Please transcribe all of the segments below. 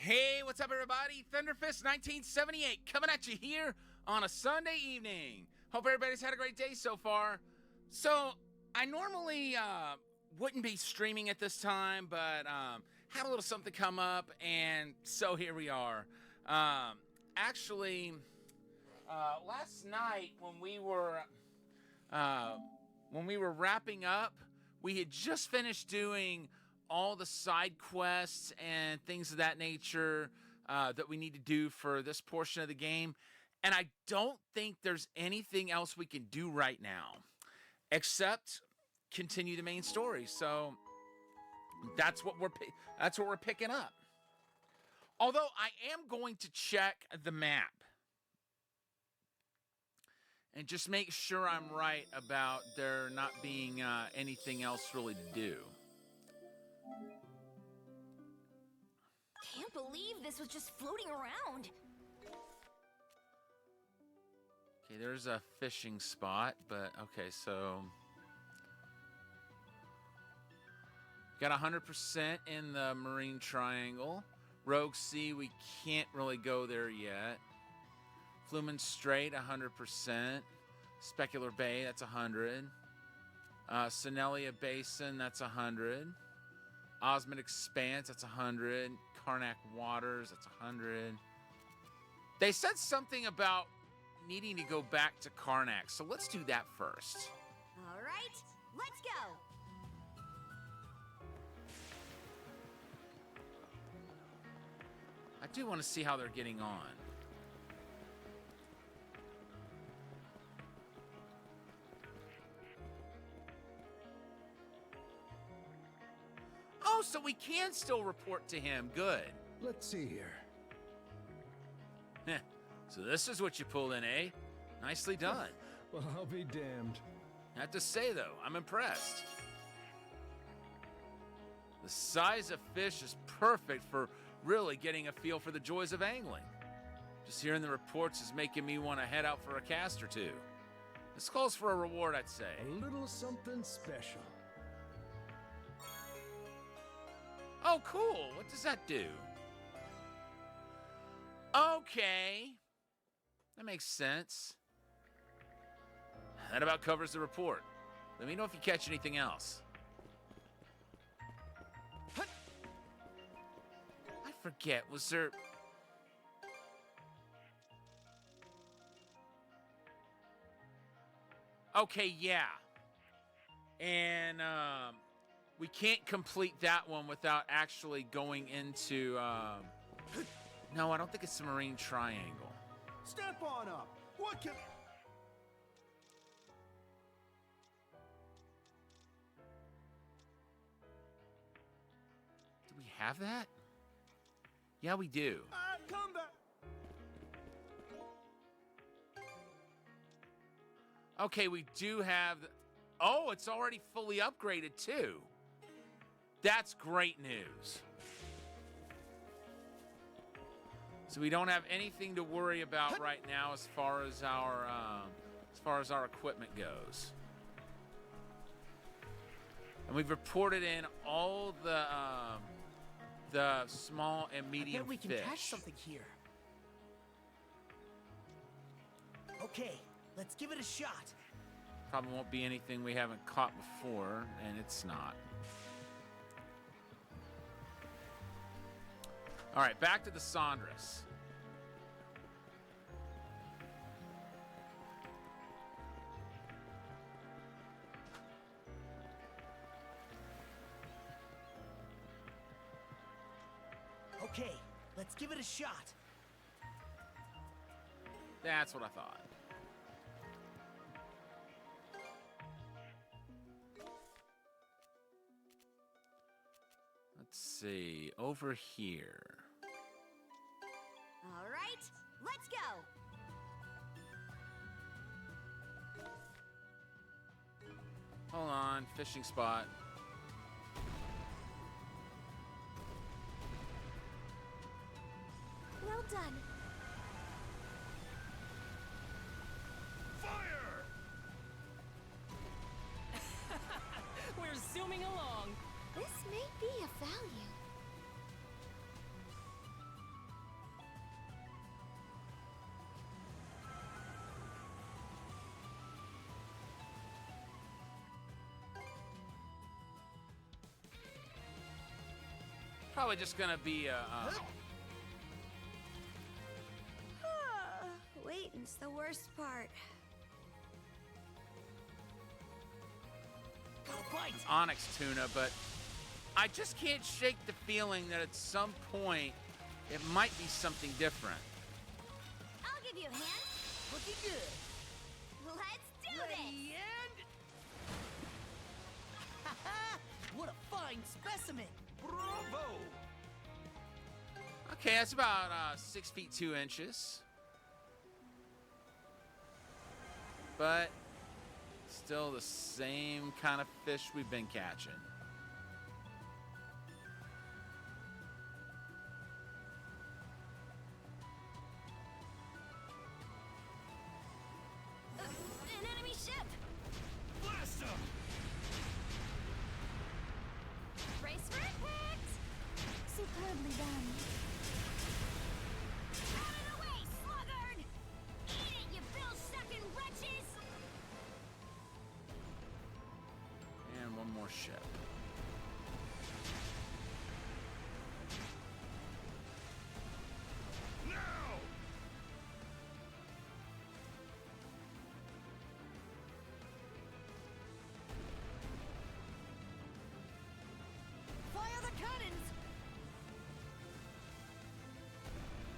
Hey, what's up, everybody? Thunderfist 1978 coming at you here on a Sunday evening. Hope everybody's had a great day so far. So, I normally wouldn't be streaming at this time, but had a little something come up, and so here we are. Actually, last night when we were wrapping up, we had just finished doing all the side quests and things of that nature that we need to do for this portion of the game. And I don't think there's anything else we can do right now except continue the main story. So that's what we're picking up. Although I am going to check the map and just make sure I'm right about there not being anything else really to do. Can't believe this was just floating around. Okay, there's a fishing spot, but okay, so got 100% in the Marine Triangle. Rogue Sea, we can't really go there yet. Flumen Strait, 100%. Specular Bay, that's 100. Senelia Basin, that's 100. Osmond Expanse, that's 100. Karnak Waters, that's 100. They said something about needing to go back to Karnak, so let's do that first. All right, let's go. I do want to see how they're getting on. Oh, so we can still report to him. Good. Let's see here. Heh. So this is what you pulled in, eh? Nicely done. Well, I'll be damned. I have to say, though, I'm impressed. The size of fish is perfect for really getting a feel for the joys of angling. Just hearing the reports is making me want to head out for a cast or two. This calls for a reward, I'd A say. little something special. Oh, cool. What does that do? Okay. That makes sense. That about covers the report. Let me know if you catch anything else. I forget, was there... Okay, yeah. And, we can't complete that one without actually going into, No, I don't think it's the Marine Triangle. Step on up. What can... Do we have that? Yeah, we do. Come back. Okay, we do have... Oh, it's already fully upgraded, too. That's great news. So we don't have anything to worry about right now as far as our equipment goes. And we've reported in all the small and medium I bet we can fish. catch something here. Okay, let's give it a shot. Probably won't be anything we haven't caught before, and it's not. All right, back to the Sondrus. Okay, let's give it a shot. That's what I thought. Let's see, over here. All right, let's go. Hold on, fishing spot. Well done. Fire! We're zooming along. This may be of value. Probably just gonna be a. Waiting's the worst part. Bite! Onyx tuna, but I just can't shake the feeling that at some point it might be something different. I'll give you a hand. Looking good. Let's do this. Ready and... Ha-ha! What a fine specimen! Bravo! Okay, that's about 6 feet 2 inches. But still the same kind of fish we've been catching. An enemy ship. Blast him! Brace for impact. Superbly done. Out of the way, sluggard! Eat it, you bill-sucking wretches! And one more ship. Now! Fire the cannons!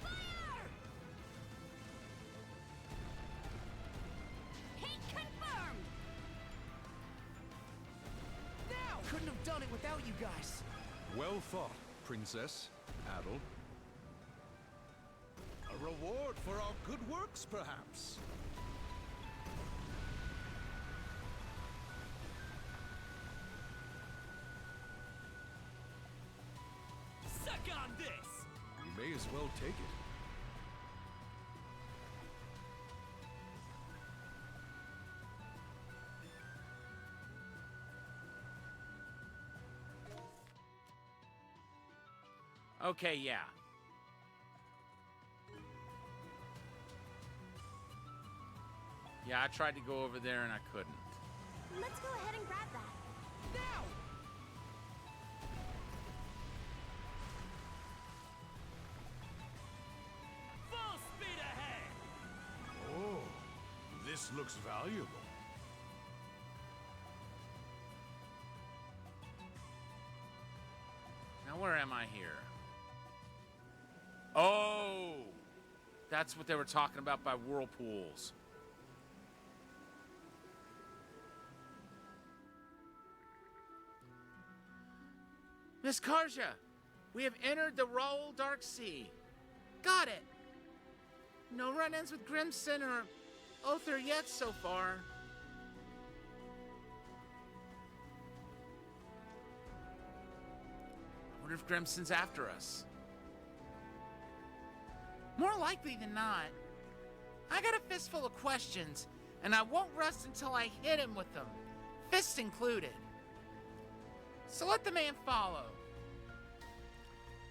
Fire! Hit confirmed! Now! Couldn't have done it without you guys. Well thought, Princess Adel. A reward for our good works, perhaps. Suck on this! You may as well take it. Okay, yeah. Yeah, I tried to go over there and I couldn't. Let's go ahead and grab that. Now! Full speed ahead! Oh, this looks valuable. Now where am I here? Oh! That's what they were talking about by whirlpools. Miss Karja, we have entered the Raoul Dark Sea. Got it. No run-ins with Grimson or Othar yet so far. I wonder if Grimson's after us. More likely than not. I got a fistful of questions, and I won't rest until I hit him with them, fist included. So let the man follow.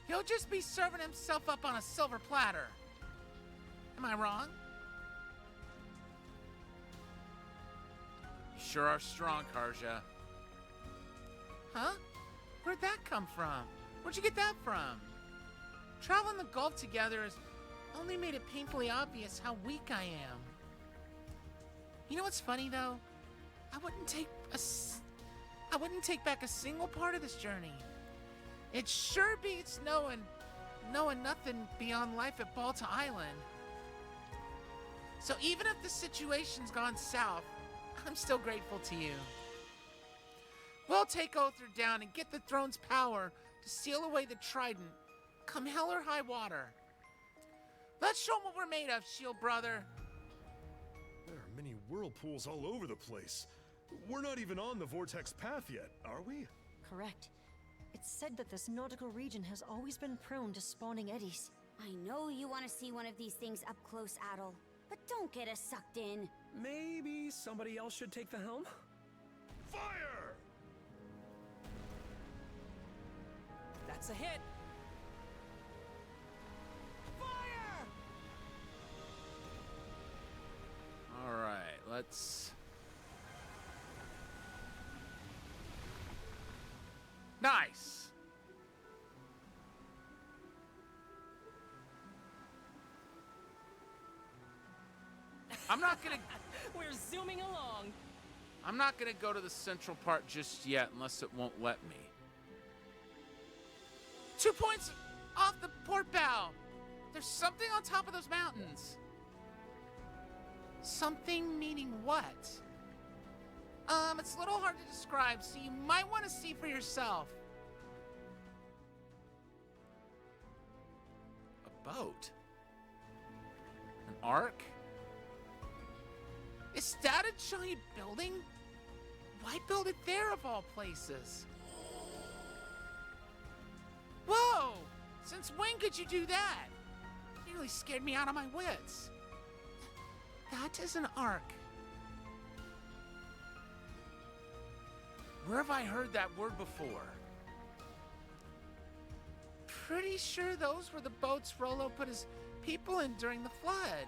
He'll just be serving himself up on a silver platter. Am I wrong? You sure are strong, Karja. Huh? Where'd that come from? Where'd you get that from? Traveling the Gulf together has only made it painfully obvious how weak I am. You know what's funny, though? I wouldn't take back a single part of this journey. It sure beats knowing nothing beyond life at Balta Island. So even if the situation's gone south, I'm still grateful to you. We'll take Othar down and get the throne's power to seal away the trident, come hell or high water. Let's show 'em what we're made of, Shield Brother. There are many whirlpools all over the place. We're not even on the vortex path yet, are we? Correct. It's said that this nautical region has always been prone to spawning eddies. I know you want to see one of these things up close, Adel, but don't get us sucked in. Maybe somebody else should take the helm? Fire! That's a hit! Fire! All right, let's... Nice! I'm not gonna We're zooming along. I'm not gonna go to the central part just yet unless it won't let me. 2 points off the port bow. There's something on top of those mountains. Something meaning what? It's a little hard to describe, so you might want to see for yourself. A boat? An ark? Is that a giant building? Why build it there of all places? Whoa! Since when could you do that? Nearly scared me out of my wits. That is an ark. Where have I heard that word before? Pretty sure those were the boats Rollo put his people in during the flood.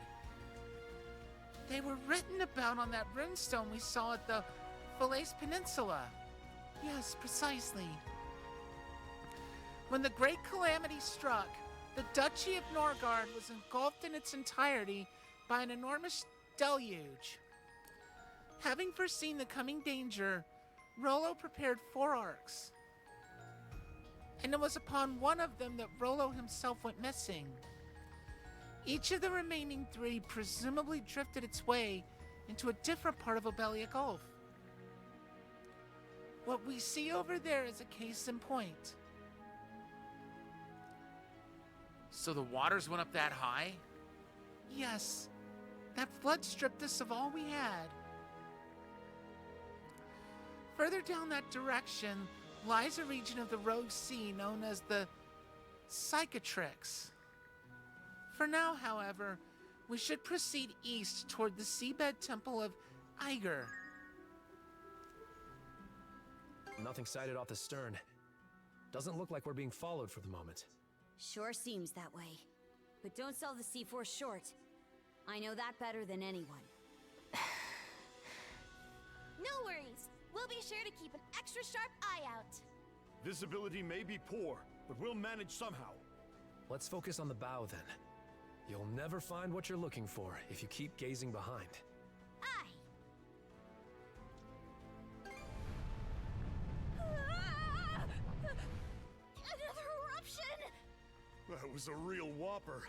They were written about on that runestone we saw at the Falaise Peninsula. Yes, precisely. When the Great Calamity struck, the Duchy of Norgard was engulfed in its entirety by an enormous deluge. Having foreseen the coming danger, Rollo prepared 4 arcs. And it was upon one of them that Rollo himself went missing. Each of the remaining 3 presumably drifted its way into a different part of Obelia Gulf. What we see over there is a case in point. So the waters went up that high? Yes, that flood stripped us of all we had. Further down that direction lies a region of the Rogue Sea known as the Cicatrix. For now, however, we should proceed east toward the seabed temple of Iger. Nothing sighted off the stern. Doesn't look like we're being followed for the moment. Sure seems that way. But don't sell the C4 short. I know that better than anyone. No worries. We'll be sure to keep an extra sharp eye out. Visibility may be poor, but we'll manage somehow. Let's focus on the bow then. You'll never find what you're looking for if you keep gazing behind. Aye. Another eruption! That was a real whopper.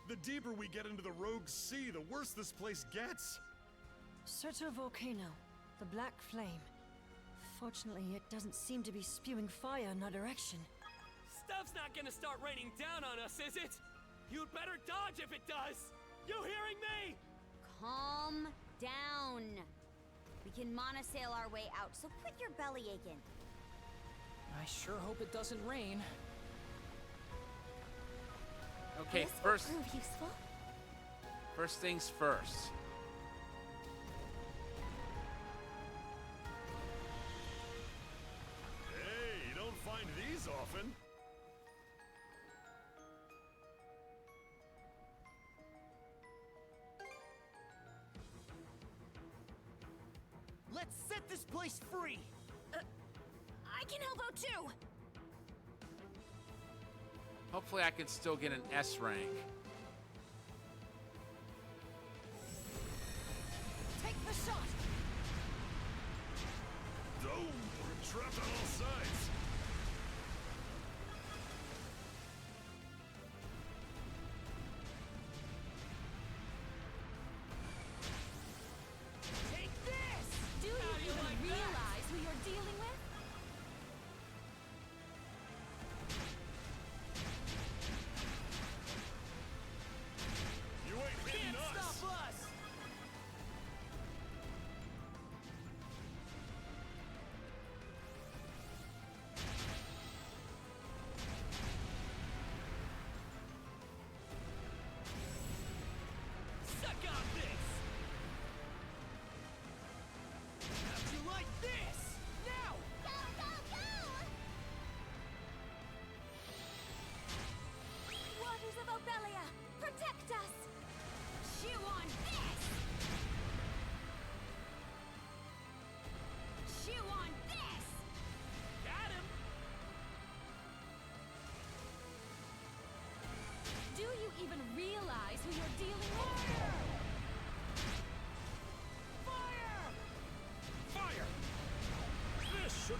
The deeper we get into the Rogue Sea, the worse this place gets. Volcano, the black flame. Fortunately, it doesn't seem to be spewing fire in our direction. Stuff's not gonna start raining down on us, is it? You'd better dodge if it does! You hearing me? Calm down. We can monosail our way out, so quit your belly aching. I sure hope it doesn't rain. Okay, This will first prove useful. things first. Hey, you don't find these often. Let's set this place free! I can help out too. Hopefully I can still get an S rank. Take the shot! Oh, we're trapped on all sides. Take this! Do you How do you even like that? realize who you're dealing with? You ain't hitting Can't us. stop us!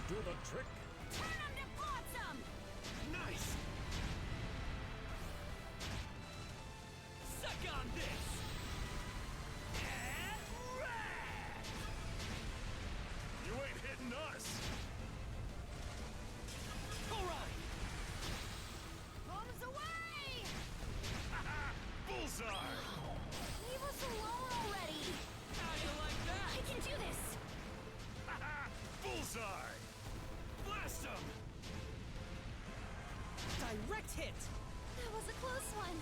do the trick? Turn 'em to flotsam! Nice! Suck on this! And rat! You ain't hitting us! Alright! Bombs away! Bullseye! Leave us alone already! How you like that? I can do this! Bullseye! Blast him! Direct hit! That was a close one.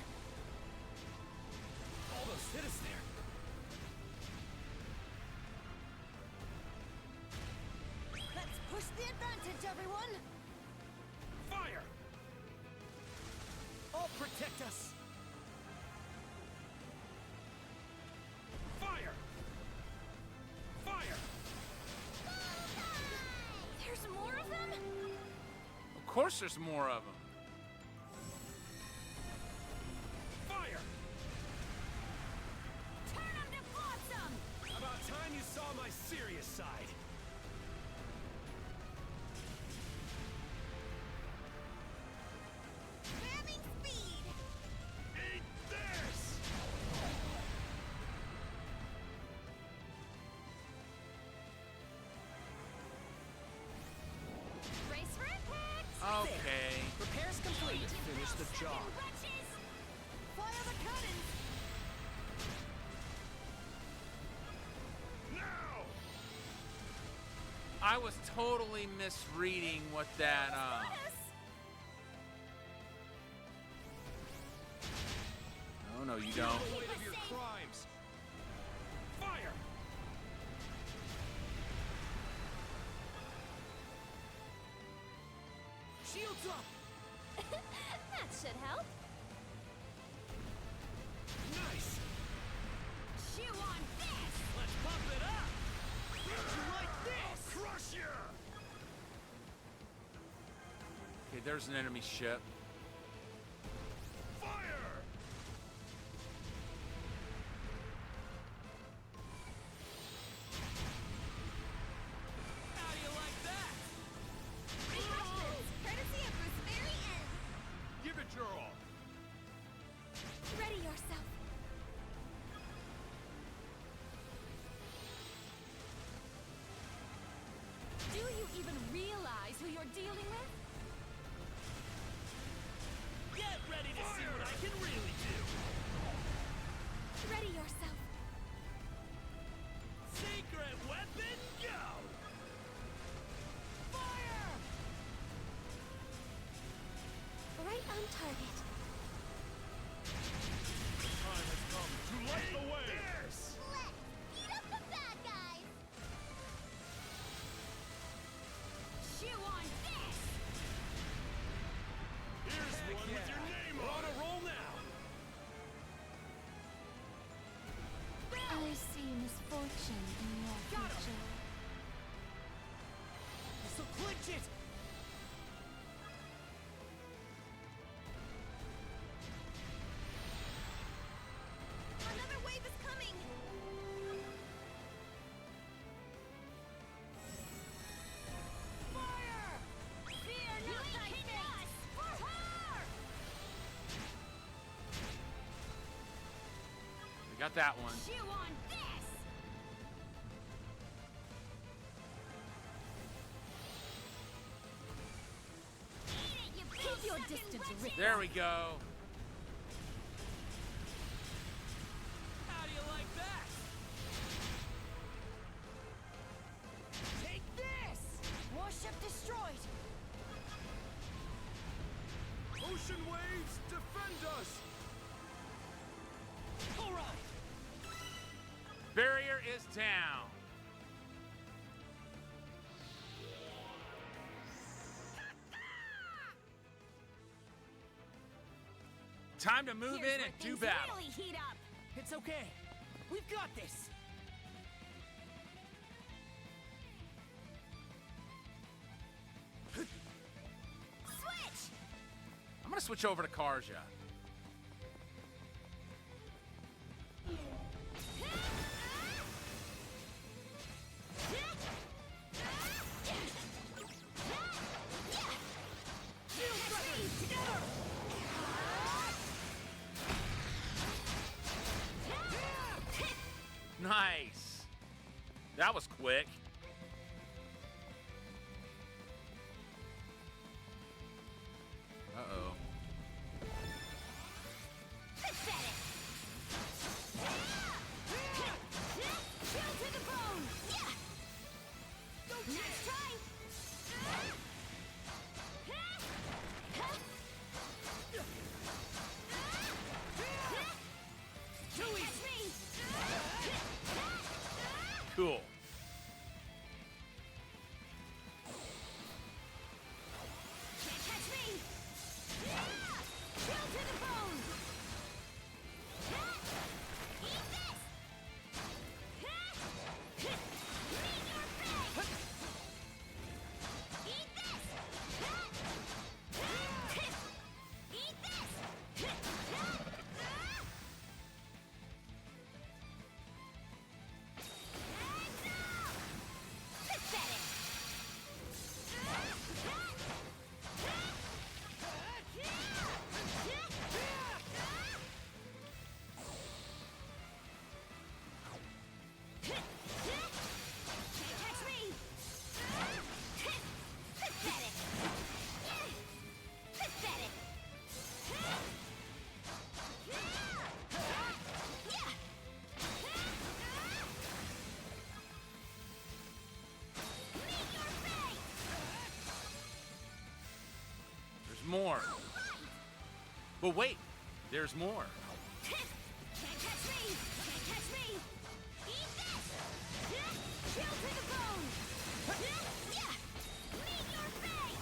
Almost hit us there. Let's push the advantage, everyone! Fire! I'll protect us! Fire! Fire! There's more of them? Of course there's more of them. Fire! Turn 'em to flotsam! About time you saw my serious side. Ramming speed. Eat this! Race for impact. Okay. Repairs complete. Finish the job. Wretches! Fire the cannons! Now! I was totally misreading what that, Oh, no, you don't. The weight of your crimes. Fire! Shields up! That should help. Nice! Chew on this! Let's pump it up! You like this? Crush ya! Okay, there's an enemy ship. Fire! How do you like that? Refreshments, courtesy of Bruce Berry and Give it your all. ready yourself. Do you even realize who you're dealing with? Get ready to see what I can really do! Ready yourself. Secret weapon, go! Fire! Right on target. Time has come to light the way. This! Let's beat up the bad guys. Chew on this! Here's one with your name We're on on it! a roll now! I see misfortune in your future. So clinch it! Another wave is coming. Fire! Fear not thy fate! For her! We got that one. Chew on this! Eat it, you Keep your big-sucking distance, wretches! Rick. There we go. How do you like that? Take this! Warship destroyed! Ocean waves, defend us! Alright! Barrier is down. Time to move Here's in where and do things battle. really heat up! It's okay. We've got this. Switch! I'm gonna switch over to Karja. quick. Uh-oh. Pathetic. Chill to the bone. Yeah. Nice try. Catch me. Cool. Can't catch me. Chill to the bone. Eat this. Meet your fate. Eat this. Eat this. Pathetic. Can't catch me. Pathetic. Pathetic. Meet your fate. There's more. But wait, there's more. Can't catch me! Can't catch me! Eat this! Chill to the bone! Meet your fate!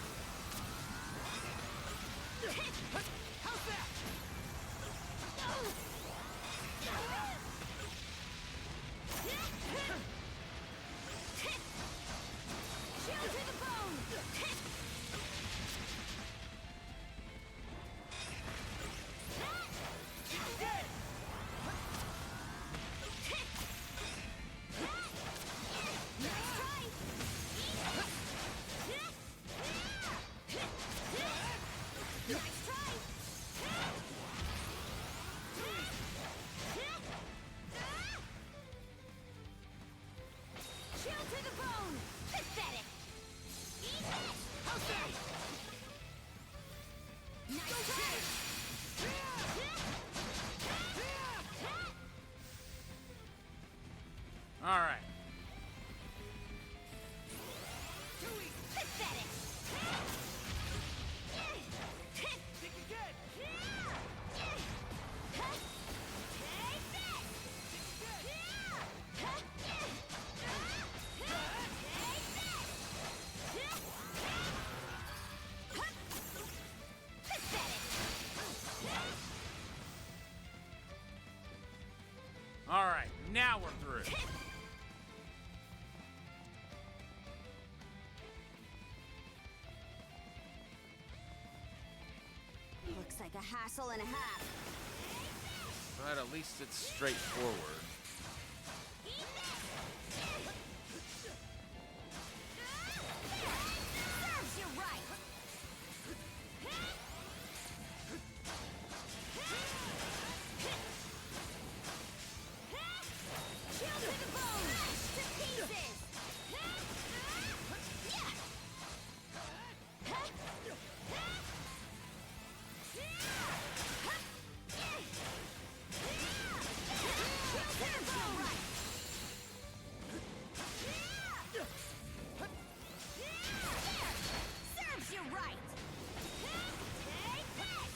How's that? Chill to the bone! Dead! Nice try! Nice try! Chill to the bone! Pathetic! Eat this! How's that? Nice try! All right. Pathetic! Think again. Take this! All right. Now we're through. Looks like a hassle and a half. But at least it's straightforward. Serves you right. Chill to the bone. To pieces. Serves you right. Take this.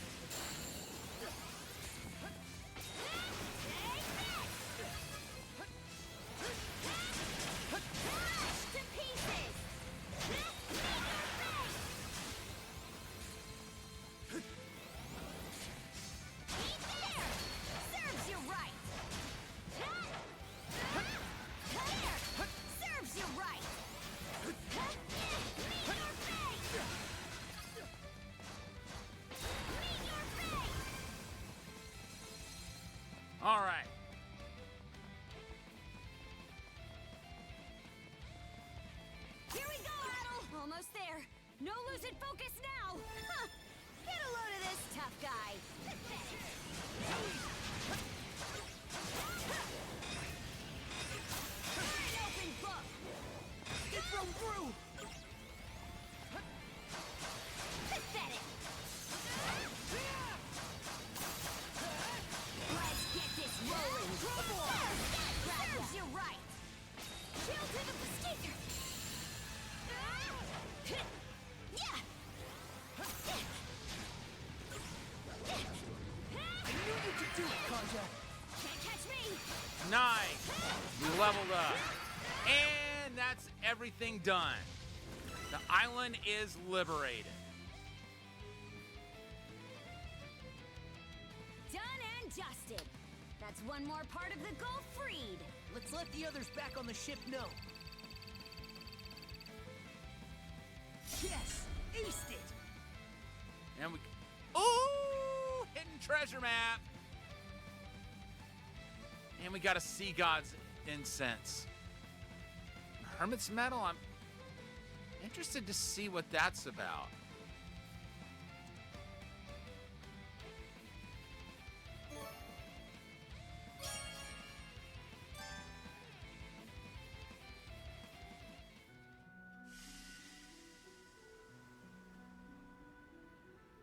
Smash to pieces. Eat there. Serves you right. There. Serves you right. Meet your fate. Meet your fate. All right. Here we go, Adel. Almost there. No losing focus now. Huh. Get a load of this tough guy. An open book. through! Pathetic! Let's get this rolling! Serves you right! Shield to the skater! Yeah! I knew you could do it, Karja! Can't catch me! Nice. We leveled up. And that's everything done. The island is liberated. Done and dusted. That's one more part of the goal freed. Let's let the others back on the ship know. Yes! Aced it! And we... Ooh! Hidden treasure map! And we got a Sea God's incense. Hermit's Medal? I'm interested to see what that's about.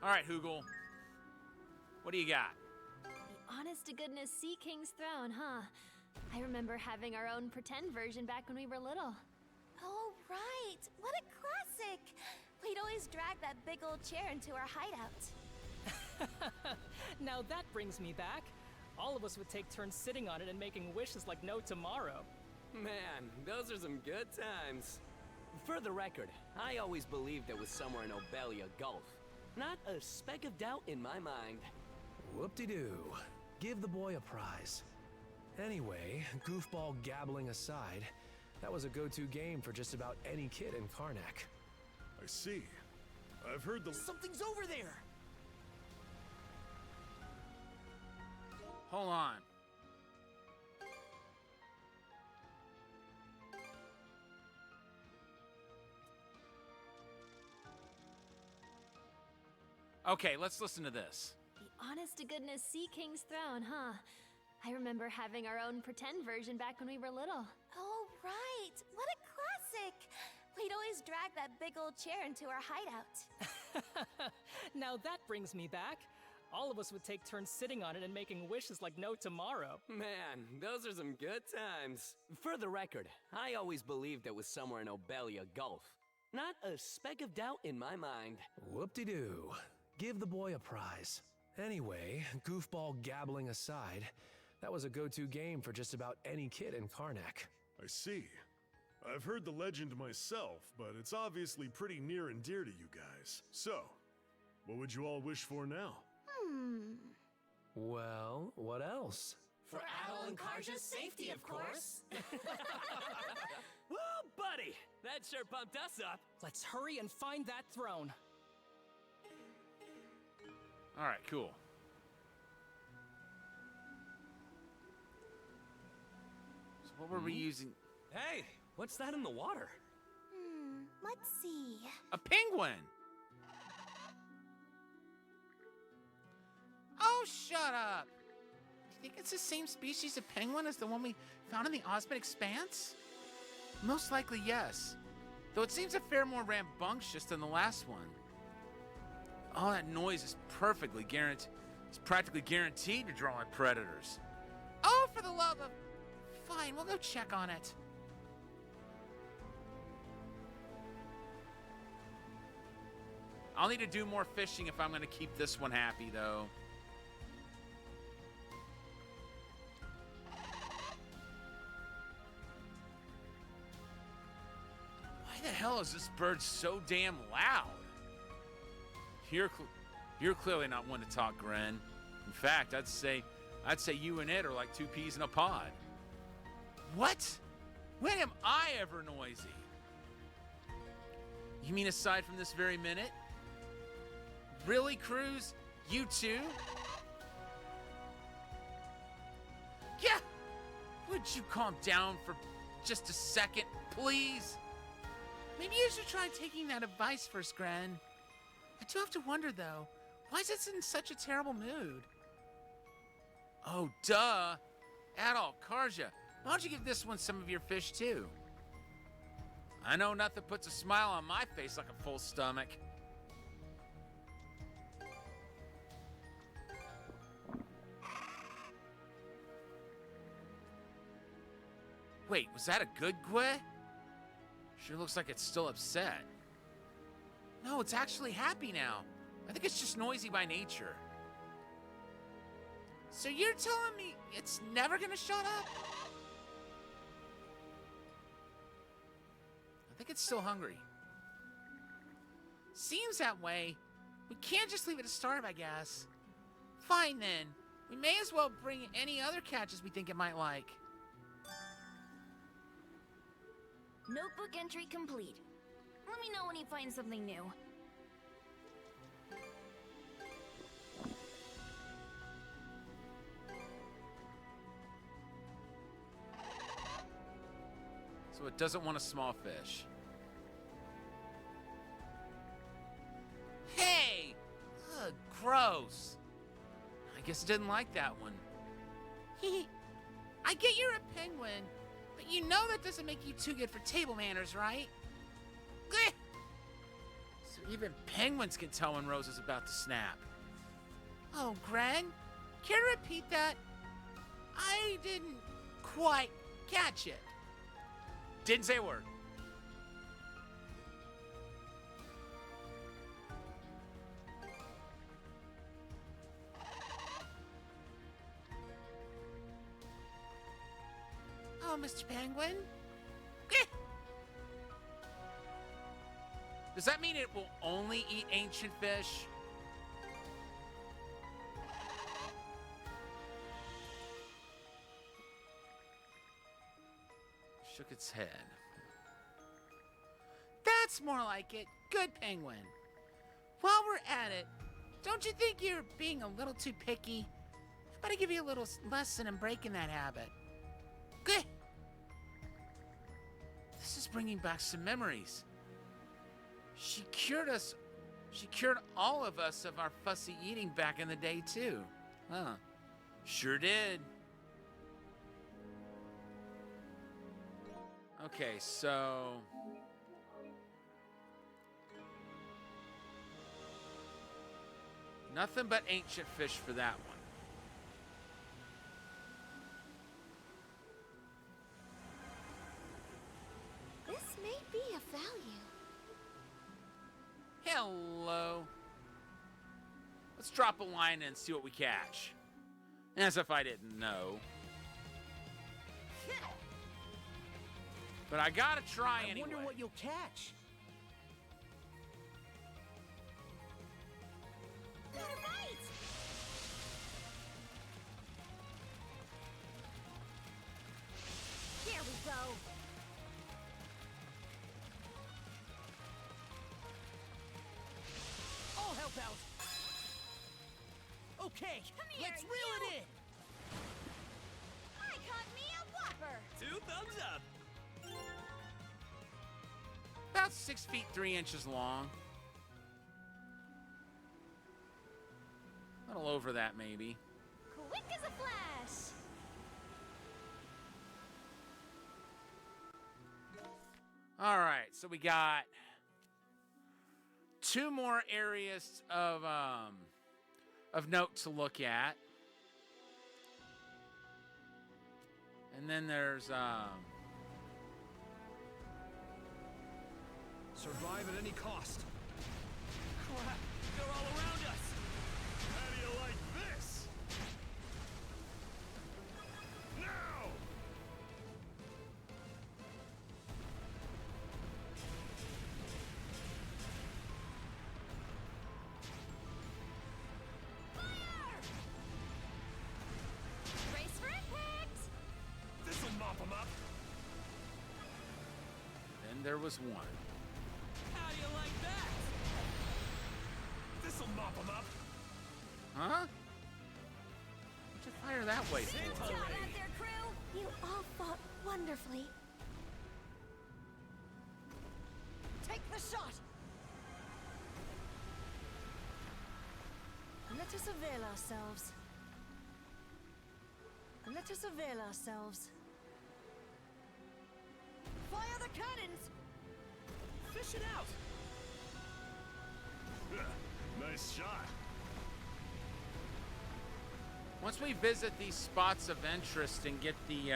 All right, Hoogle. What do you got? The honest-to-goodness Sea King's throne, huh? I remember having our own pretend version back when we were little. Oh, right. What a classic. We'd always drag that big old chair into our hideout. Now that brings me back. All of us would take turns sitting on it and making wishes like no tomorrow. Man, those are some good times. For the record, I always believed it was somewhere in Obelia Gulf. Not a speck of doubt in my mind. Whoop-de-doo. Give the boy a prize. Anyway, goofball gabbling aside, that was a go-to game for just about any kid in Karnak. I see. I've heard the... Something's over there! Hold on. Okay, let's listen to this. The honest-to-goodness Sea King's throne, huh? I remember having our own pretend version back when we were little. Oh, right. What a classic. We'd always drag that big old chair into our hideout. Now that brings me back. All of us would take turns sitting on it and making wishes like no tomorrow. Man, those are some good times. For the record, I always believed it was somewhere in Obelia Gulf. Not a speck of doubt in my mind. Whoop-de-doo. Give the boy a prize. Anyway, goofball gabbling aside, that was a go-to game for just about any kid in Karnak. I see. I've heard the legend myself, but it's obviously pretty near and dear to you guys. So, what would you all wish for now? Well, what else? For Adel and Karja's safety, of course. Woo, buddy! That sure pumped us up. Let's hurry and find that throne. All right, cool. So what were we using? Hey, what's that in the water? Let's see. A penguin! Oh, shut up! Do you think it's the same species of penguin as the one we found in the Ozmit Expanse? Most likely, yes. Though it seems a fair more rambunctious than the last one. All that noise is perfectly guaranteed. It's practically guaranteed to draw in predators. Oh, for the love of... Fine, we'll go check on it. I'll need to do more fishing if I'm going to keep this one happy, though. Why the hell is this bird so damn loud? You're clearly not one to talk, Gren. In fact, I'd say you and it are like two peas in a pod. What? When am I ever noisy? You mean aside from this very minute? Really, Cruz? You too? Yeah! Would you calm down for just a second, please? Maybe you should try taking that advice first, Gren. I do have to wonder, though, why is it in such a terrible mood? Oh, duh! Adol, Karja, why don't you give this one some of your fish, too? I know nothing puts a smile on my face like a full stomach. Wait, was that a good Gwe? Sure looks like it's still upset. No, it's actually happy now. I think it's just noisy by nature. So you're telling me it's never gonna shut up? I think it's still hungry. Seems that way. We can't just leave it to starve, I guess. Fine then. We may as well bring any other catches we think it might like. Notebook entry complete. Let me know when you find something new. So it doesn't want a small fish. Hey! Ugh, gross. I guess it didn't like that one. I get you're a penguin, but you know that doesn't make you too good for table manners, right? Blech! So even penguins can tell when Rose is about to snap. Oh, Gren, care to repeat that? I didn't quite catch it. Didn't say a word. Oh, Mr. Penguin? Does that mean it will only eat ancient fish? Shook its head. That's more like it. Good, Penguin. While we're at it, don't you think you're being a little too picky? Better give you a little lesson in breaking that habit. Good. This is bringing back some memories. She cured us. She cured all of us of our fussy eating back in the day, too. Huh. Sure did. Okay, so... nothing but ancient fish for that one. This may be of value. Hello. Let's drop a line in and see what we catch. As if I didn't know. But I gotta try anyway. I wonder what you'll catch. Got a bite! Here we go. I'll help out. Okay, Come here, let's reel it in. I caught me a whopper. 2 thumbs up. About 6 feet 3 inches long. A little over that, maybe. Quick as a flash. All right, so we got 2 more areas of note to look at, and then there's Survive at any cost. Crap, they're all around us. How do you like this? Now! Brace for impact. This'll mop them up. then there was one. How do you like that? This'll mop them up. Huh? What'd you fire that way Good for? job out there, crew. You all fought wonderfully. Take the shot! Let us avail ourselves. Let us avail ourselves. Fire the cannons! Fish it out! Nice shot. Once we visit these spots of interest and get the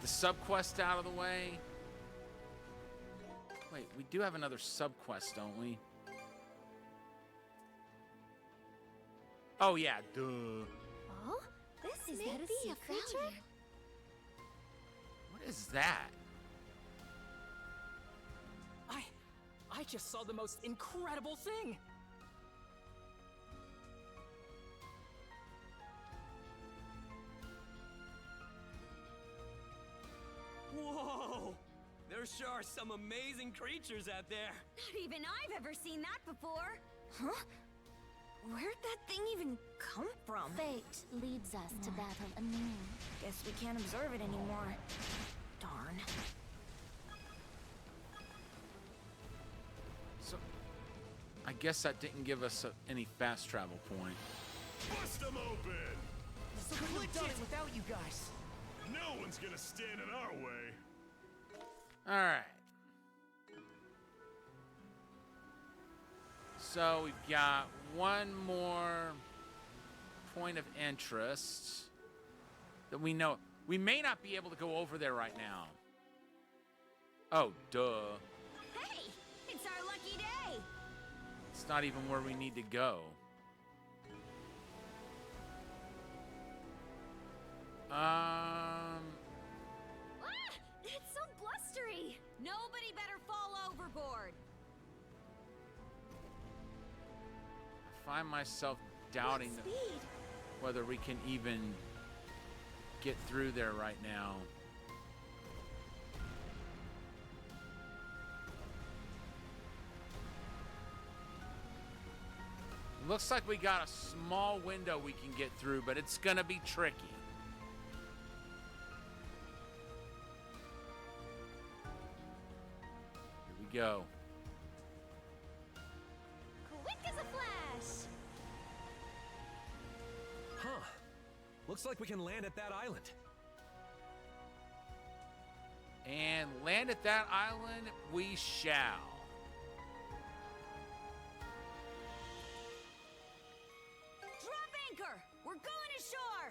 sub-quest out of the way. Wait, we do have another sub-quest, don't we? Oh yeah, duh. Oh, this may be a creature. What is that? I just saw the most incredible thing! Whoa! There sure are some amazing creatures out there. Not even I've ever seen that before. Huh? Where'd that thing even come from? Fate leads us to battle anew. Guess we can't observe it anymore. Darn. So, I guess that didn't give us any fast travel point. Bust them open! So we couldn't have done it without you guys. No one's gonna stand in our way. All right. So we've got one more point of interest that we know. We may not be able to go over there right now. Oh, duh. Hey, it's our lucky day. It's not even where we need to go. Ah, it's so blustery. Nobody better fall overboard. I find myself doubting whether we can even get through there right now. Looks like we got a small window we can get through, but it's gonna be tricky. Here we go. Quick as a flash. Huh. Looks like we can land at that island. And land at that island we shall. Drop anchor. We're going ashore.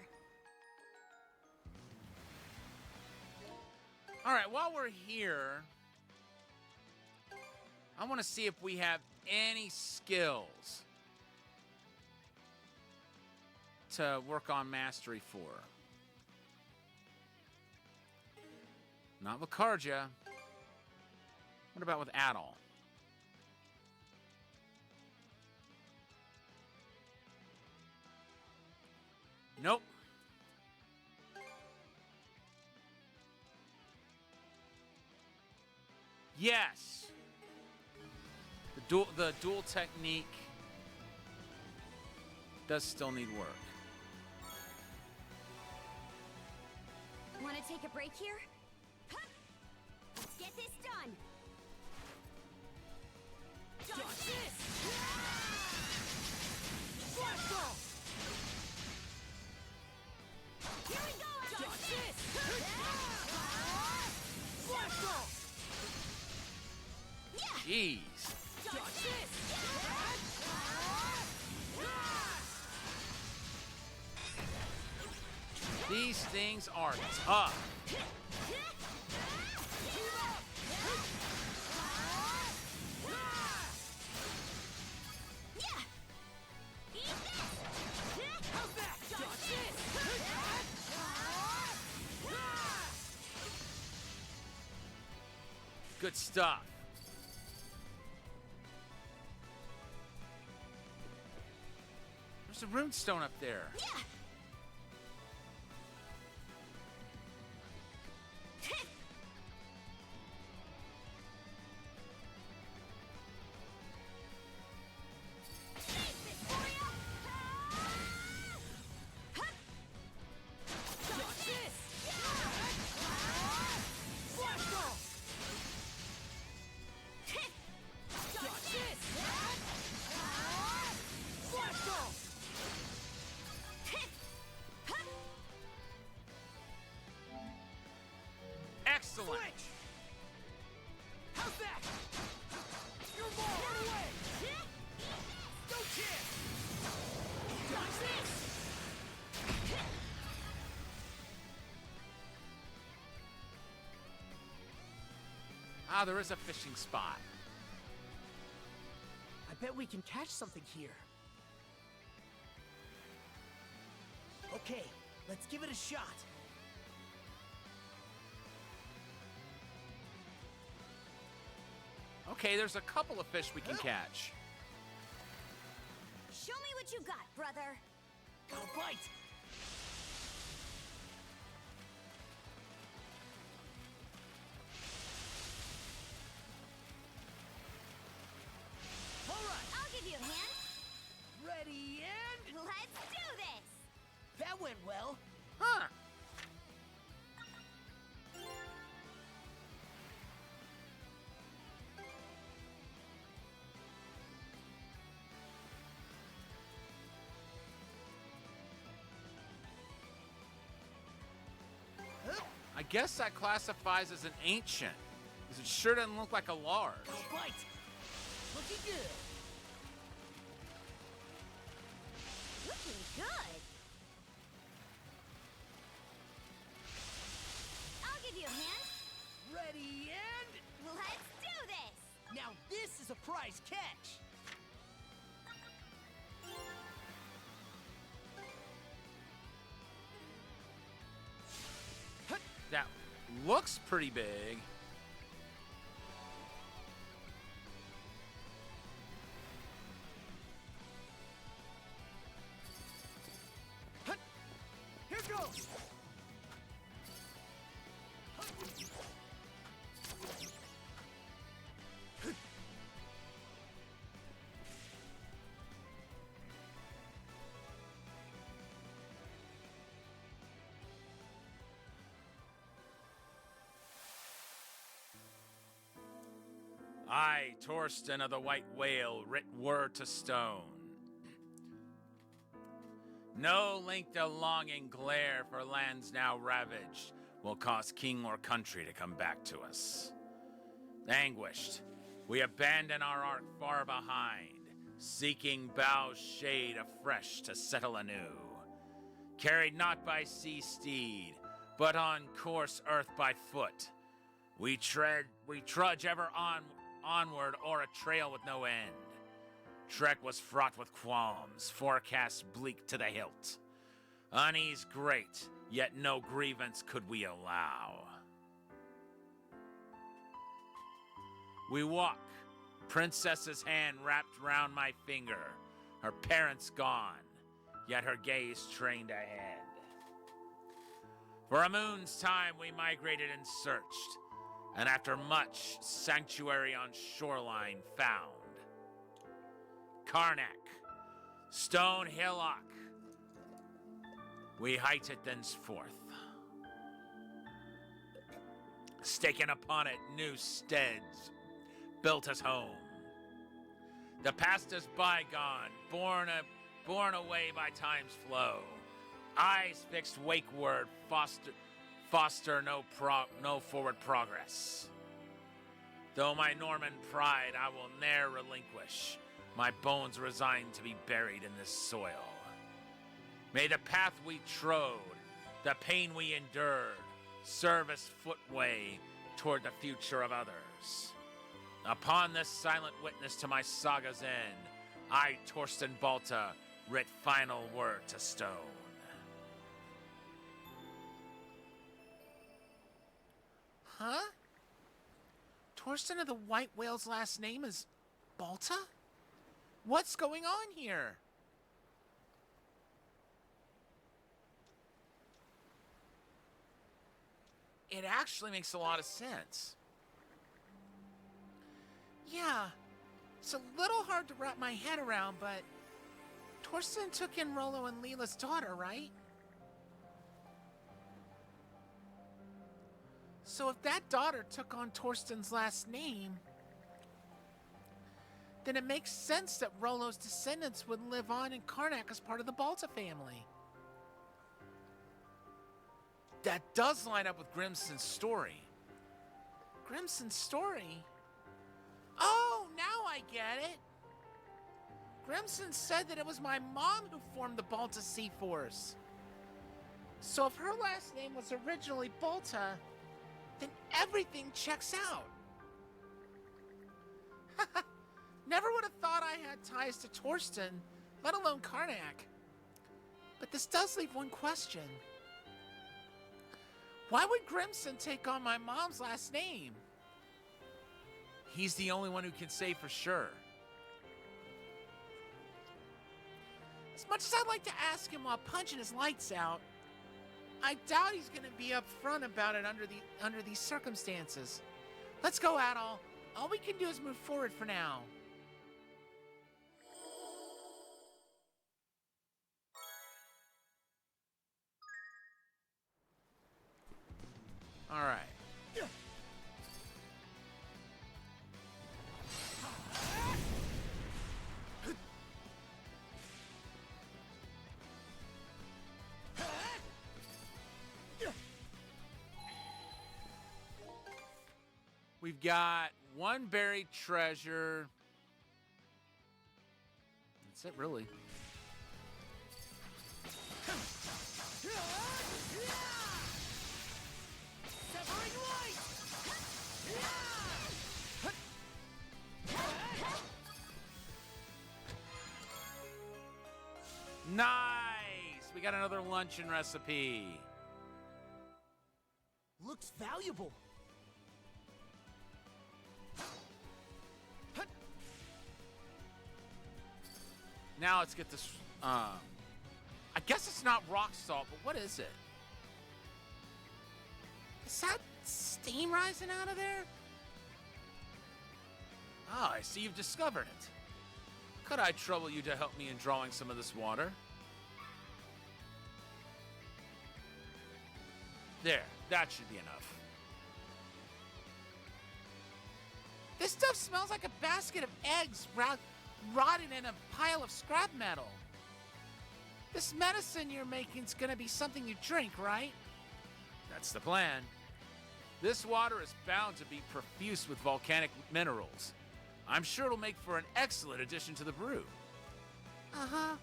All right, while we're here, I want to see if we have any skills to work on mastery for. Not with Karja. What about with Adol? Nope. Yes. The dual technique does still need work. Want to take a break here? Huh. Let's get this done. Dodge this! Flashball! Here we go, Alex! Dodge this! Flashball! Yeah! Jeez. Dodge this! These things are tough. Good stuff. There's a runestone up there. Yeah! Excellent. How's that? Ah, there is a fishing spot. I bet we can catch something here. Okay, let's give it a shot. Okay, there's a couple of fish we can catch. Show me what you got, brother. Got a bite. All right, I'll give you a hand. ready and... Let's do this. That went well. Huh. I guess that classifies as an ancient, because it sure doesn't look like a large. Got a bite. Looking good. Looking good. I'll give you a hand. Ready and... Let's do this. Now this is a prize catch. That looks pretty big. Here goes. I, Torsten of the White Whale, writ word to stone. No length of longing glare for lands now ravaged will cause king or country to come back to us. Anguished, we abandon our ark far behind, seeking bow's shade afresh to settle anew. Carried not by sea steed, but on course earth by foot, we trudge ever onward o'er a trail with no end. Trek was fraught with qualms, forecasts bleak to the hilt. Unease great, yet no grievance could we allow. We walk, princess's hand wrapped round my finger, her parents gone, yet her gaze trained ahead. For a moon's time we migrated and searched, and after much sanctuary on shoreline found. Karnak, stone hillock, we height it thenceforth. Staken upon it new steads, built us home. The past is bygone, borne away by time's flow. Eyes fixed wakeward, foster no forward progress. Though my Norman pride I will ne'er relinquish, my bones resigned to be buried in this soil. May the path we trode, the pain we endured, serve as footway toward the future of others. Upon this silent witness to my saga's end, I, Torsten Balta, writ final word to stone. Huh? Torsten of the White Whale's last name is Balta? What's going on here? It actually makes a lot of sense. Yeah, it's a little hard to wrap my head around, but Torsten took in Rollo and Leela's daughter, right? So if that daughter took on Torsten's last name, then it makes sense that Rollo's descendants would live on in Karnak as part of the Balta family. That does line up with Grimson's story. Grimson's story? Oh, now I get it. Grimson said that it was my mom who formed the Balta Sea Force. So if her last name was originally Balta, then everything checks out. Never would have thought I had ties to Torsten, let alone Karnak. But this does leave one question. Why would Grimson take on my mom's last name? He's the only one who can say for sure. As much as I'd like to ask him while punching his lights out, I doubt he's gonna be upfront about it under these circumstances. Let's go, Adol. All we can do is move forward for now. All right. We've got one buried treasure. That's it, really. Nice! We got another luncheon recipe. Looks valuable. Now let's get this, I guess it's not rock salt, but what is it? Is that steam rising out of there? Ah, I see you've discovered it. Could I trouble you to help me in drawing some of this water? There, that should be enough. This stuff smells like a basket of eggs rotting in a pile of scrap metal. This medicine you're making's gonna be something you drink, right? That's the plan. This water is bound to be profuse with volcanic minerals. I'm sure it'll make for an excellent addition to the brew. Uh-huh,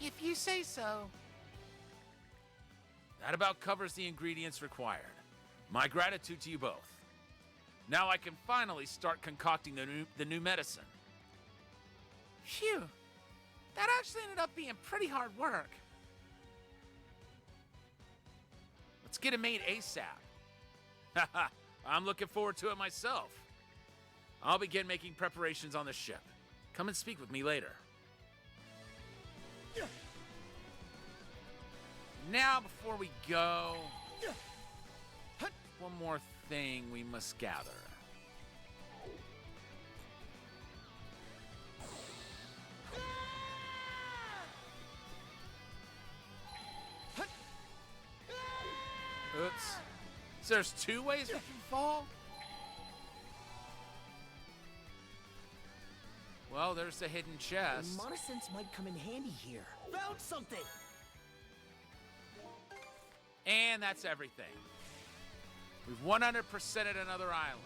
if you say so. That about covers the ingredients required. My gratitude to you both. Now I can finally start concocting the new medicine. Phew, that actually ended up being pretty hard work. Let's get it made ASAP. Haha, I'm looking forward to it myself. I'll begin making preparations on the ship. Come and speak with me later. Now, before we go, one more thing we must gather. Oops. So there's two ways we can fall? Well, there's the hidden chest. Monosense might come in handy here. Found something! And that's everything. We've 100%ed another island.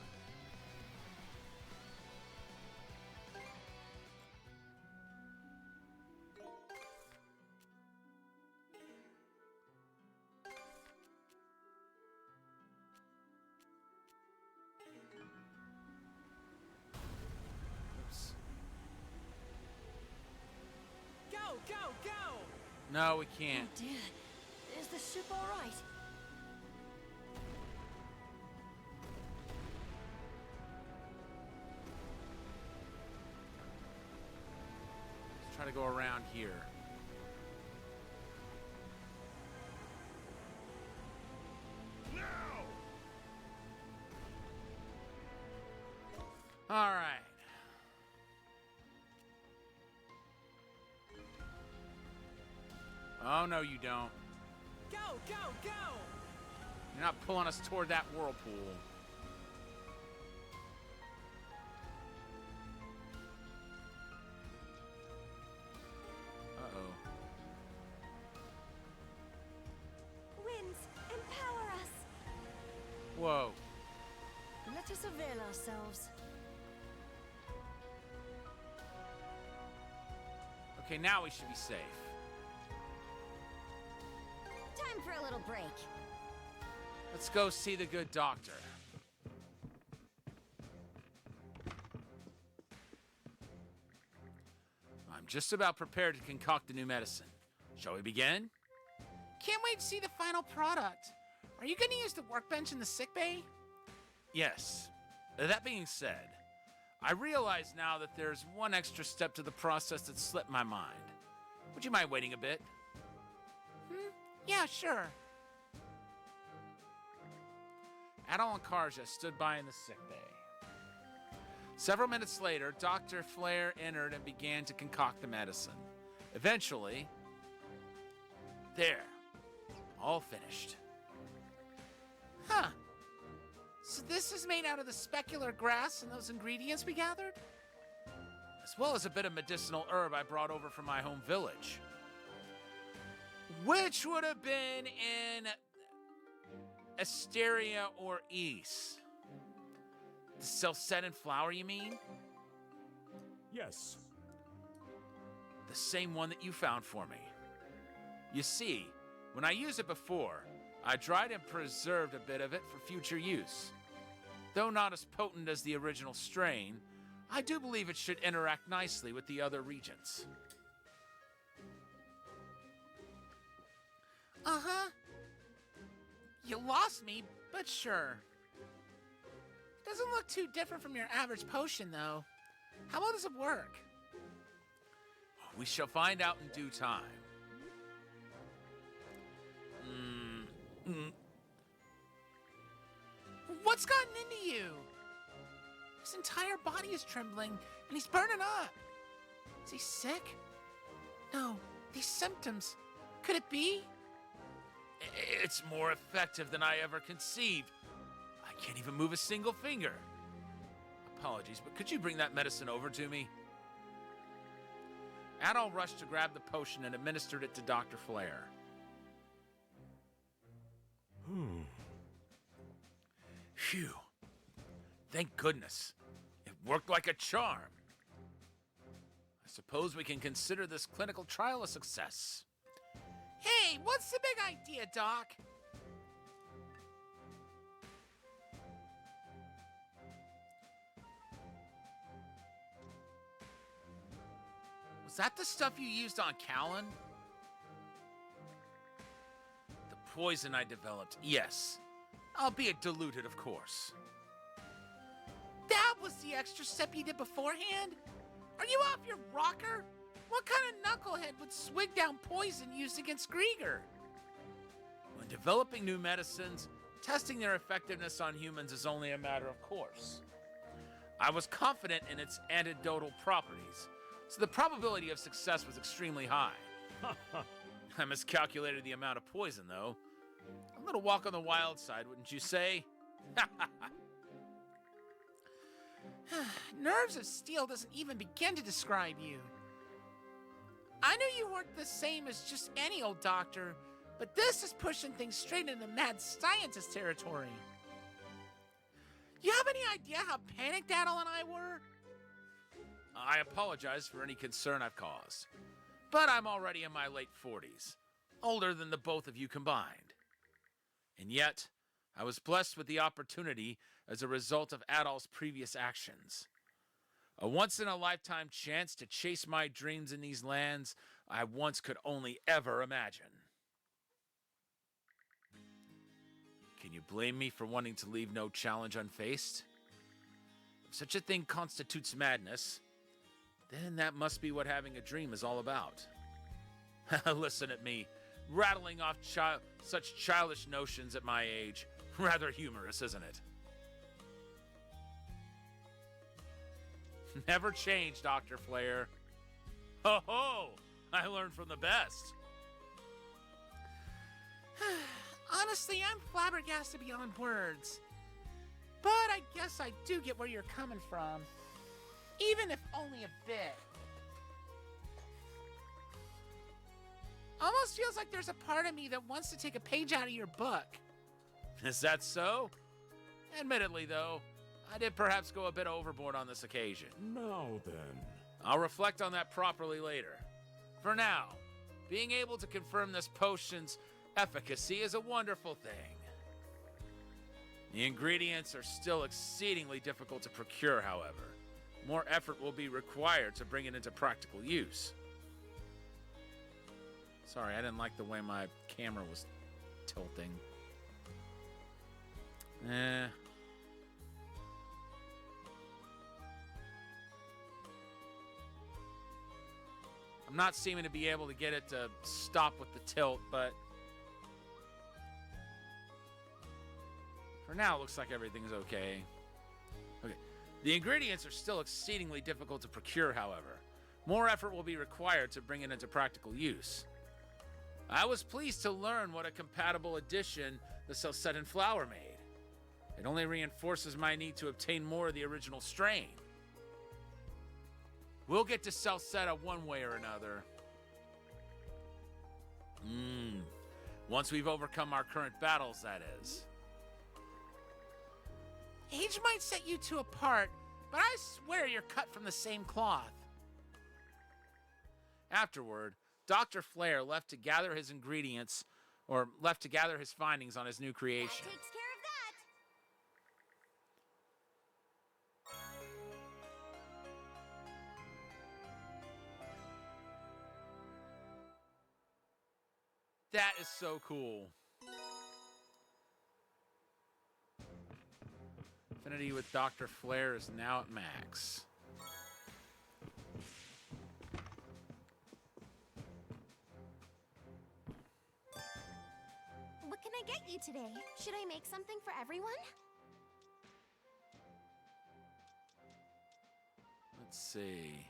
Oops. Go, go, go! No, we can't. Oh dear. Is the ship all right? Let's try to go around here. Now! All right. Oh, no, you don't. Go, go, go! You're not pulling us toward that whirlpool. Uh-oh. Winds, empower us! Whoa. Let us avail ourselves. Okay, now we should be safe. Time for a little break. Let's go see the good doctor. I'm just about prepared to concoct a new medicine. Shall we begin? Can't wait to see the final product. Are you going to use the workbench in the sickbay? Yes. That being said, I realize now that there's one extra step to the process that slipped my mind. Would you mind waiting a bit? Yeah, sure. Adol and Karja stood by in the sickbay. Several minutes later, Dr. Flair entered and began to concoct the medicine. Eventually, there, all finished. Huh. So this is made out of the specular grass and those ingredients we gathered? As well as a bit of medicinal herb I brought over from my home village. Which would have been in Asteria or East. The self-setting flower, you mean? Yes. The same one that you found for me. You see, when I used it before, I dried and preserved a bit of it for future use. Though not as potent as the original strain, I do believe it should interact nicely with the other regions. Uh-huh. You lost me, but sure. Doesn't look too different from your average potion, though. How well does it work? We shall find out in due time. What's gotten into you? His entire body is trembling, and he's burning up. Is he sick? No, these symptoms. Could it be? It's more effective than I ever conceived. I can't even move a single finger. Apologies, but could you bring that medicine over to me? Adol rushed to grab the potion and administered it to Dr. Flair. Phew. Thank goodness. It worked like a charm. I suppose we can consider this clinical trial a success. Hey, what's the big idea, Doc? Was that the stuff you used on Callan? The poison I developed, yes. Albeit diluted, of course. That was the extra step you did beforehand? Are you off your rocker? What kind of knucklehead would swig down poison used against Grieger? When developing new medicines, testing their effectiveness on humans is only a matter of course. I was confident in its antidotal properties, so the probability of success was extremely high. I miscalculated the amount of poison, though. A little walk on the wild side, wouldn't you say? Nerves of steel doesn't even begin to describe you. I knew you weren't the same as just any old doctor, but this is pushing things straight into mad scientist territory. You have any idea how panicked Adol and I were? I apologize for any concern I've caused, but I'm already in my late 40s, older than the both of you combined. And yet, I was blessed with the opportunity as a result of Adol's previous actions. A once-in-a-lifetime chance to chase my dreams in these lands I once could only ever imagine. Can you blame me for wanting to leave no challenge unfaced? If such a thing constitutes madness, then that must be what having a dream is all about. Listen at me, rattling off such childish notions at my age. Rather humorous, isn't it? Never change, Dr. Flair. Ho ho! I learned from the best. Honestly, I'm flabbergasted beyond words. But I guess I do get where you're coming from. Even if only a bit. Almost feels like there's a part of me that wants to take a page out of your book. Is that so? Admittedly, though, I did perhaps go a bit overboard on this occasion. Now then. I'll reflect on that properly later. For now, being able to confirm this potion's efficacy is a wonderful thing. The ingredients are still exceedingly difficult to procure, however. more effort will be required to bring it into practical use. Sorry, I didn't like the way my camera was tilting. I'm not seeming to be able to get it to stop with the tilt, but for now, it looks like everything's okay. Okay. The ingredients are still exceedingly difficult to procure, however. More effort will be required to bring it into practical use. I was pleased to learn what a compatible addition the Celcetan flower made. It only reinforces my need to obtain more of the original strain. We'll get to Celceta one way or another. Once we've overcome our current battles, that is. Age might set you two apart, but I swear you're cut from the same cloth. Afterward, Dr. Flare left to gather his ingredients, or left to gather his findings on his new creation. That takes care of that. That is so cool. Affinity with Dr. Flare is now at max. What can I get you today? Should I make something for everyone? Let's see.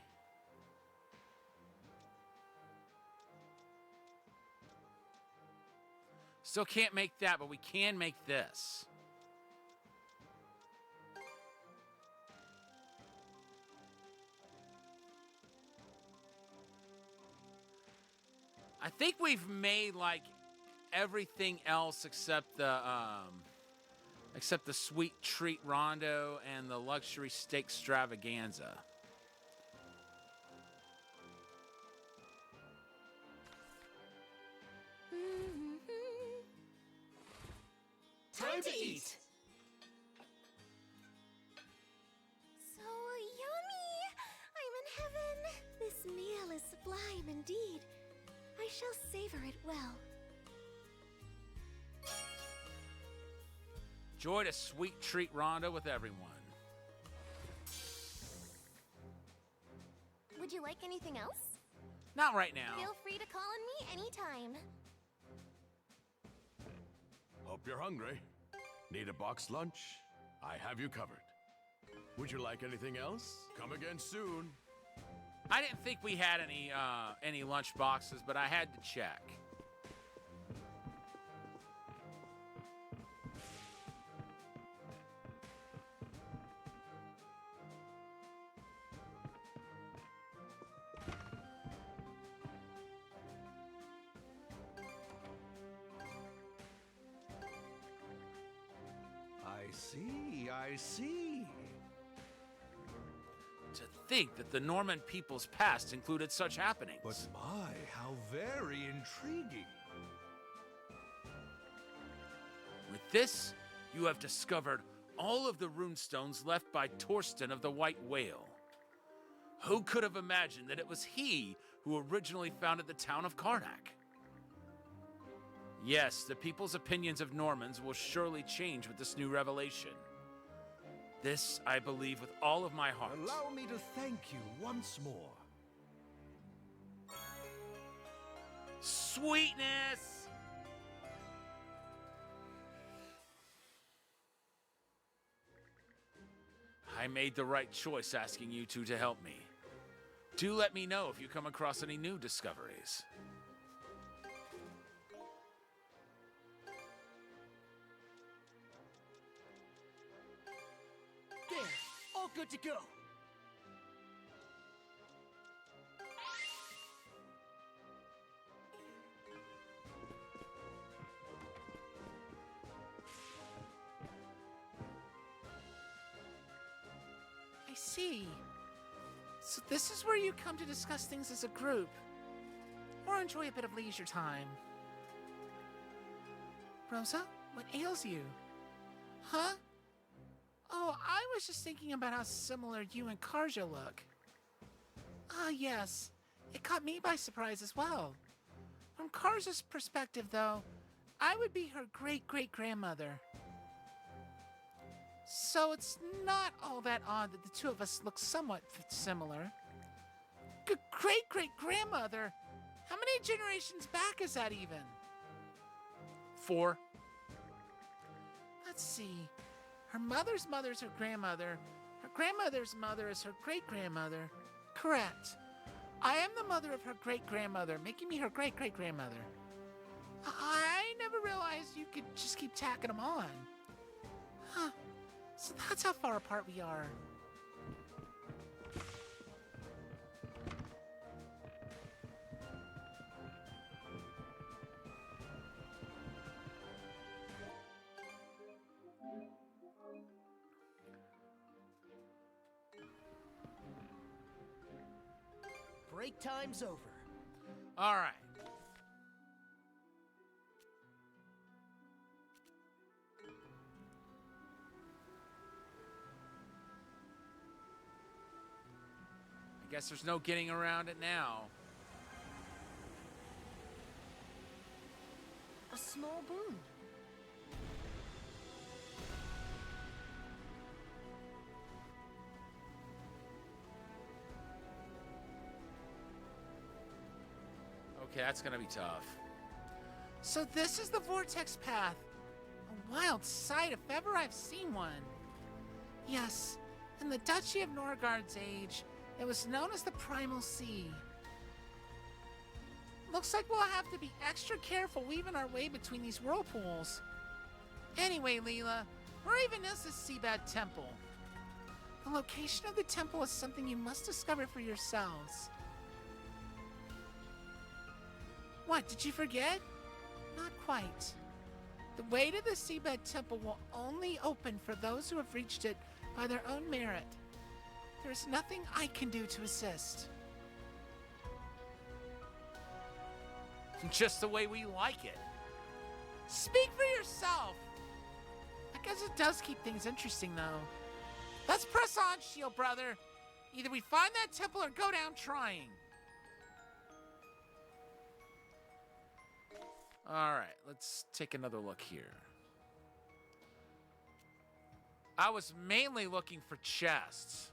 Still can't make that, but we can make this. I think we've made like everything else except the sweet treat rondo and the luxury steak extravaganza. Time to eat! So yummy! I'm in heaven! This meal is sublime indeed. I shall savor it well. Enjoy a sweet treat rondo with everyone. Would you like anything else? Not right now. Feel free to call on me anytime. Hope you're hungry. Need a boxed lunch? I have you covered. Would you like anything else? Come again soon. I didn't think we had any lunch boxes, but I had to check. I see. To think that the Norman people's past included such happenings. But my, how very intriguing. With this, you have discovered all of the runestones left by Torsten of the White Whale. Who could have imagined that it was he who originally founded the town of Karnak? Yes, the people's opinions of Normans will surely change with this new revelation. This, I believe with all of my heart. Allow me to thank you once more. Sweetness! I made the right choice asking you two to help me. Do let me know if you come across any new discoveries. There, all good to go. I see. So this is where you come to discuss things as a group, or enjoy a bit of leisure time. Rosa, what ails you? Huh? Oh, I was just thinking about how similar you and Karja look. Ah, yes. It caught me by surprise as well. From Karja's perspective, though, I would be her great-great-grandmother. So it's not all that odd that the two of us look somewhat similar. Great-great-grandmother? How many generations back is that even? 4. Let's see. Her mother's mother is her grandmother. Her grandmother's mother is her great-grandmother. Correct. I am the mother of her great-grandmother, making me her great-great-grandmother. I never realized you could just keep tacking them on. Huh. So that's how far apart we are. Break time's over. All right. I guess there's no getting around it now. A small boon. Okay, that's gonna be tough. So this is the Vortex Path. A wild sight if ever I've seen one. Yes, in the Duchy of Norgard's age, it was known as the Primal Sea. Looks like we'll have to be extra careful weaving our way between these whirlpools. Anyway, Leela, where even is this Seabed Temple? The location of the temple is something you must discover for yourselves. What, did you forget? Not quite. The way to the Seabed Temple will only open for those who have reached it by their own merit. There's nothing I can do to assist. Just the way we like it. Speak for yourself! I guess it does keep things interesting, though. Let's press on, Shield Brother. Either we find that temple or go down trying. All right, let's take another look here. I was mainly looking for chests.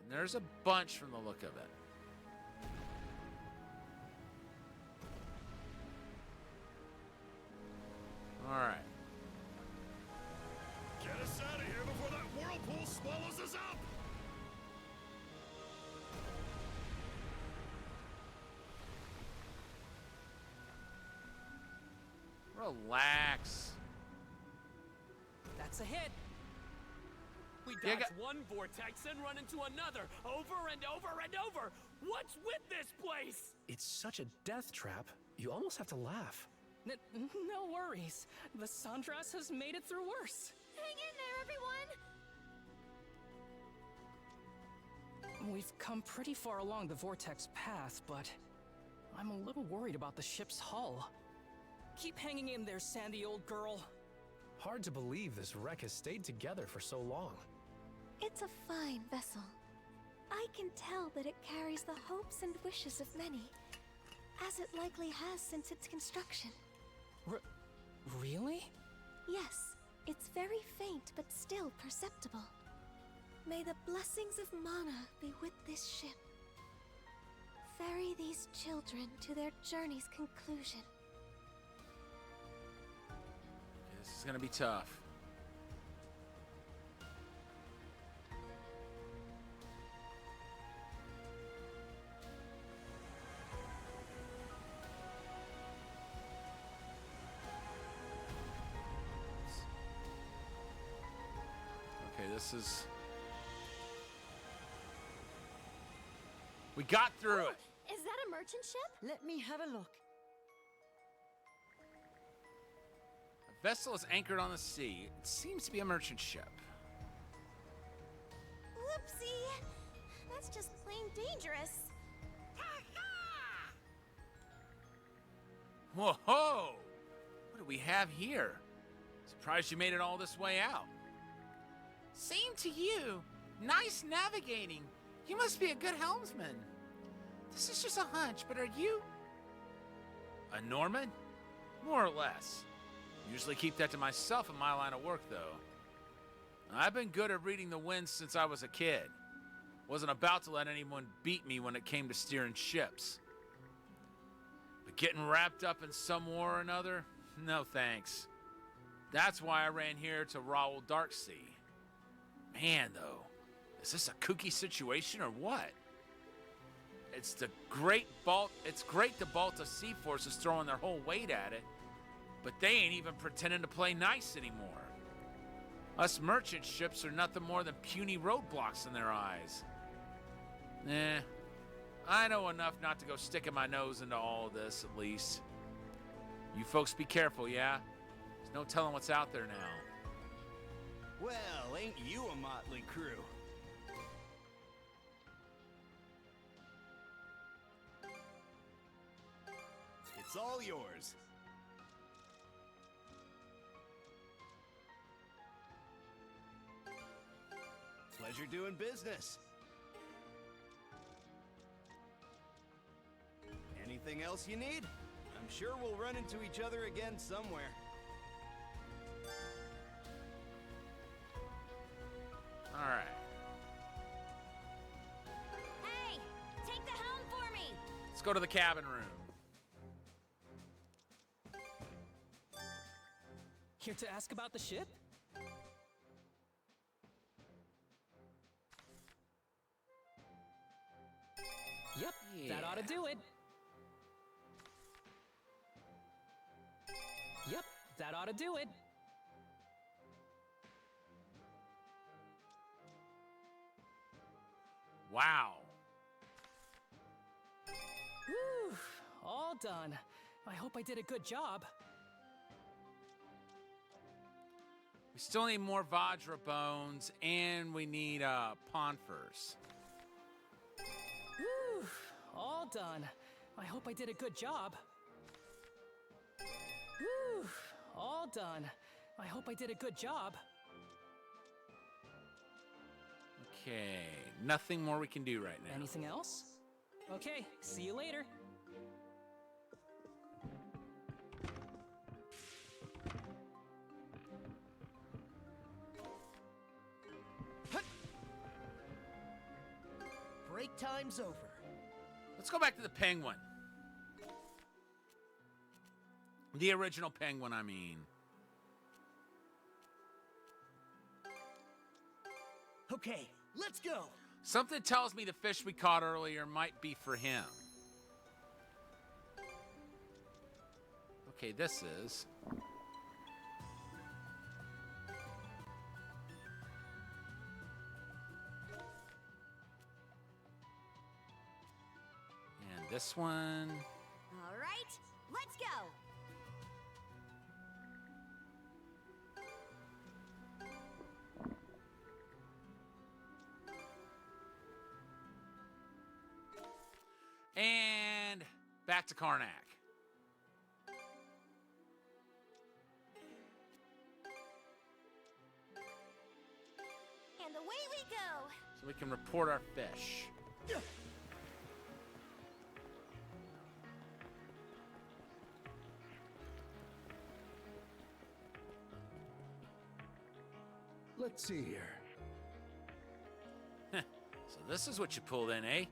And there's a bunch from the look of it. All right. Get us out of here before that whirlpool swallows us up! Relax. That's a hit. We Yeah, dodge one vortex and run into another, over and over and over. What's with this place? It's such a death trap, you almost have to laugh. No worries. The Sandras has made it through worse. Hang in there, everyone! We've come pretty far along the Vortex path, but I'm a little worried about the ship's hull. Keep hanging in there, Sandy, old girl. Hard to believe this wreck has stayed together for so long. It's a fine vessel. I can tell that it carries the hopes and wishes of many, as it likely has since its construction. Really? Yes, it's very faint but still perceptible. May the blessings of Mana be with this ship. Ferry these children to their journey's conclusion. Okay, this is gonna be tough. Okay, this is... We got through it. Is that a merchant ship? Let me have a look. A vessel is anchored on the sea. It seems to be a merchant ship. Whoopsie! That's just plain dangerous. Whoa! What do we have here? Surprised you made it all this way out. Same to you. Nice navigating. You must be a good helmsman. This is just a hunch, but are you... A Norman? More or less. Usually keep that to myself in my line of work, though. I've been good at reading the wind since I was a kid. Wasn't about to let anyone beat me when it came to steering ships. But getting wrapped up in some war or another? No thanks. That's why I ran here to Raoul Darksea. Man, though, is this a kooky situation or what? It's great the Balta Sea Force is throwing their whole weight at it, but they ain't even pretending to play nice anymore. Us merchant ships are nothing more than puny roadblocks in their eyes. I know enough not to go sticking my nose into all of this, at least. You folks be careful, yeah? There's no telling what's out there now. Well, ain't you a motley crew? It's all yours. Pleasure doing business. Anything else you need? I'm sure we'll run into each other again somewhere. All right. Hey, take the helm for me. Let's go to the cabin room. Here to ask about the ship? Yep, that ought to do it. Yep, that ought to do it. Wow. Whew, all done. I hope I did a good job. We still need more Vajra bones, and we need Ponfers. Whew, all done. I hope I did a good job. Whew, all done. I hope I did a good job. Okay, nothing more we can do right now. Anything else? Okay, see you later. Break time's over. Let's go back to the Penguin. The original Penguin, I mean. Okay, let's go. Something tells me the fish we caught earlier might be for him. Okay, this is. And this one. All right, let's go. And back to Karnak. And away we go. So we can report our fish. Let's see here. So this is what you pulled in, eh?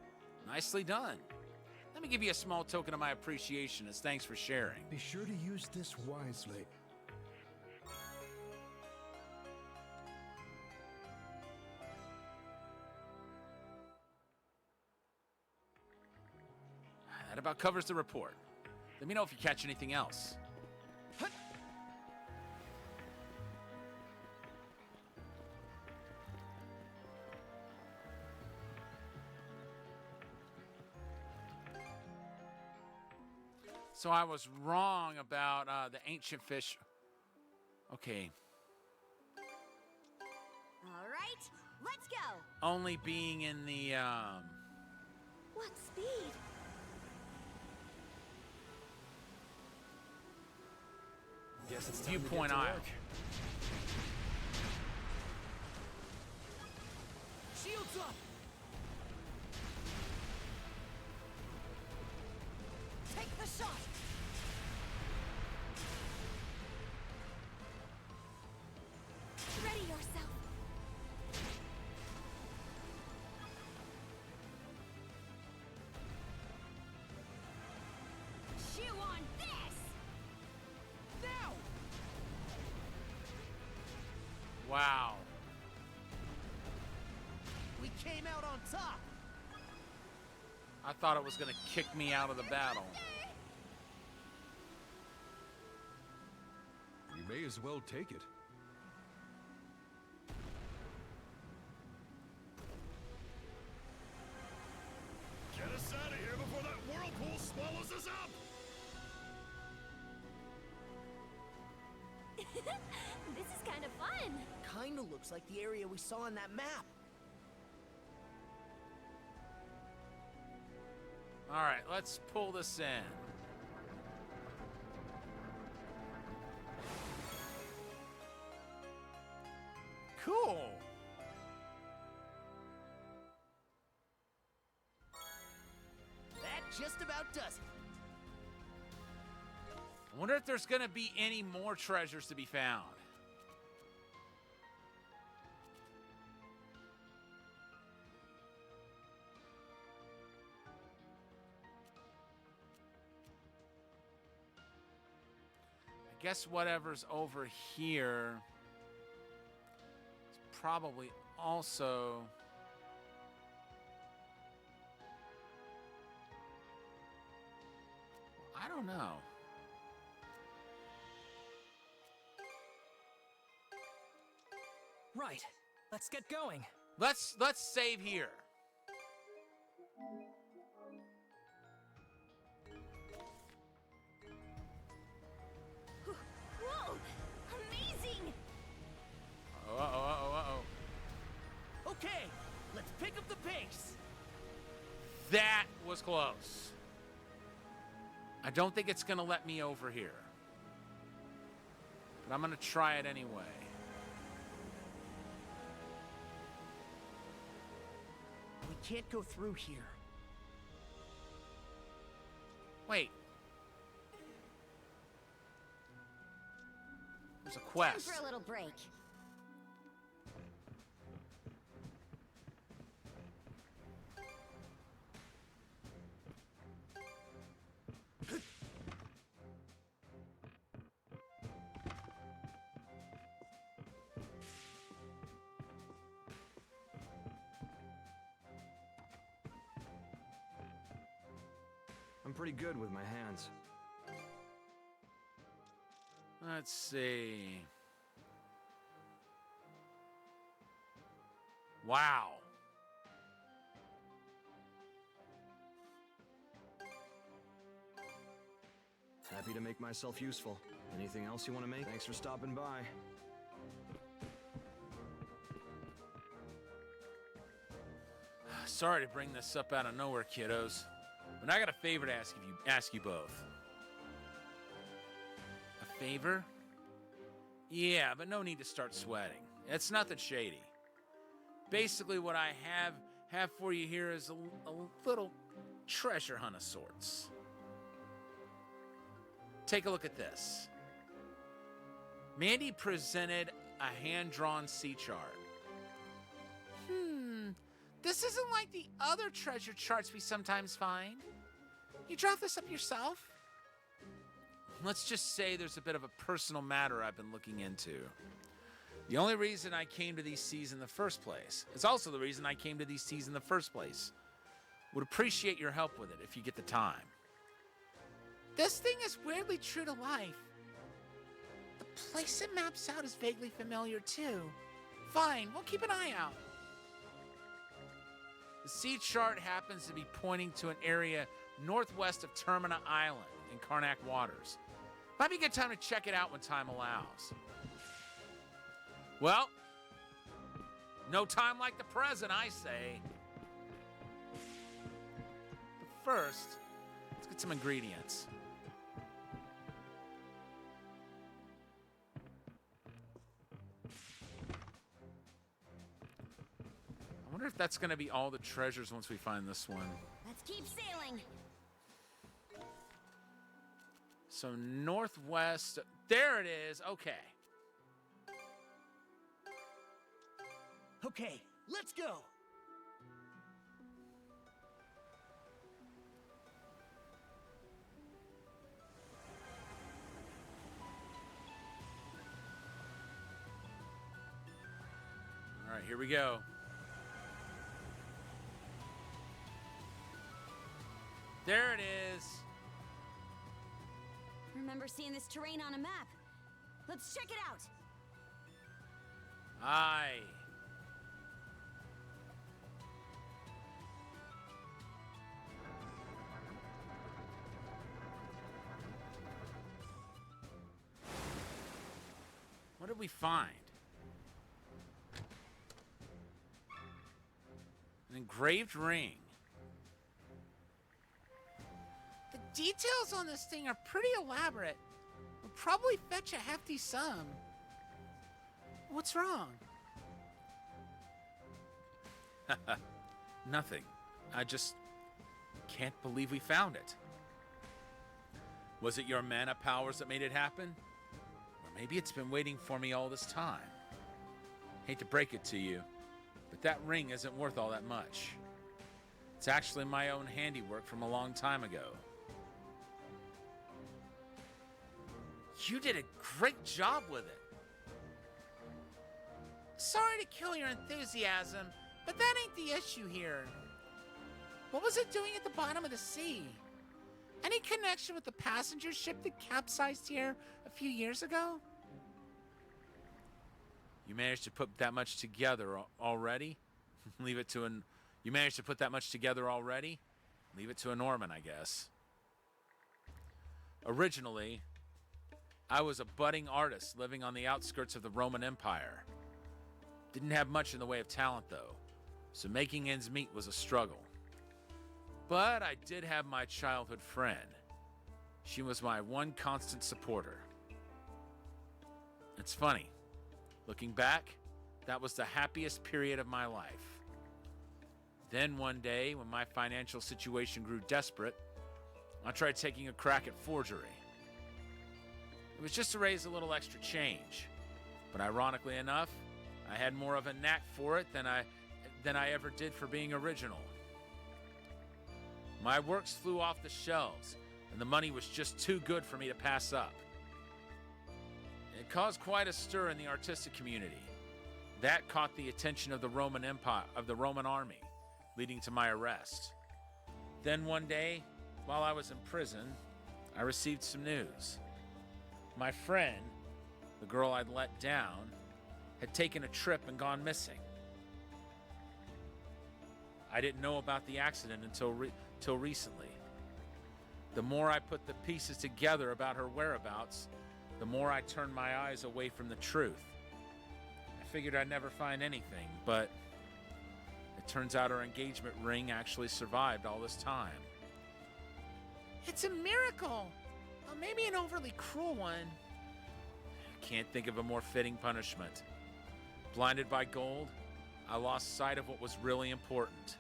Nicely done. Let me give you a small token of my appreciation as thanks for sharing. Be sure to use this wisely. That about covers the report. Let me know if you catch anything else. So I was wrong about the ancient fish. Okay. All right, let's go. Only being in the, What speed? Guess it's time to viewpoint get to aisle. work. Shields up! Take the shot! Ready yourself. Chew on this! Now! Wow. We came out on top! I thought it was going to kick me out of the battle. We may as well take it. Get us out of here before that whirlpool swallows us up! This is kind of fun. Kinda looks like the area we saw on that map. All right, let's pull this in. Cool. That just about does it. I wonder if there's going to be any more treasures to be found. I guess whatever's over here is probably also... I don't know. Right. Let's get going. Let's save here. Whoa! Amazing! Okay, let's pick up the pace. That was close. I don't think it's going to let me over here. But I'm going to try it anyway. We can't go through here. Wait. There's a Time quest. for a little break. I'm pretty good with my hands. Let's see. Wow. Happy to make myself useful. Anything else you want to make? Thanks for stopping by. Sorry to bring this up out of nowhere, kiddos, but I got a favor to ask you both. A favor? Yeah, but no need to start sweating. It's nothing shady. Basically, what I have for you here is a little treasure hunt of sorts. Take a look at this. Mandy presented a hand-drawn sea chart. This isn't like the other treasure charts we sometimes find. You draw this up yourself? Let's just say there's a bit of a personal matter I've been looking into. The only reason I came to these seas in the first place. It's also the reason I came to these seas in the first place. Would appreciate your help with it if you get the time. This thing is weirdly true to life. The place it maps out is vaguely familiar too. Fine, we'll keep an eye out. The sea chart happens to be pointing to an area northwest of Termina Island in Karnak waters. Might be a good time to check it out when time allows. Well, no time like the present, I say. But first, let's get some ingredients. wonder if that's going to be all the treasures once we find this one. Let's keep sailing. So northwest, there it is. Okay. Okay, let's go. All right, here we go. There it is. Remember seeing this terrain on a map. Let's check it out. Aye. What did we find? An engraved ring. The details on this thing are pretty elaborate. Will probably fetch a hefty sum. What's wrong? Nothing. I just can't believe we found it. Was it your mana powers that made it happen? Or maybe it's been waiting for me all this time. Hate to break it to you, but that ring isn't worth all that much. It's actually my own handiwork from a long time ago. You did a great job with it. Sorry to kill your enthusiasm, but that ain't the issue here. What was it doing at the bottom of the sea? Any connection with the passenger ship that capsized here a few years ago? You managed to put that much together already? Leave it to an... You managed to put that much together already? Leave it to a Norman, I guess. Originally, I was a budding artist living on the outskirts of the Roman Empire. Didn't have much in the way of talent, though, so making ends meet was a struggle. But I did have my childhood friend. She was my one constant supporter. It's funny. Looking back, that was the happiest period of my life. Then one day, when my financial situation grew desperate, I tried taking a crack at forgery. It was just to raise a little extra change. But ironically enough, I had more of a knack for it than I ever did for being original. My works flew off the shelves, and the money was just too good for me to pass up. It caused quite a stir in the artistic community. That caught the attention of the Roman Empire, of the Roman army, leading to my arrest. Then one day, while I was in prison, I received some news. My friend, the girl I'd let down, had taken a trip and gone missing. I didn't know about the accident until recently. The more I put the pieces together about her whereabouts, the more I turned my eyes away from the truth. I figured I'd never find anything, but it turns out her engagement ring actually survived all this time. It's a miracle! Well, maybe an overly cruel one. I can't think of a more fitting punishment. Blinded by gold, I lost sight of what was really important.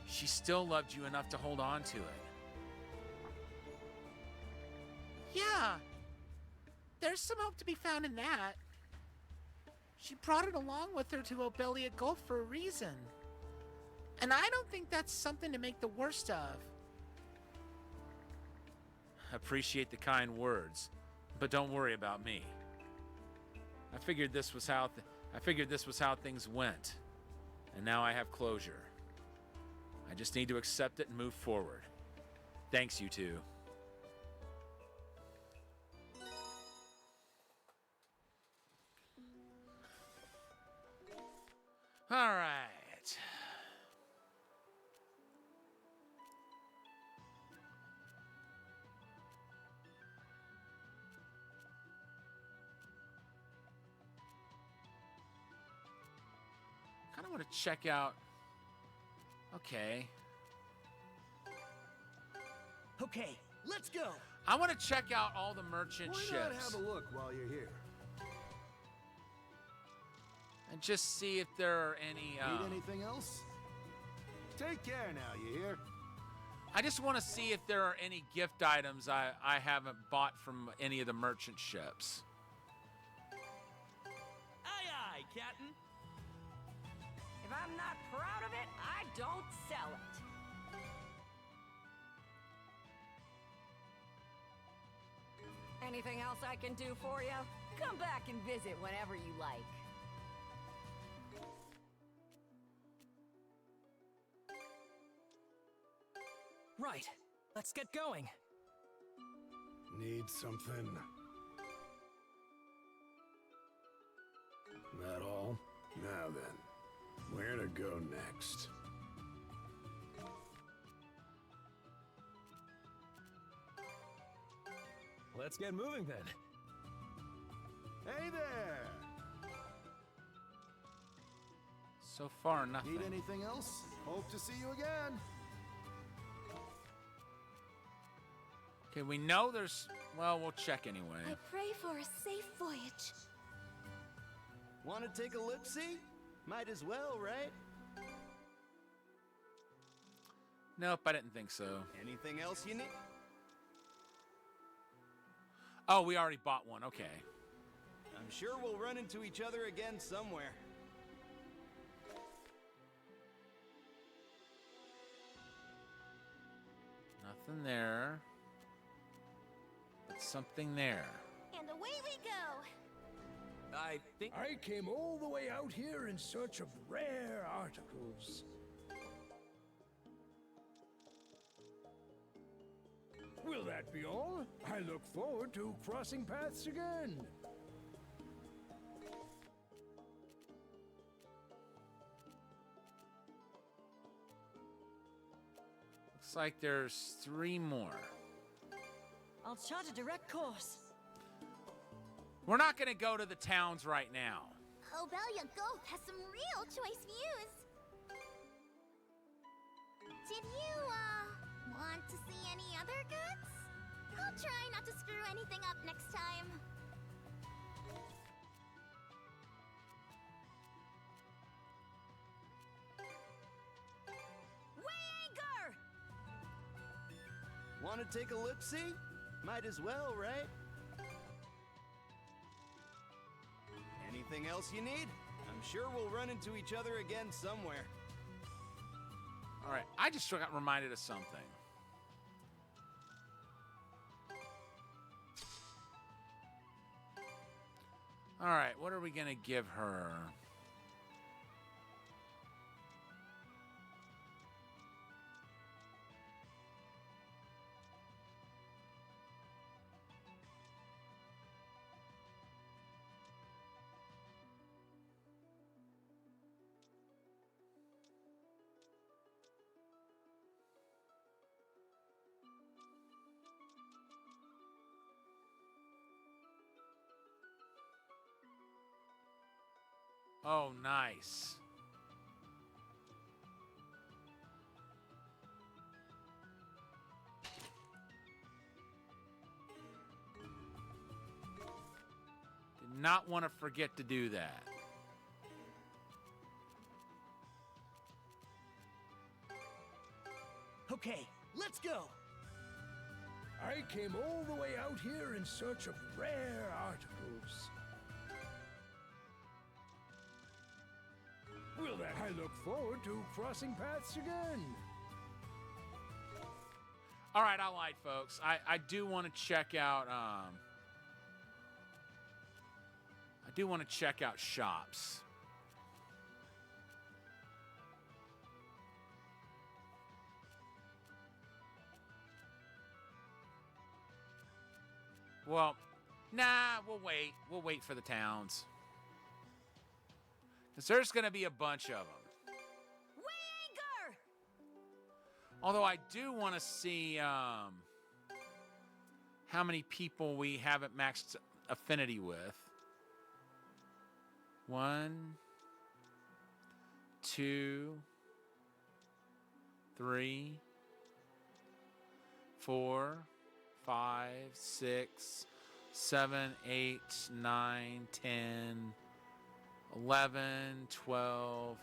She still loved you enough to hold on to it. Yeah. There's some hope to be found in that. She brought it along with her to Obelia Gulf for a reason. And I don't think that's something to make the worst of. Appreciate the kind words, but don't worry about me. I figured this was how things went, and now I have closure. I just need to accept it and move forward. Thanks, you two. All right. Kind of want to check out. Okay. Okay, let's go. I want to check out all the merchant Why ships. not have a look while you're here? And just see if there are any. Need anything else? Take care now, you hear? I just want to see if there are any gift items I haven't bought from any of the merchant ships. Aye, aye, Captain. If I'm not proud of it, I don't sell it. Anything else I can do for you? Come back and visit whenever you like. Right. Let's get going. Need something? That all? Now then, where to go next? Let's get moving then. Hey there! So far, nothing. Need anything else? Hope to see you again. Okay, we know there's... Well, we'll check anyway. I pray for a safe voyage. Want to take a look-see? Might as well, right? Nope, I didn't think so. Anything else you need? Oh, we already bought one. Okay. I'm sure we'll run into each other again somewhere. Nothing there. But something there. And away we go! I think... I came all the way out here in search of rare articles. Will that be all? I look forward to crossing paths again. Looks like there's 3 more. I'll chart a direct course. We're not going to go to the towns right now. Obelia Gulf has some real choice views. Did you, want to see any other goods? I'll try not to screw anything up next time. Weigh anchor! Want to take a look-see? Might as well, right? Anything else you need? I'm sure we'll run into each other again somewhere. All right, I just got reminded of something. All right, what are we going to give her? Oh, nice. Did not want to forget to do that. Okay, let's go! I came all the way out here in search of rare articles. Will that? I look forward to crossing paths again. All right, I lied, folks. I do want to check out. I do want to check out shops. Well, nah, we'll wait. We'll wait for the towns. Because there's going to be a bunch of them. Weigh anchor! Although I do want to see how many people we haven't maxed affinity with. 1, 2, 3, 4, 5, 6, 7, 8, 9, 10. 11, 12,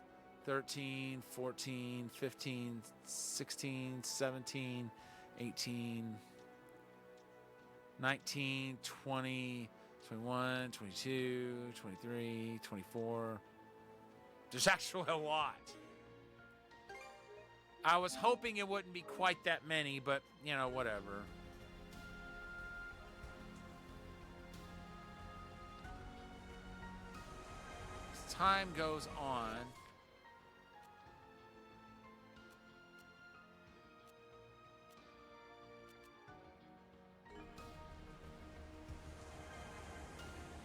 13, 14, 15, 16, 17, 18, 19, 20, 21, 22, 23, 24. There's actually a lot. I was hoping it wouldn't be quite that many, but, you know, whatever. As time goes on,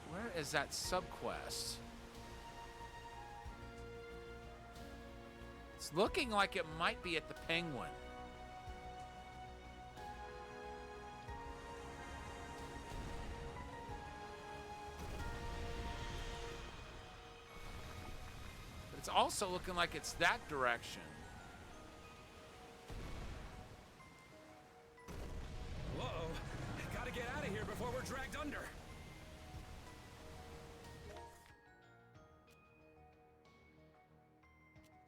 where is that subquest? It's looking like it might be at the Penguin. But it's also looking like it's that direction. Whoa, gotta get out of here before we're dragged under.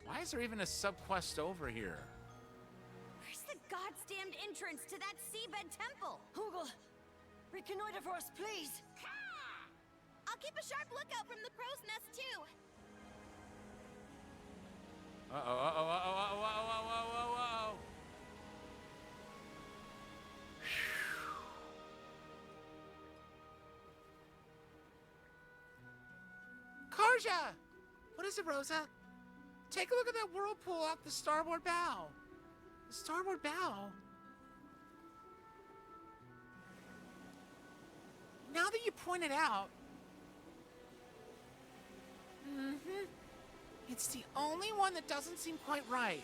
Why is there even a subquest over here? Where's the goddamned entrance to that seabed temple? Hoogle, reconnoiter for us, please. I'll keep a sharp lookout from the crow's nest, too. Uh-oh. Karja! What is it, Rosa? Take a look at that whirlpool off the starboard bow. The starboard bow? Now that you point it out... It's the only one that doesn't seem quite right.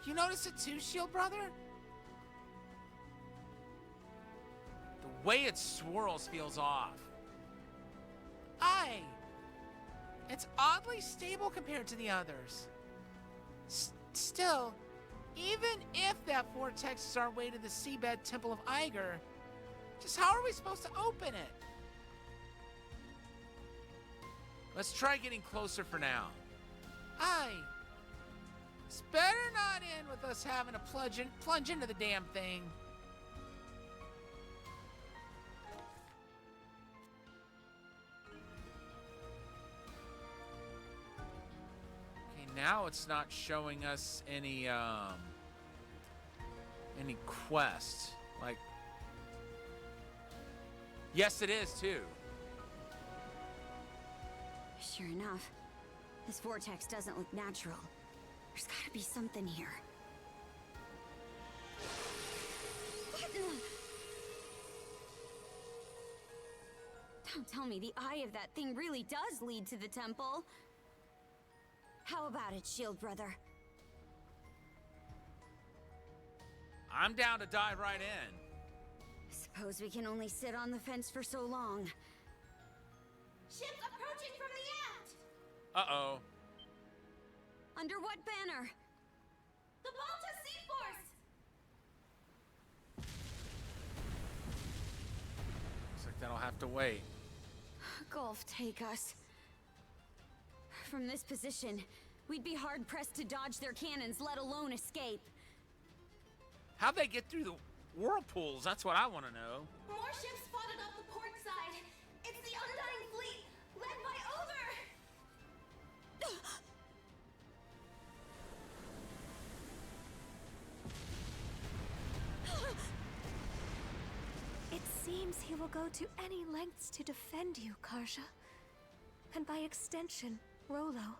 You notice it too, Shield Brother? The way it swirls feels off. Aye. It's oddly stable compared to the others. Still, even if that vortex is our way to the seabed Temple of Iger, just how are we supposed to open it? Let's try getting closer for now. Aye. It's better not end with us having to plunge into the damn thing. Now it's not showing us any quest. Like, yes, it is too. Sure enough, this vortex doesn't look natural. There's gotta be something here. What? Don't tell me the eye of that thing really does lead to the temple. How about it, Shield Brother? I'm down to dive right in. Suppose we can only sit on the fence for so long. Ships approaching from the aft! Uh-oh. Under what banner? The Balta Sea Force! Looks like that'll have to wait. Gulf take us. From this position, we'd be hard-pressed to dodge their cannons, let alone escape. How'd they get through the whirlpools? That's what I want to know. More ships spotted off the port side. It's the Undying Fleet, led by Over! It seems he will go to any lengths to defend you, Karja. And by extension, Rolo.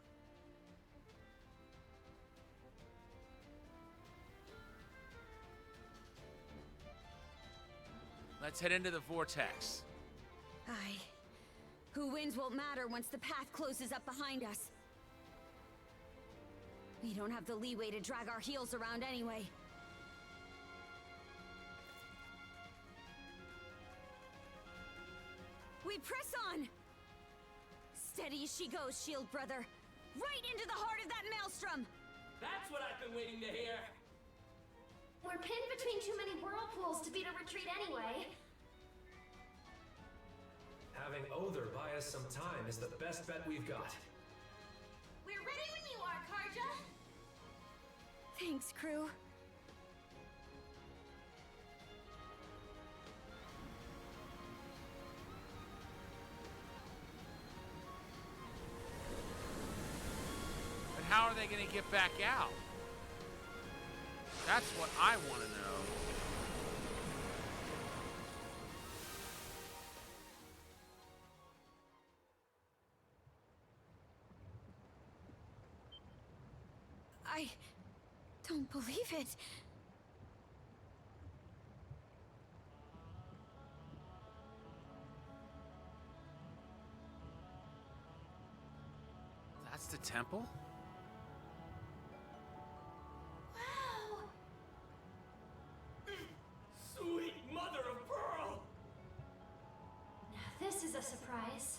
Let's head into the vortex. Aye. Who wins won't matter once the path closes up behind us. We don't have the leeway to drag our heels around anyway. We press on! Steady as she goes, Shield Brother. Right into the heart of that maelstrom! That's what I've been waiting to hear! We're pinned between too many whirlpools to beat a retreat anyway. having Other buy us some time is the best bet we've got. We're ready when you are, Karja! Thanks, crew. But how are they going to get back out? That's what I want to know. I don't believe it. That's the temple? Wow! Sweet mother of pearl! Now this is a surprise.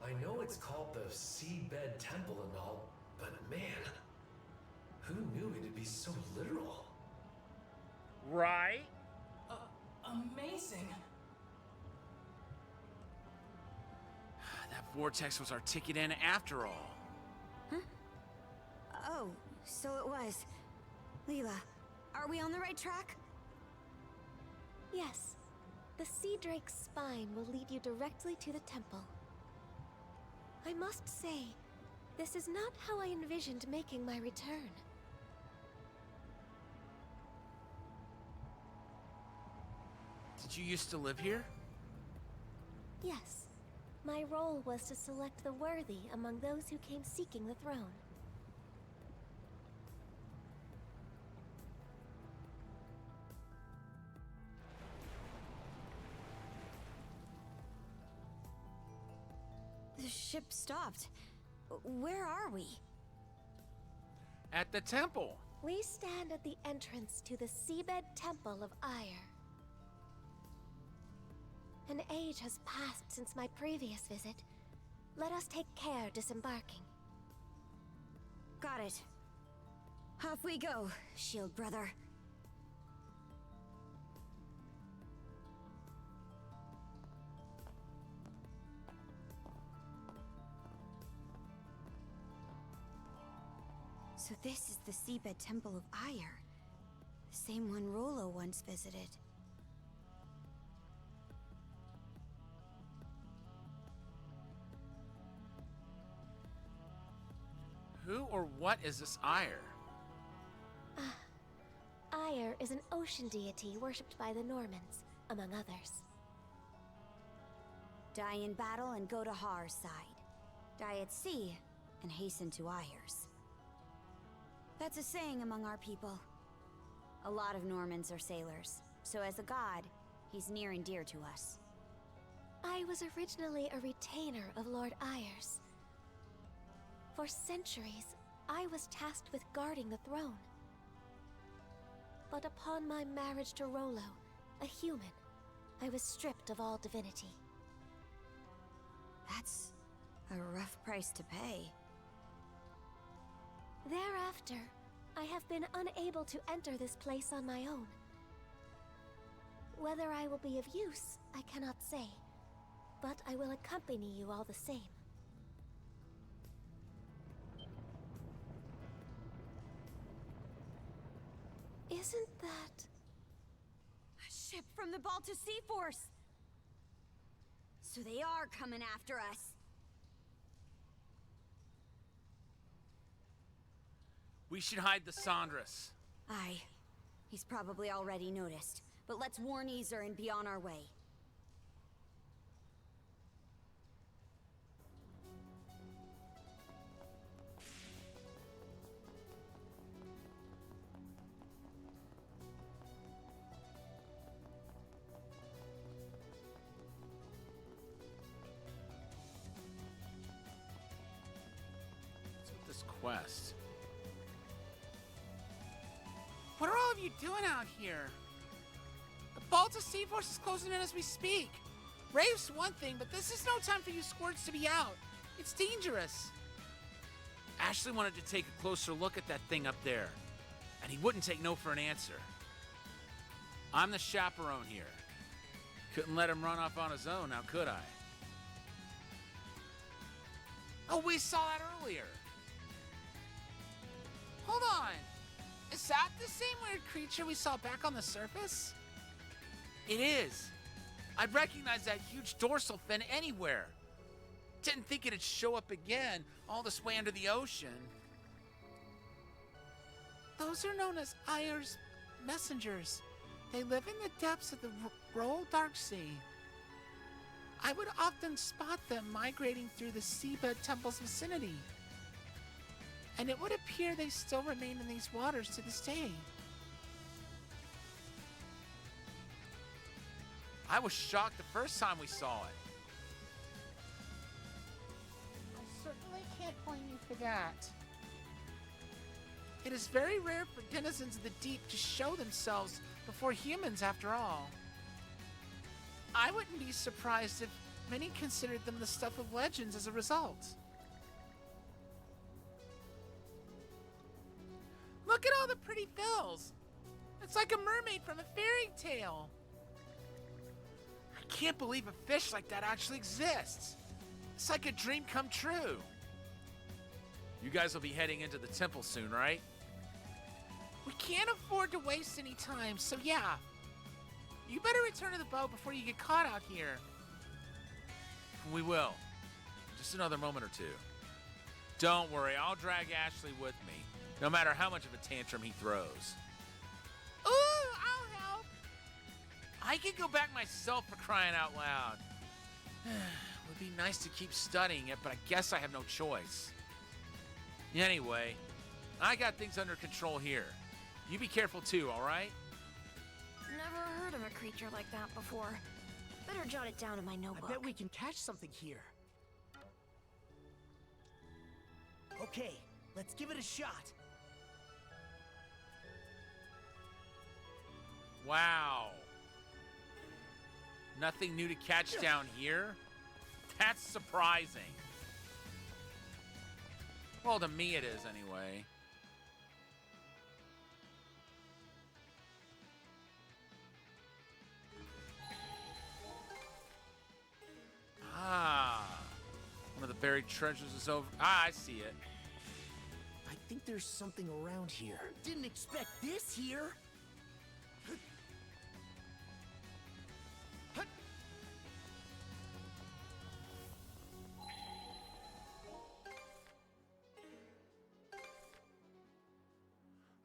I know it's called the Seabed Temple and all, but man, who knew it'd be so literal? Right? Amazing. That vortex was our ticket in after all. Huh? Oh, so it was. Leela, are we on the right track? Yes. The Sea Drake's spine will lead you directly to the temple. I must say, this is not how I envisioned making my return. Did you used to live here? Yes. My role was to select the worthy among those who came seeking the throne. The ship stopped. Where are we? At the temple. We stand at the entrance to the Seabed Temple of Ire. An age has passed since my previous visit. Let us take care disembarking. Got it. Off we go, Shield Brother. So this is the Seabed Temple of Ire. The same one Rolo once visited. Who or what is this Ire? Ire is an ocean deity worshipped by the Normans, among others. Die in battle and go to Har's side. Die at sea and hasten to Ire's. That's a saying among our people. A lot of Normans are sailors, so as a god, he's near and dear to us. I was originally a retainer of Lord Ire's. For centuries, I was tasked with guarding the throne. But upon my marriage to Rolo, a human, I was stripped of all divinity. That's a rough price to pay. Thereafter, I have been unable to enter this place on my own. Whether I will be of use, I cannot say, but I will accompany you all the same. Isn't that... A ship from the Balta Sea Force! So they are coming after us. We should hide the Sandras. Aye. He's probably already noticed. But let's warn Easer and be on our way. What's with this quest? What are all of you doing out here? The Balta Sea Force is closing in as we speak. Rafe's one thing, but this is no time for you squirts to be out. It's dangerous. Ashley wanted to take a closer look at that thing up there, and he wouldn't take no for an answer. I'm the chaperone here. Couldn't let him run off on his own, now could I? Oh, we saw that earlier. Hold on. Is that the same weird creature we saw back on the surface? It is. I'd recognize that huge dorsal fin anywhere. Didn't think it'd show up again all this way under the ocean. Those are known as Ayer's messengers. They live in the depths of the Royal Dark Sea. I would often spot them migrating through the seabed temple's vicinity. And it would appear they still remain in these waters to this day. I was shocked the first time we saw it. I certainly can't blame you for that. It is very rare for denizens of the deep to show themselves before humans, after all. I wouldn't be surprised if many considered them the stuff of legends as a result. Look at all the pretty fills. It's like a mermaid from a fairy tale. I can't believe a fish like that actually exists. It's like a dream come true. You guys will be heading into the temple soon, right? We can't afford to waste any time, so yeah. You better return to the boat before you get caught out here. We will. Just another moment or two. Don't worry, I'll drag Ashley with me, no matter how much of a tantrum he throws. Ooh, I'll help. I can go back myself, for crying out loud. Would be nice to keep studying it, but I guess I have no choice. Anyway, I got things under control here. You be careful too, all right? Never heard of a creature like that before. Better jot it down in my notebook. I bet we can catch something here. Okay, let's give it a shot. Wow. Nothing new to catch down here? That's surprising. Well, to me it is anyway. One of the buried treasures is over. I see it. I think there's something around here. Didn't expect this here.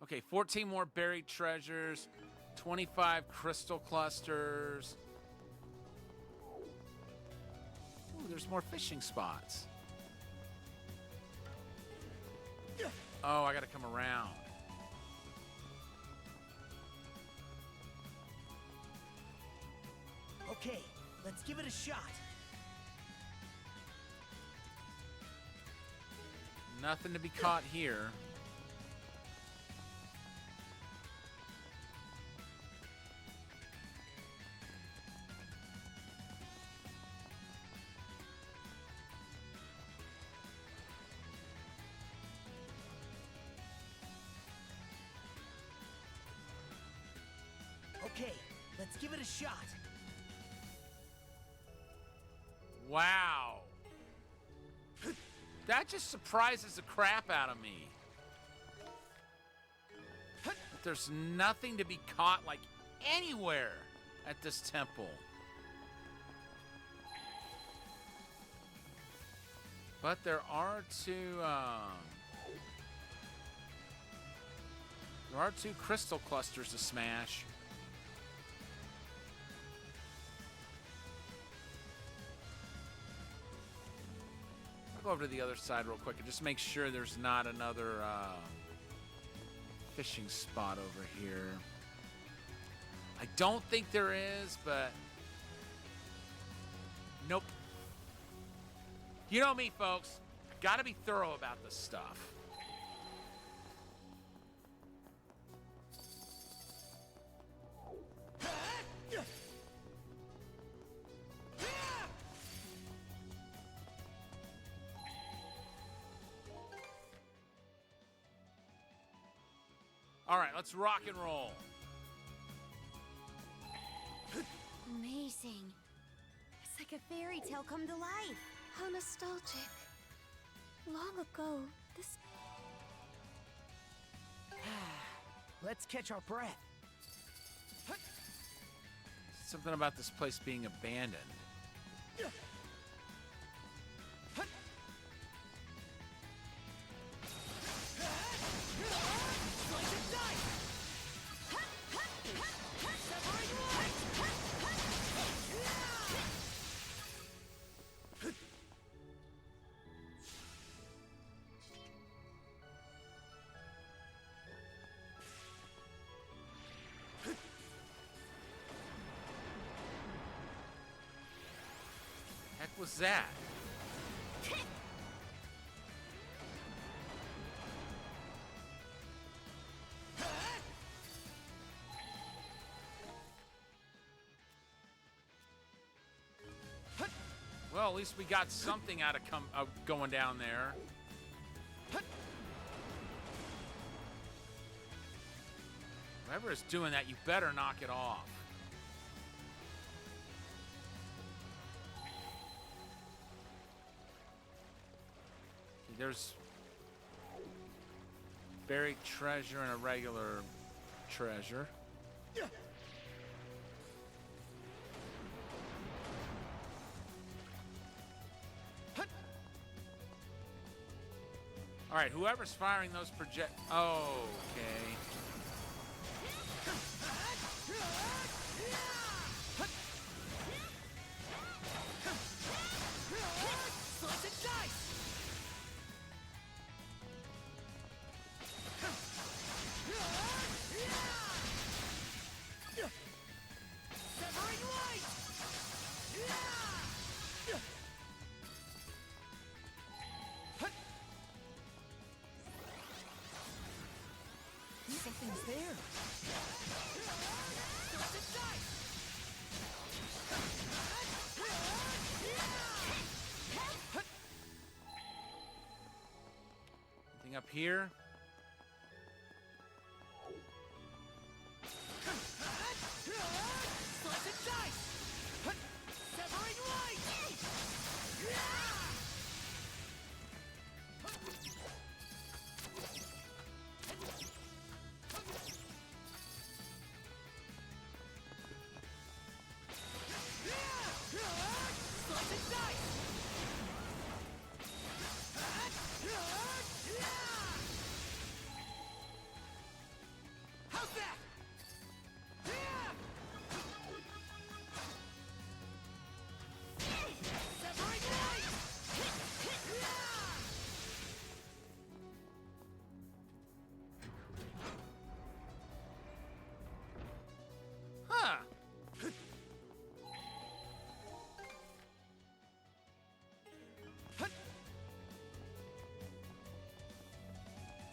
Okay, 14 more buried treasures, 25 crystal clusters. Ooh, there's more fishing spots. Oh, I gotta come around. Okay, let's give it a shot. Nothing to be caught here. Okay, let's give it a shot. Wow. That just surprises the crap out of me. There's nothing to be caught like anywhere at this temple. But there are two crystal clusters to smash. I'll go over to the other side real quick and just make sure there's not another fishing spot over here. I don't think there is, but nope. You know me, folks. Gotta be thorough about this stuff. All right, let's rock and roll. Mace, amazing. It's like a fairy tale come to life. How nostalgic. Long ago, this... Let's catch our breath. Something about this place being abandoned. Heck was that? Well, at least we got something out of going down there. Whoever is doing that, you better knock it off. There's buried treasure and a regular treasure. All right, whoever's firing those project... Oh, okay. Something's there. Anything up here?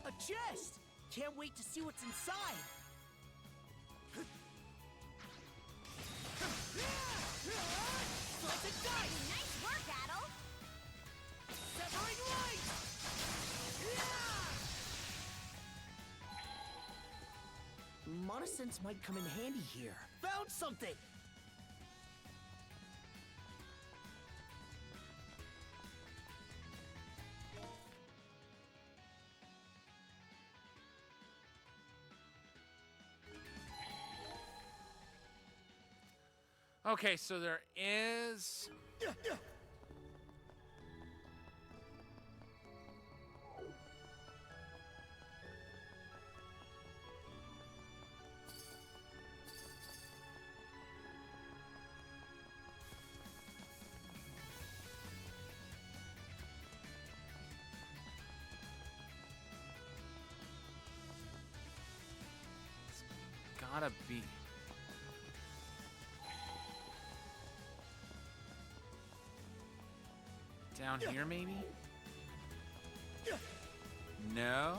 A chest! Can't wait to see what's inside. Nice work, Adel. Severing light! Mana sense might come in handy here. Found something! Okay, so there is... It's gotta be... Down here, maybe? No?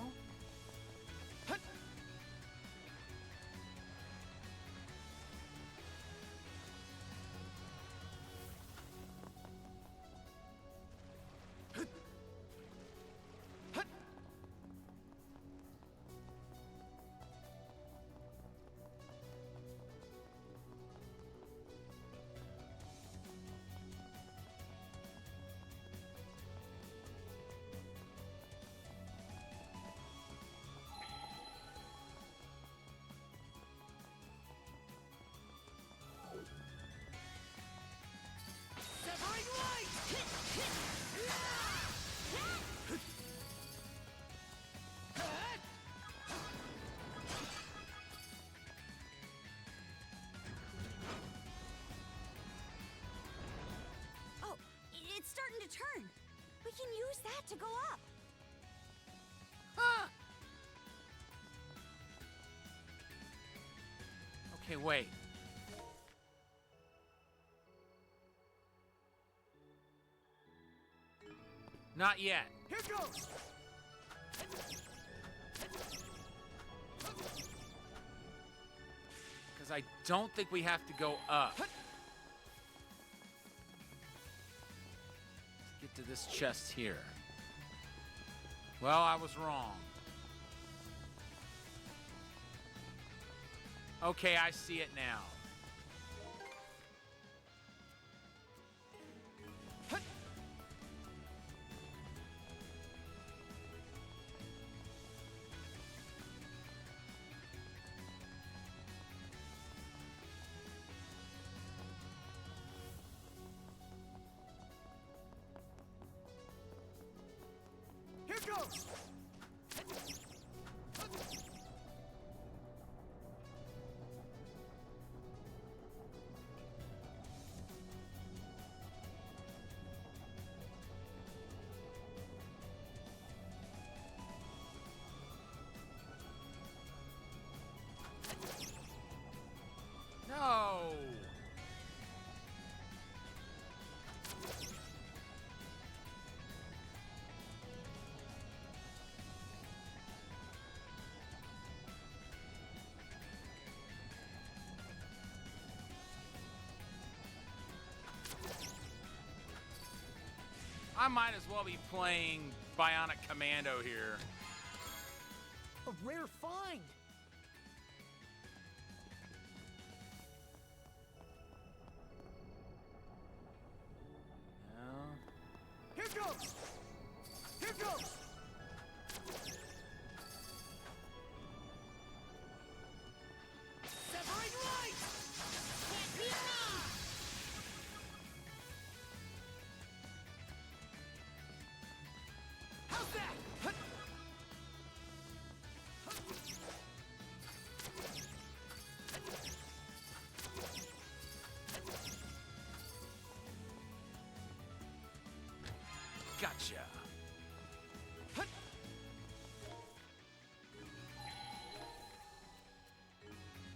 turn. We can use that to go up. Huh. Okay, wait. Not yet. Here goes! Because I don't think we have to go up. Get to this chest here. Well, I was wrong. Okay, I see it now. Here goes! No! I might as well be playing Bionic Commando here. A rare find! Here goes! Here goes! Severing light! Can't be me! How's that? Gotcha.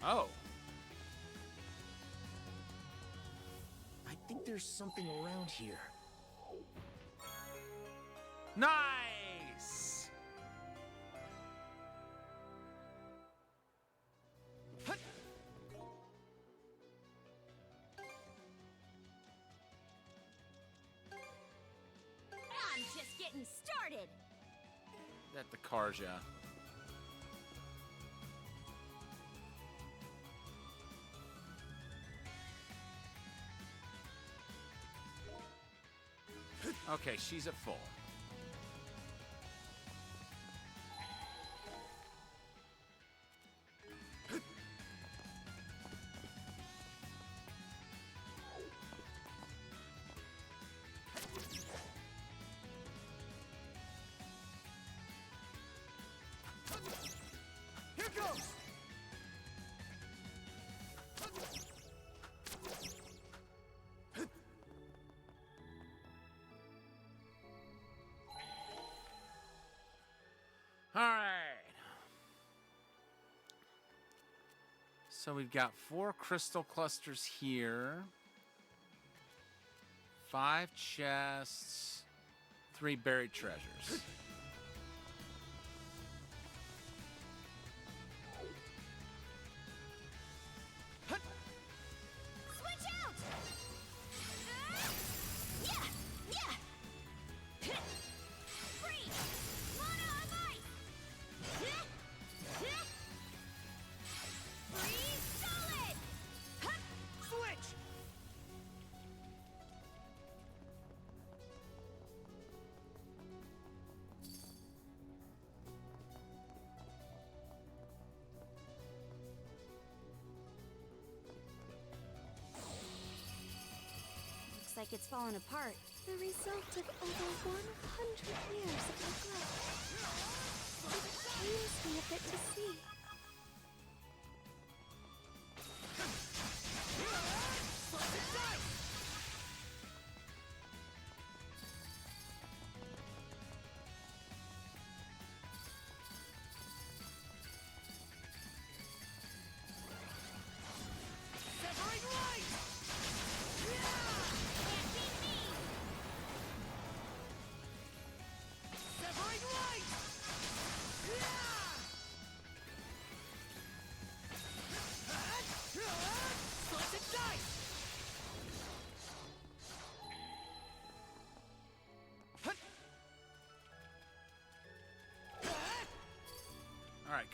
Oh. I think there's something around here. Nice! I'm just getting started. That the Karja. Okay, she's at full. Here goes! All right. So we've got 4 crystal clusters here. 5 chests. 3 buried treasures. Switch out! Yeah! Yeah! Free! Mana of ice! Free solid! Switch! Looks like it's fallen apart. The result of over 100 years of neglect. It pains me a bit to see.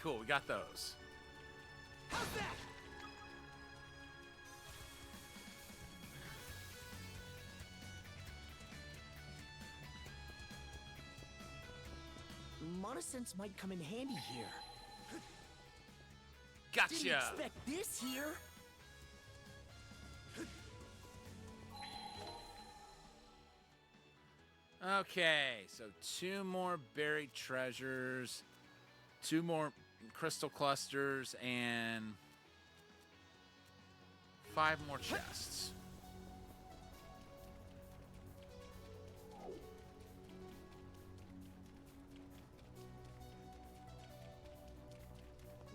cool. We got those. How's that? Mana sense might come in handy here. Gotcha. Didn't expect this here. Okay, so 2 more buried treasures, 2 more crystal clusters, and 5 more chests.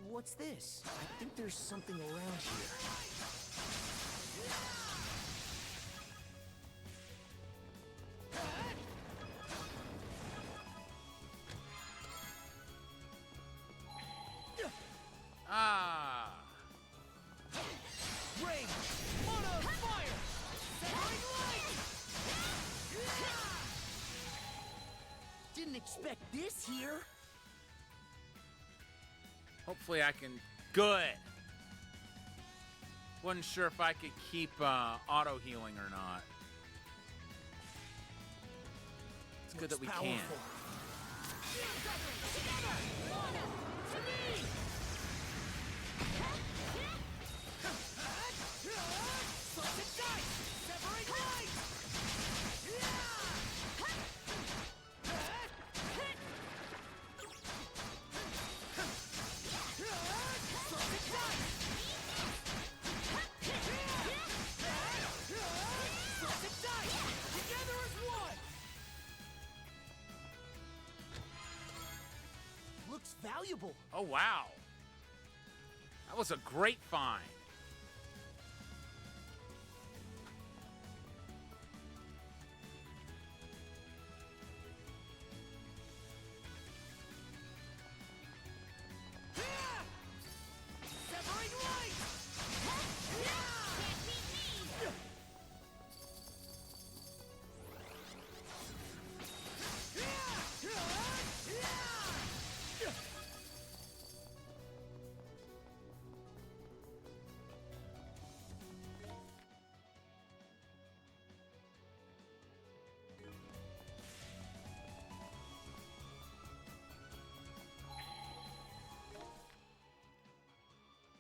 What's this? I think there's something around here. Ah! Rain! Mana fire! Severing light! Didn't expect this here. Hopefully I can... Good! Wasn't sure if I could keep auto-healing or not. It's good that we can. Looks valuable. Oh, wow. That was a great find. Severing light!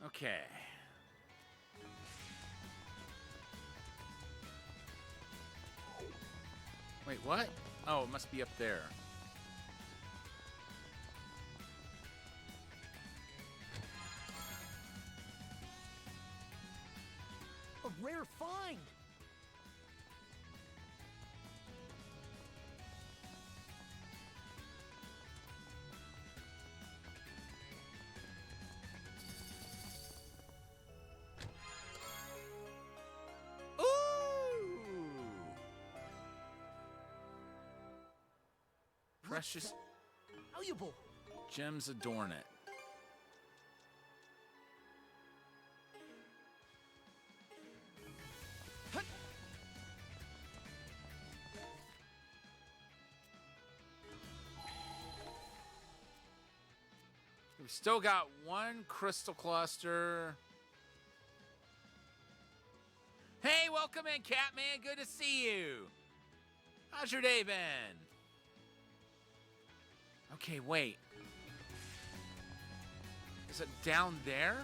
Okay. Wait, what? Oh, it must be up there. A rare find. Precious Valuable. gems adorn it. We've still got 1 crystal cluster. Hey, welcome in, Catman. Good to see you. How's your day been? Okay, wait. Is it down there?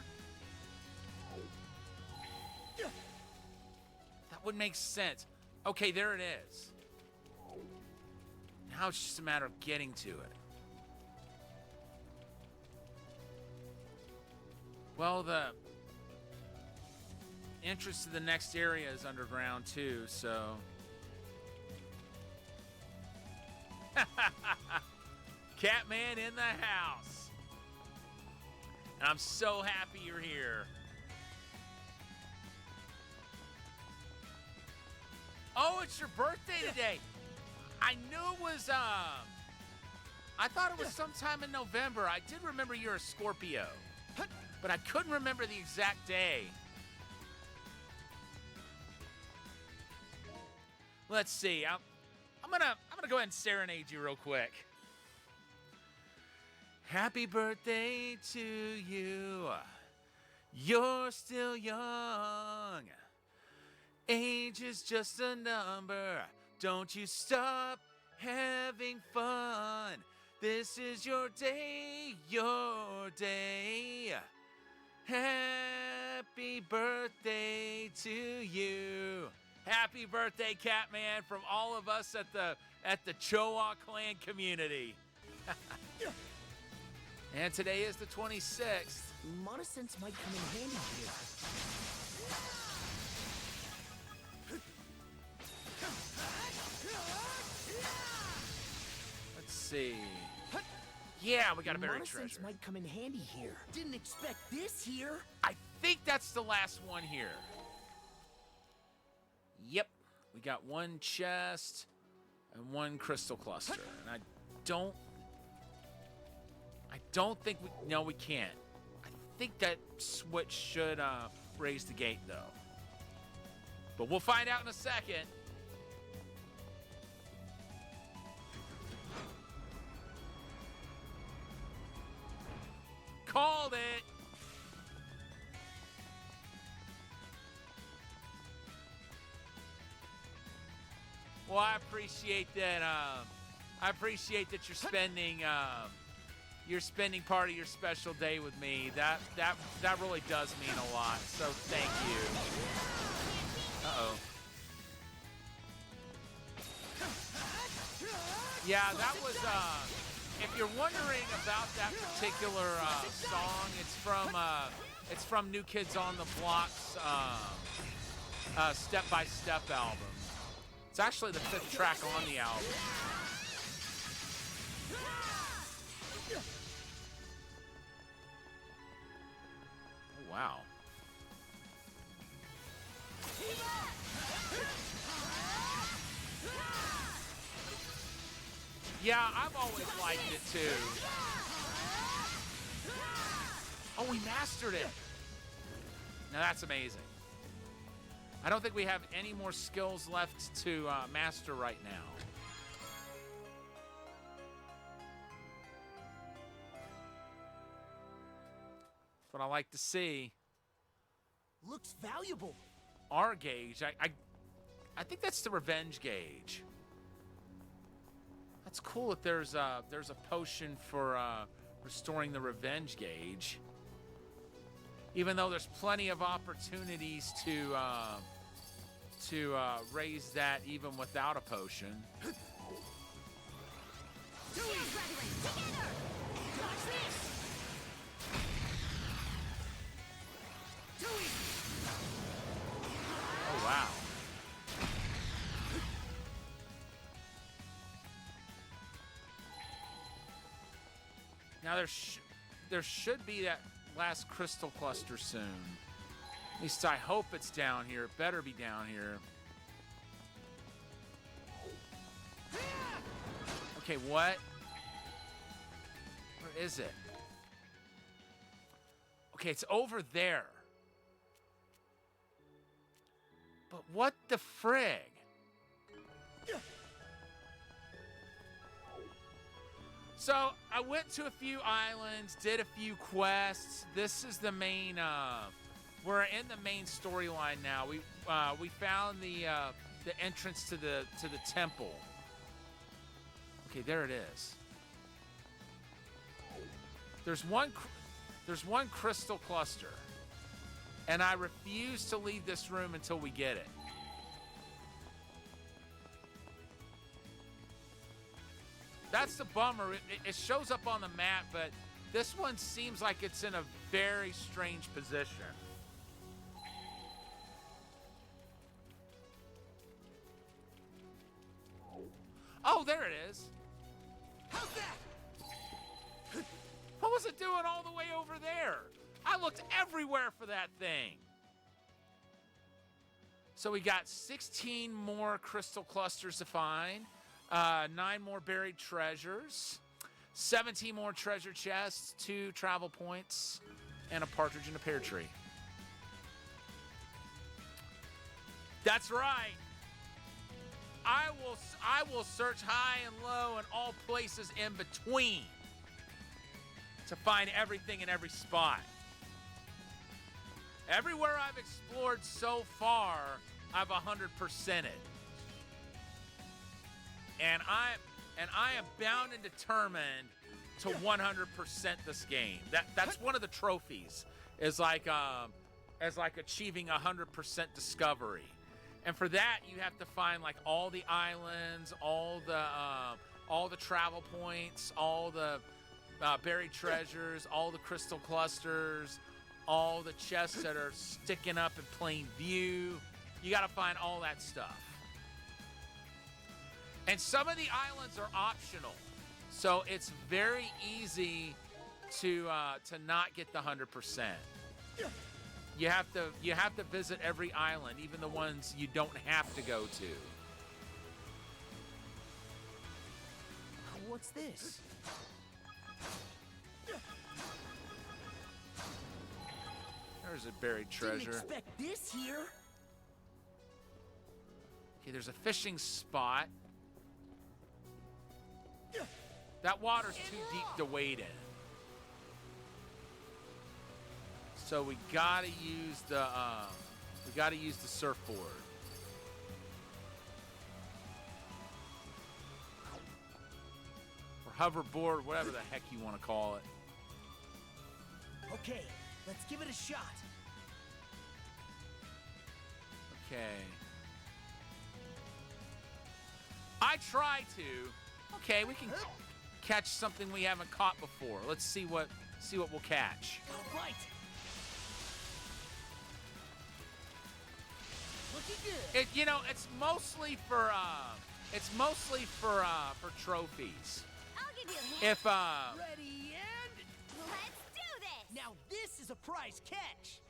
That would make sense. Okay, there it is. Now it's just a matter of getting to it. Well, the entrance to the next area is underground too, so... Catman in the house. And I'm so happy you're here. Oh, it's your birthday today. I knew it was, I thought it was sometime in November. I did remember you're a Scorpio, but I couldn't remember the exact day. Let's see. I'm gonna go ahead and serenade you real quick. Happy birthday to you. You're still young. Age is just a number. Don't you stop having fun. This is your day, your day. Happy birthday to you. Happy birthday, Catman, from all of us at the Choa clan community. And today is the 26th. Mana sense might come in handy here. Let's see. Yeah, we got a buried Mana treasure. sense might come in handy here. Didn't expect this here. I think that's the last one here. Yep. We got one chest and one crystal cluster. And I don't think no, we can't. I think that switch should raise the gate though. But we'll find out in a second. Called it. Well, I appreciate that. I appreciate that you're spending part of your special day with me. That really does mean a lot. So thank you. Uh-oh. Yeah, that was. If you're wondering about that particular song, it's from New Kids on the Block's Step by Step album. It's actually the 5th track on the album. Oh, wow. Yeah, I've always liked it too. Oh, we mastered it. Now that's amazing. I don't think we have any more skills left to master right now. That's what I like to see. Looks valuable. R gauge. I think that's the revenge gauge. That's cool that there's a potion for restoring the revenge gauge. Even though there's plenty of opportunities to raise that even without a potion. Oh wow. Now there should be that last crystal cluster soon. At least I hope it's down here. It better be down here. Okay, what? Where is it? Okay, it's over there. But what the frig? So I went to a few islands, did a few quests. This is the main. We're in the main storyline now. We found the entrance to the temple. Okay, there it is. There's one crystal cluster, and I refuse to leave this room until we get it. That's the bummer. It shows up on the map, but this one seems like it's in a very strange position. Oh, there it is. How's that? What was it doing all the way over there? I looked everywhere for that thing. So we got 16 more crystal clusters to find. 9 more buried treasures, 17 more treasure chests, 2 travel points, and a partridge in a pear tree. That's right. I will search high and low and all places in between. to find everything in every spot. Everywhere I've explored so far, I've 100%ed. And I am bound and determined to 100% this game. That's one of the trophies, is like achieving 100% discovery. And for that, you have to find like all the islands, all the travel points, all the buried treasures, all the crystal clusters, all the chests that are sticking up in plain view. You got to find all that stuff. And some of the islands are optional, so it's very easy to not get the 100%. You have to visit every island, even the ones you don't have to go to. What's this? There's a buried treasure. Didn't expect this here. Okay, there's a fishing spot. That water's too deep to wade in. So we gotta use the surfboard. Or hoverboard, whatever the heck you want to call it. Okay, let's give it a shot. Okay. I try to. Okay, we can catch something we haven't caught before. Let's see what we'll catch. All right. Looking good. It's mostly for trophies. I'll give you a hand. If Ready and Let's do this. now this is a prize catch.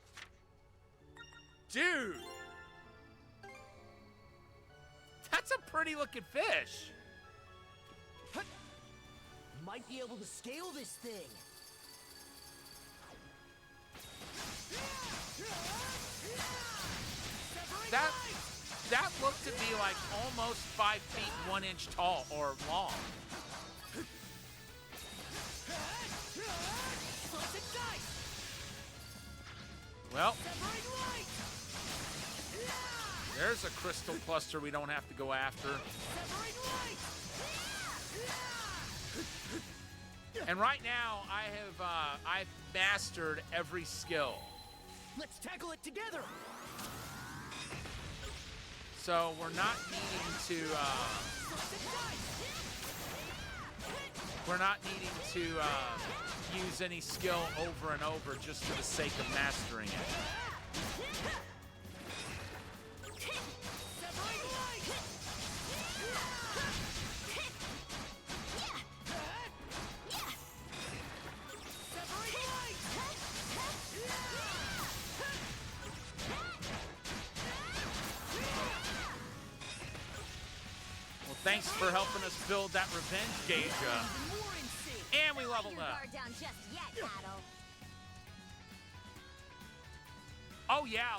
dude, that's a pretty looking fish. Might be able to scale this thing. That looked to be like almost 5 feet 1 inch tall or long. Well, there's a crystal cluster we don't have to go after. And right now, I've mastered every skill. Let's tackle it together. So we're not needing to use any skill over and over just for the sake of mastering it. Thanks for helping us build that revenge gauge up. And we leveled up. Oh yeah,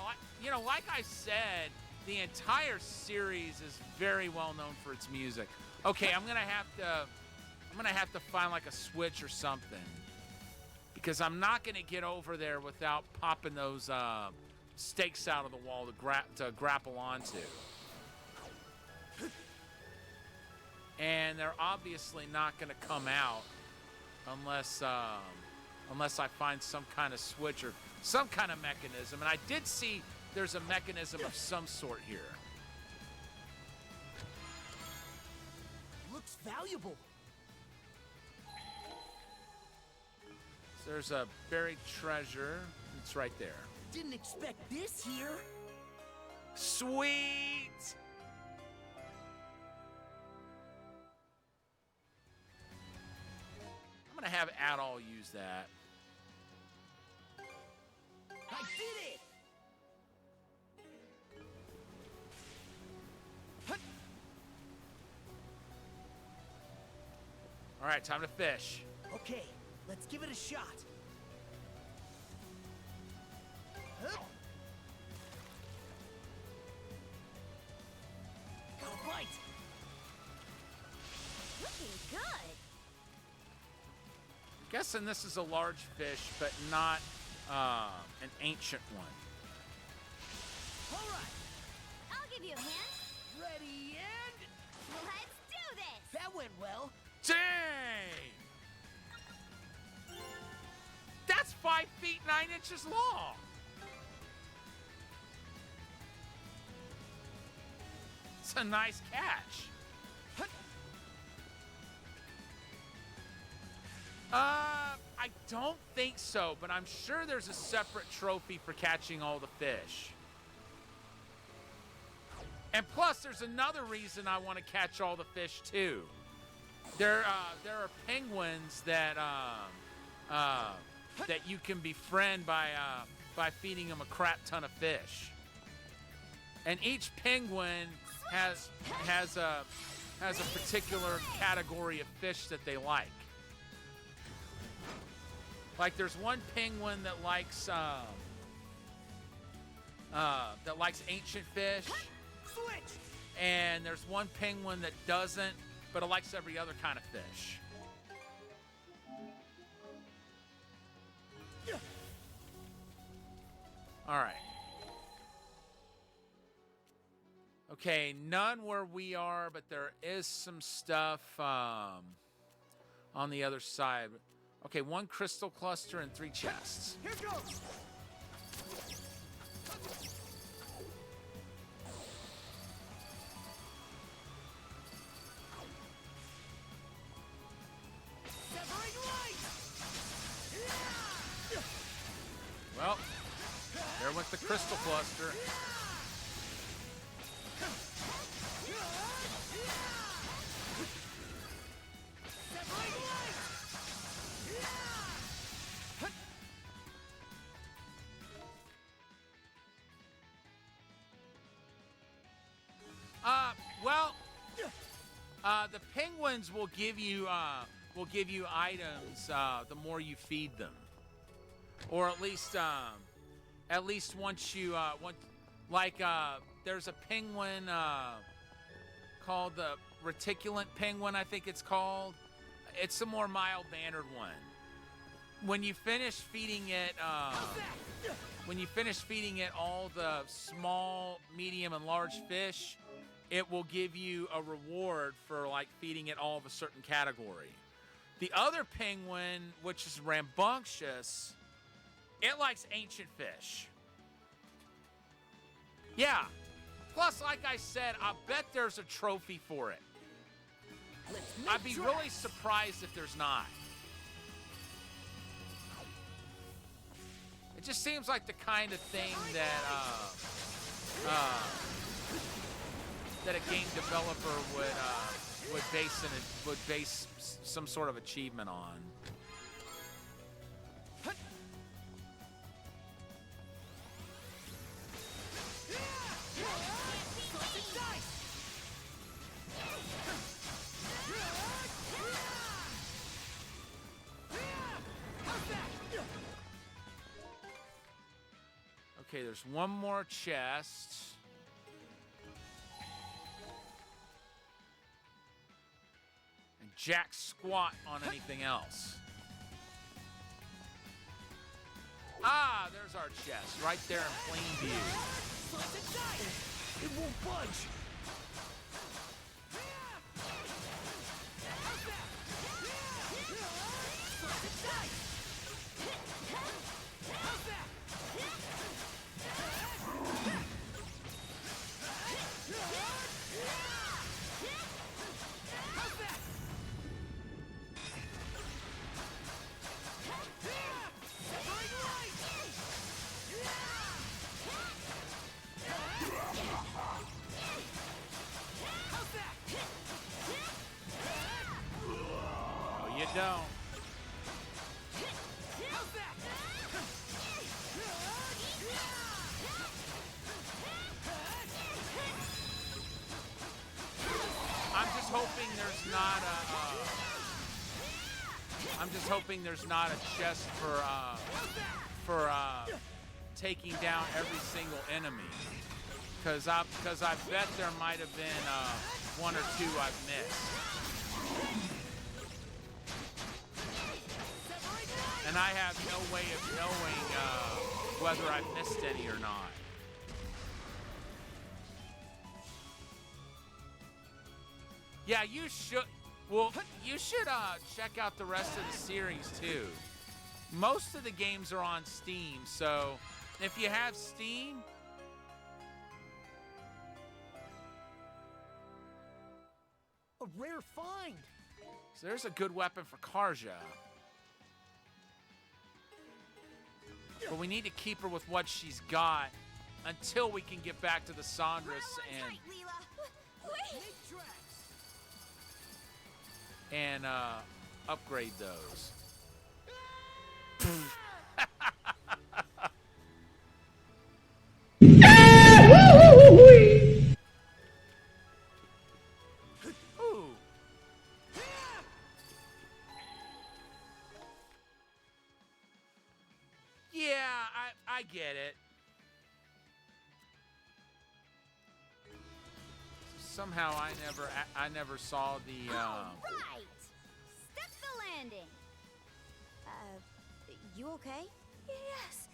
like I said, the entire series is very well known for its music. Okay, I'm gonna have to find like a switch or something, because I'm not gonna get over there without popping those stakes out of the wall to grapple onto. And they're obviously not going to come out unless I find some kind of switch or some kind of mechanism. And I did see there's a mechanism of some sort here. Looks valuable. So there's a buried treasure. It's right there. Didn't expect this here. Sweet! I'm gonna have Adol use that. I did it! All right, time to fish. Okay, let's give it a shot. Got a bite. Looking good. Guessing this is a large fish, but not an ancient one. All right. I'll give you a hand. Ready and... Let's do this! That went well. Dang! That's 5 feet 9 inches long. It's a nice catch. I don't think so, but I'm sure there's a separate trophy for catching all the fish. And plus, there's another reason I want to catch all the fish too. There are penguins that that you can befriend by feeding them a crap ton of fish. And each penguin has a particular category of fish that they like. Like there's one penguin that likes ancient fish. Switch. And there's one penguin that doesn't, but it likes every other kind of fish. All right. Okay, none where we are, but there is some stuff on the other side. Okay, 1 crystal cluster and 3 chests. Here goes. Severing light. Well, there went the crystal cluster. The penguins will give you items the more you feed them, or at least once you there's a penguin called the reticulant penguin, I think it's called. It's a more mild-mannered one. When you finish feeding it, all the small, medium, and large fish, it will give you a reward for like feeding it all of a certain category. The other penguin, which is rambunctious, it likes ancient fish. Yeah. Plus, like I said, I bet there's a trophy for it. I'd be really surprised if there's not. It just seems like the kind of thing that that a game developer would base some sort of achievement on. Okay, there's one more chest. And jack squat on anything else. Ah, there's our chest, right there in plain view. It won't budge. Don't. I'm just hoping there's not a chest for taking down every single enemy, because I bet there might have been 1 or 2 I've missed. And I have no way of knowing whether I've missed any or not. Yeah, you should. Well, you should check out the rest of the series too. Most of the games are on Steam, so if you have Steam, A rare find. so there's a good weapon for Karja. But we need to keep her with what she's got until we can get back to the Sandras and upgrade those. Ooh. Yeah, I get it. Somehow I never saw the Right! Step the landing! You okay? Yes.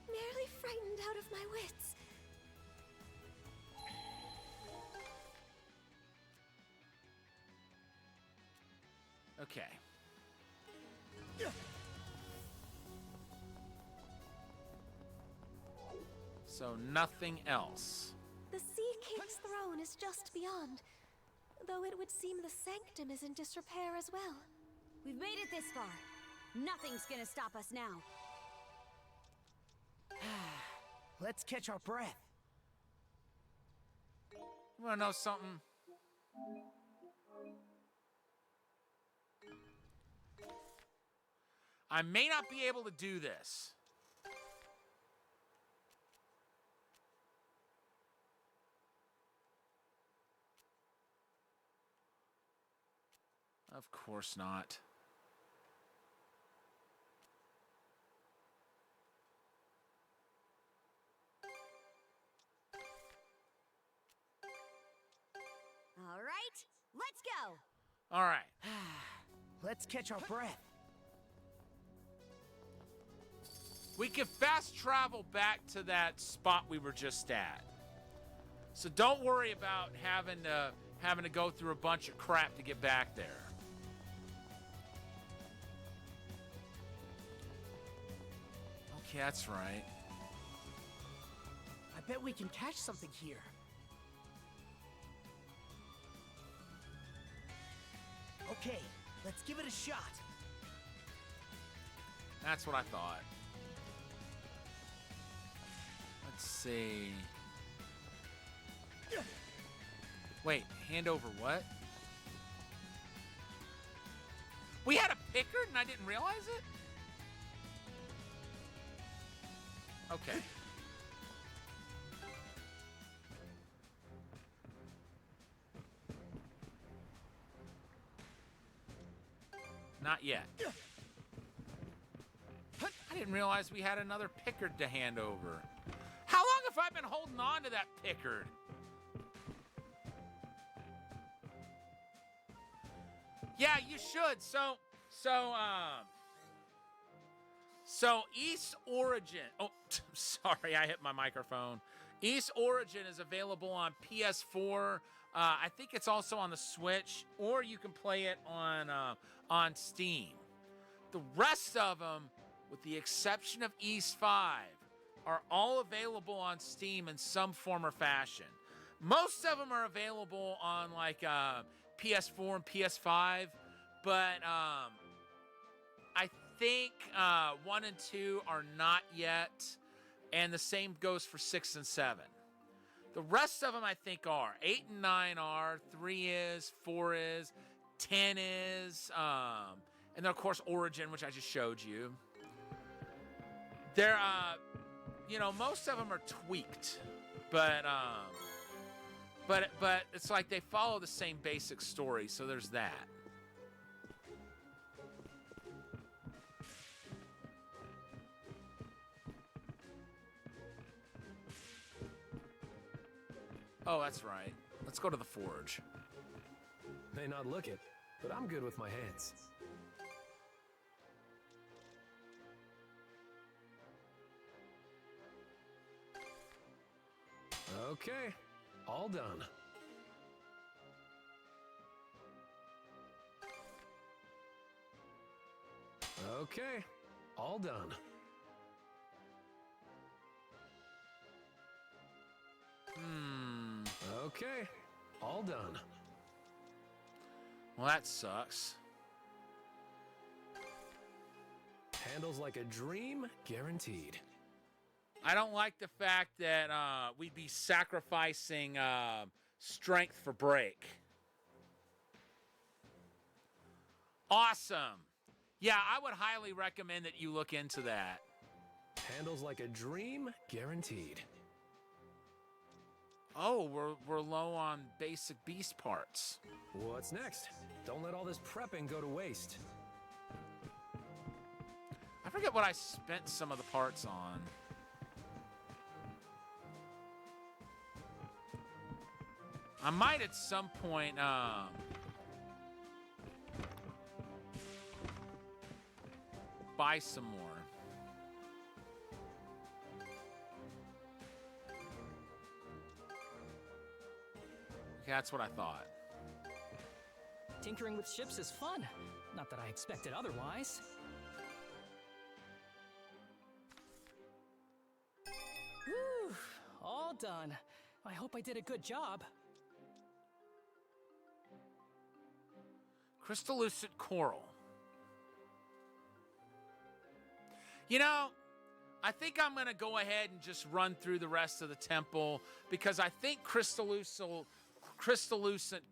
Merely frightened out of my wits. Okay. So nothing else. The Sea King's throne is just beyond, though it would seem the sanctum is in disrepair as well. We've made it this far. Nothing's gonna stop us now. Let's catch our breath. You wanna know something? I may not be able to do this. Of course not. All right, let's go. All right. Let's catch our breath. We can fast travel back to that spot we were just at. So don't worry about having to go through a bunch of crap to get back there. Okay, that's right. I bet we can catch something here. Okay, let's give it a shot. That's what I thought. Let's see. Wait, hand over what? We had a Pickard and I didn't realize it? Okay. Not yet. I didn't realize we had another Pickard to hand over. How long have I been holding on to that Pickard? Yeah, you should. So East Origin. Oh, sorry, I hit my microphone. East Origin is available on PS4. I think it's also on the Switch, or you can play it on Steam. The rest of them, with the exception of East 5, are all available on Steam in some form or fashion. Most of them are available on like PS4 and PS5, but I think 1 and 2 are not yet, and the same goes for 6 and 7. The rest of them I think are. 8 and 9 are, 3 is, 4 is, 10 is, and then of course Origin, which I just showed you. They're, most of them are tweaked, but it's like they follow the same basic story, so there's that. Oh, that's right. Let's go to the forge. May not look it, but I'm good with my hands. Okay, all done. Okay, all done. Okay, all done. Well, that sucks. Handles like a dream, guaranteed. I don't like the fact that we'd be sacrificing strength for break. Awesome. Yeah, I would highly recommend that you look into that. Handles like a dream, guaranteed. Oh, we're low on basic beast parts. What's next? Don't let all this prepping go to waste. I forget what I spent some of the parts on. I might at some point buy some more. Okay, that's what I thought. Tinkering with ships is fun. Not that I expected otherwise. Whew, all done. I hope I did a good job. Crystallucent coral. You know, I think I'm going to go ahead and just run through the rest of the temple because I think crystallucent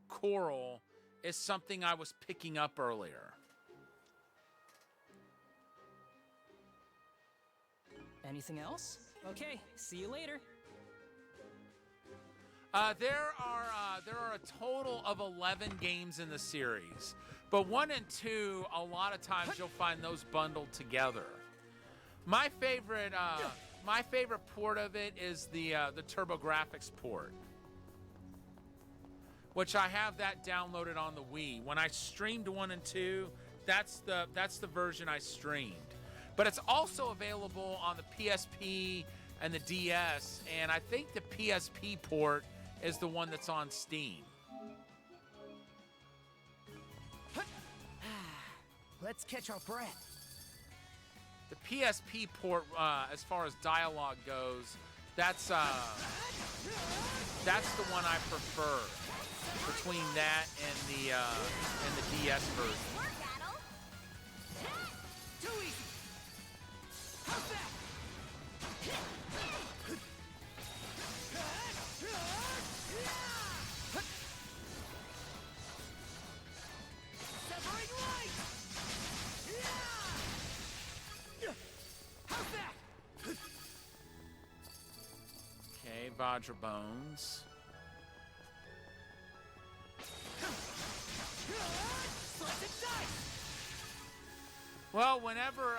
coral is something I was picking up earlier. Anything else? Okay, see you later. There are a total of 11 games in the series, but 1 and 2, a lot of times you'll find those bundled together. My favorite port of it is the TurboGrafx port, which I have that downloaded on the Wii. When I streamed 1 and 2, that's the version I streamed. But it's also available on the PSP and the DS, and I think the PSP port is the one that's on Steam. Let's catch our breath. The PSP port, as far as dialogue goes, that's the one I prefer between that and the DS version. Too easy. How's that? Severing light. How's that? Okay, Vajra Bones. Slice and dice. Well, whenever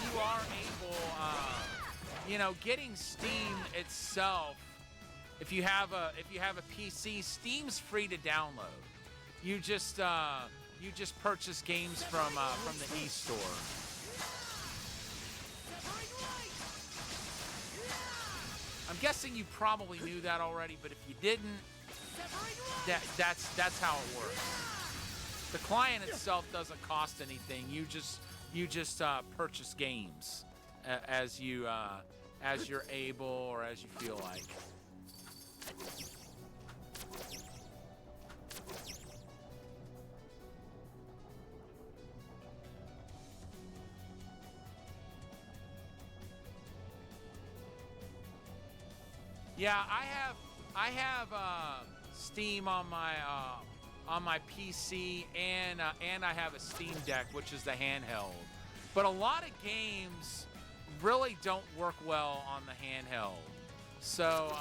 you are able, getting Steam itself, if you have a PC, Steam's free to download. You just purchase games from the e-store. I'm guessing you probably knew that already, but if you didn't, that's how it works. The client itself doesn't cost anything. You just purchase games as you're able or as you feel like. Yeah, I have Steam on my PC and I have a Steam Deck, which is the handheld. But a lot of games really don't work well on the handheld. So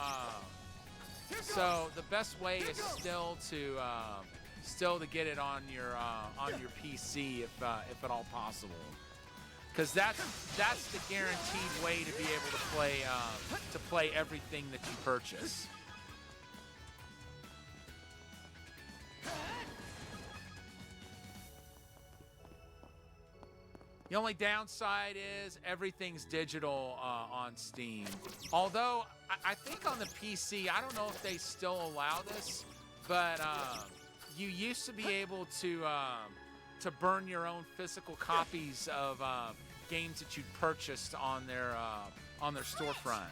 the best way is still to get it on your PC if at all possible. Because that's the guaranteed way to be able to play everything that you purchase. The only downside is everything's digital on Steam. Although I think on the PC, I don't know if they still allow this, but you used to be able to burn your own physical copies of games that you'd purchased on their storefront.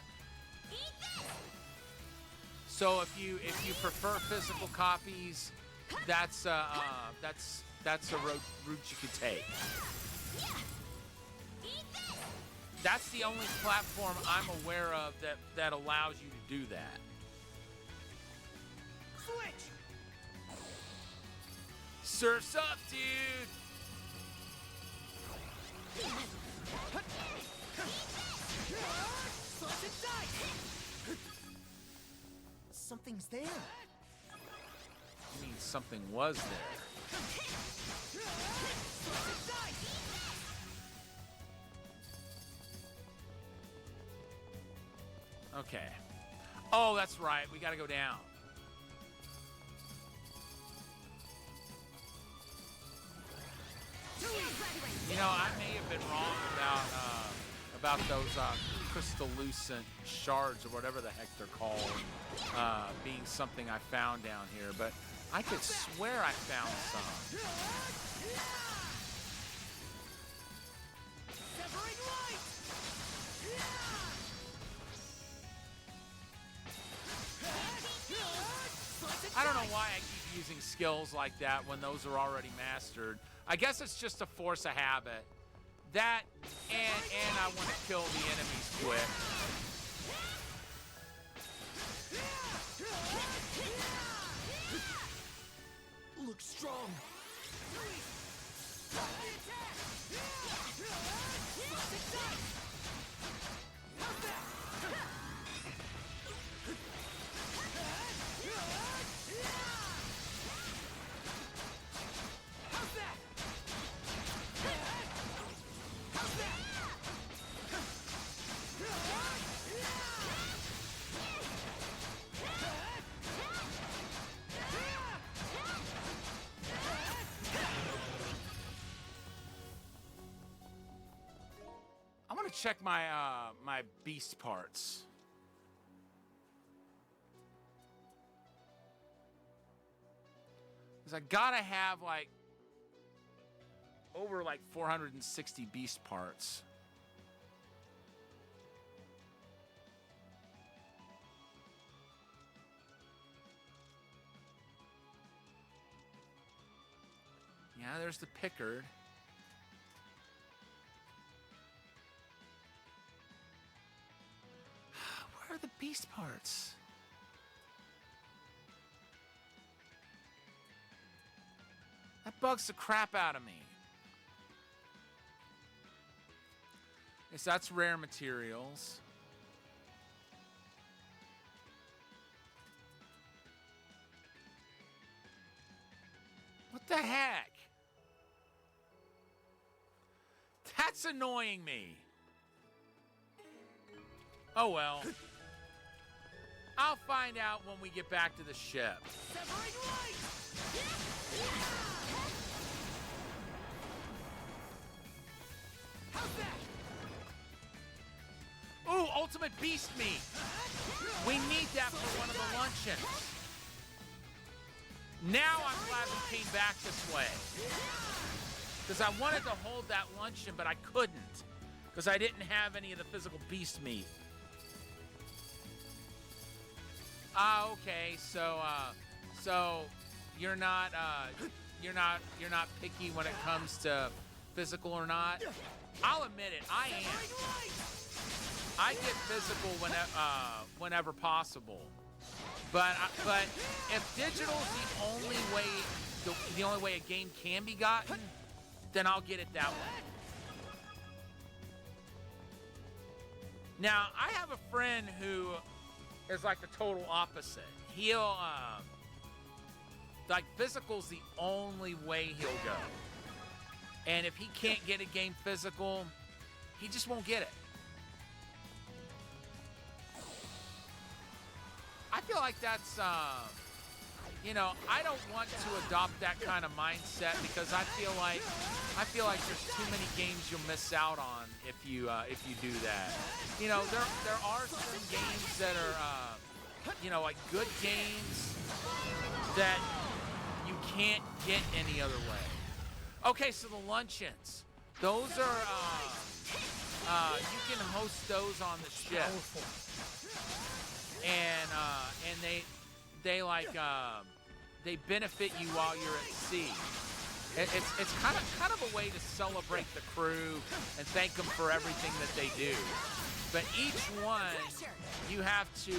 So if you prefer physical copies, that's a route you could take. That's the only platform I'm aware of that allows you to do that. Switch! Surf's up, dude! Something's there. I mean, something was there. Okay. Oh, that's right. We gotta go down. You know, I may have been wrong about those crystallucent shards or whatever the heck they're called being something I found down here, but I could swear I found some. I don't know why I keep using skills like that when those are already mastered. I guess it's just a force of habit. That and I want to kill the enemies quick. Looks strong. I want to check my my beast parts. Cause I gotta have like over like 460 beast parts. Yeah, there's the Pickard. Where are the beast parts? That bugs the crap out of me. Yes, that's rare materials. What the heck? That's annoying me. Oh well. I'll find out when we get back to the ship. Ooh, ultimate beast meat. We need that for one of the luncheons. Now I'm glad we came back this way. Because I wanted to hold that luncheon, but I couldn't. Because I didn't have any of the physical beast meat. Ah, okay. So you're not picky when it comes to physical or not. I'll admit it, I am. I get physical whenever possible. But if digital's the only way a game can be gotten, then I'll get it that way. Now, I have a friend who is like the total opposite. He'll like physical's the only way he'll go. And if he can't get a game physical, he just won't get it. I feel like that's you know, I don't want to adopt that kind of mindset because I feel like there's too many games you'll miss out on if you do that. You know, there are some games that are you know, like good games that you can't get any other way. Okay, so the luncheons. Those are you can host those on the ship. And they like they benefit you while you're at sea. It's kind of a way to celebrate the crew and thank them for everything that they do. But each one you have to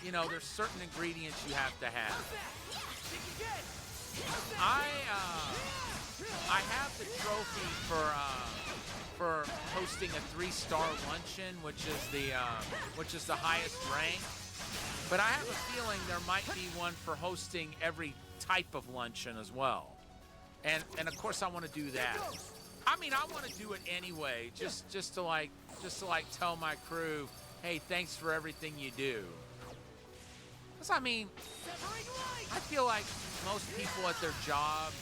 you know, there's certain ingredients you have to have. I have the trophy for hosting a 3-star luncheon, which is the highest rank. But I have a feeling there might be one for hosting every type of luncheon as well. And of course I want to do that. I mean, I want to do it anyway, just to like tell my crew, hey, thanks for everything you do. Because I mean, I feel like most people at their job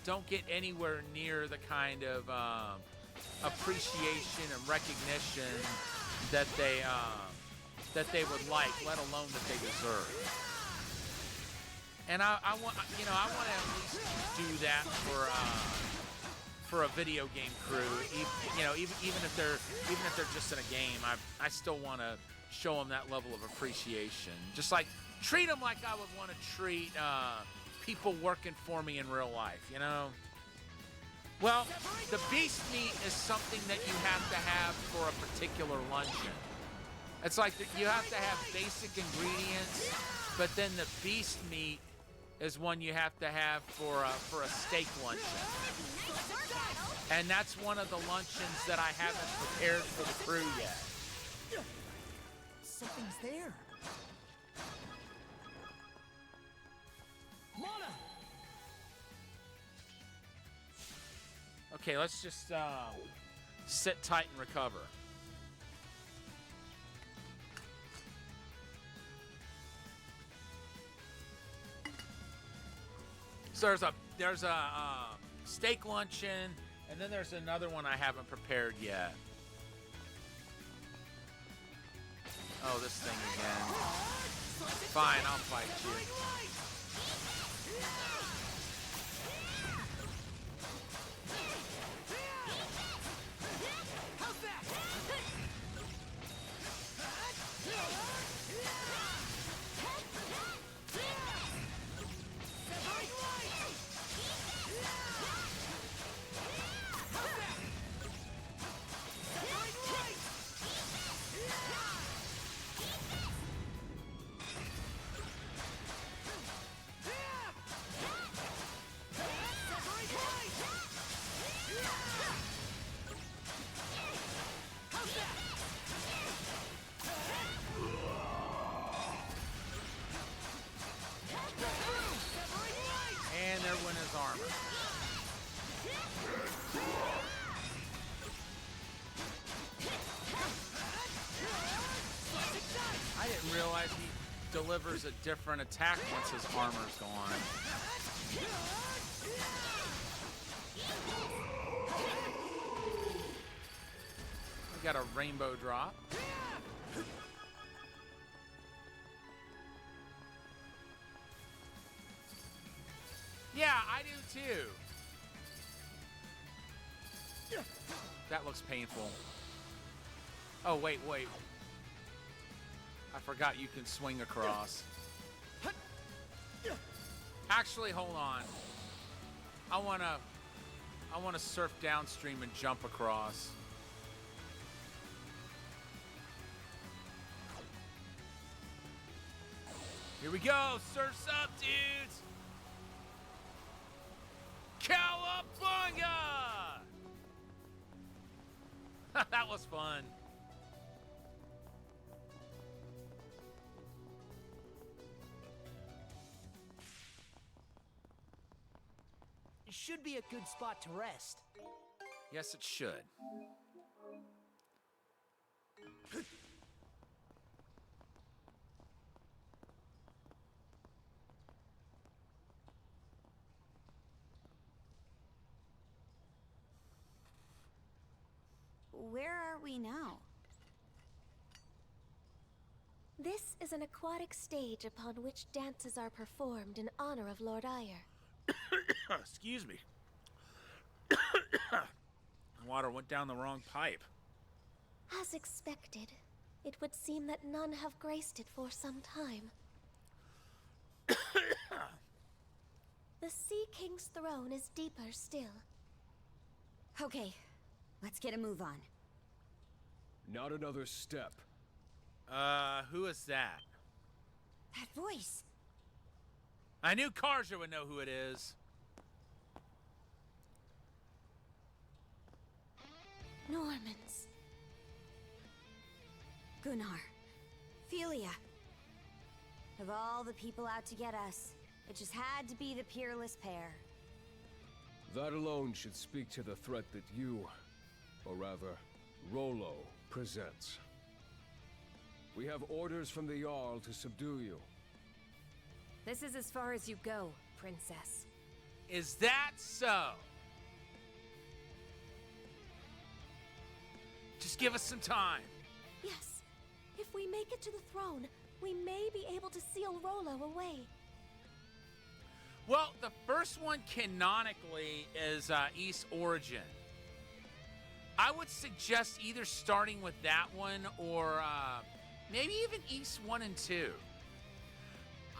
don't get anywhere near the kind of appreciation and recognition that they would like, let alone that they deserve. And I want, you know, I want to at least do that for a video game crew. You know, even if they're just in a game, I still want to show them that level of appreciation. Just like treat them like I would want to treat people working for me in real life, you know? Well, the beast meat is something that you have to have for a particular luncheon. It's like you have to have basic ingredients, but then the beast meat is one you have to have for a steak luncheon. And that's one of the luncheons that I haven't prepared for the crew yet. Something's there. Mana! Okay, let's just sit tight and recover. So there's a steak luncheon, and then there's another one I haven't prepared yet. Oh, this thing again. Fine, I'll fight you. Delivers a different attack once his armor's gone. We got a rainbow drop. Yeah, I do too. That looks painful. Oh, wait. I forgot you can swing across. Actually, hold on. I wanna surf downstream and jump across. Here we go. Surf's up, dudes. Cowabunga! That was fun. Should be a good spot to rest. Yes, it should. where are we now? This is an aquatic stage upon which dances are performed in honor of Lord Ire. Excuse me. Water went down the wrong pipe. As expected, it would seem that none have graced it for some time. The Sea King's throne is deeper still. Okay, let's get a move on. Not another step. Who is that? That voice. I knew Karja would know who it is. Normans. Gunnar. Philia. Of all the people out to get us, it just had to be the peerless pair. That alone should speak to the threat that you, or rather, Rollo, presents. We have orders from the Jarl to subdue you. This is as far as you go, Princess. Is that so? Just give us some time. Yes. If we make it to the throne, we may be able to seal Rollo away. Well, the first one canonically is East Origin. I would suggest either starting with that one or maybe even East 1 and 2.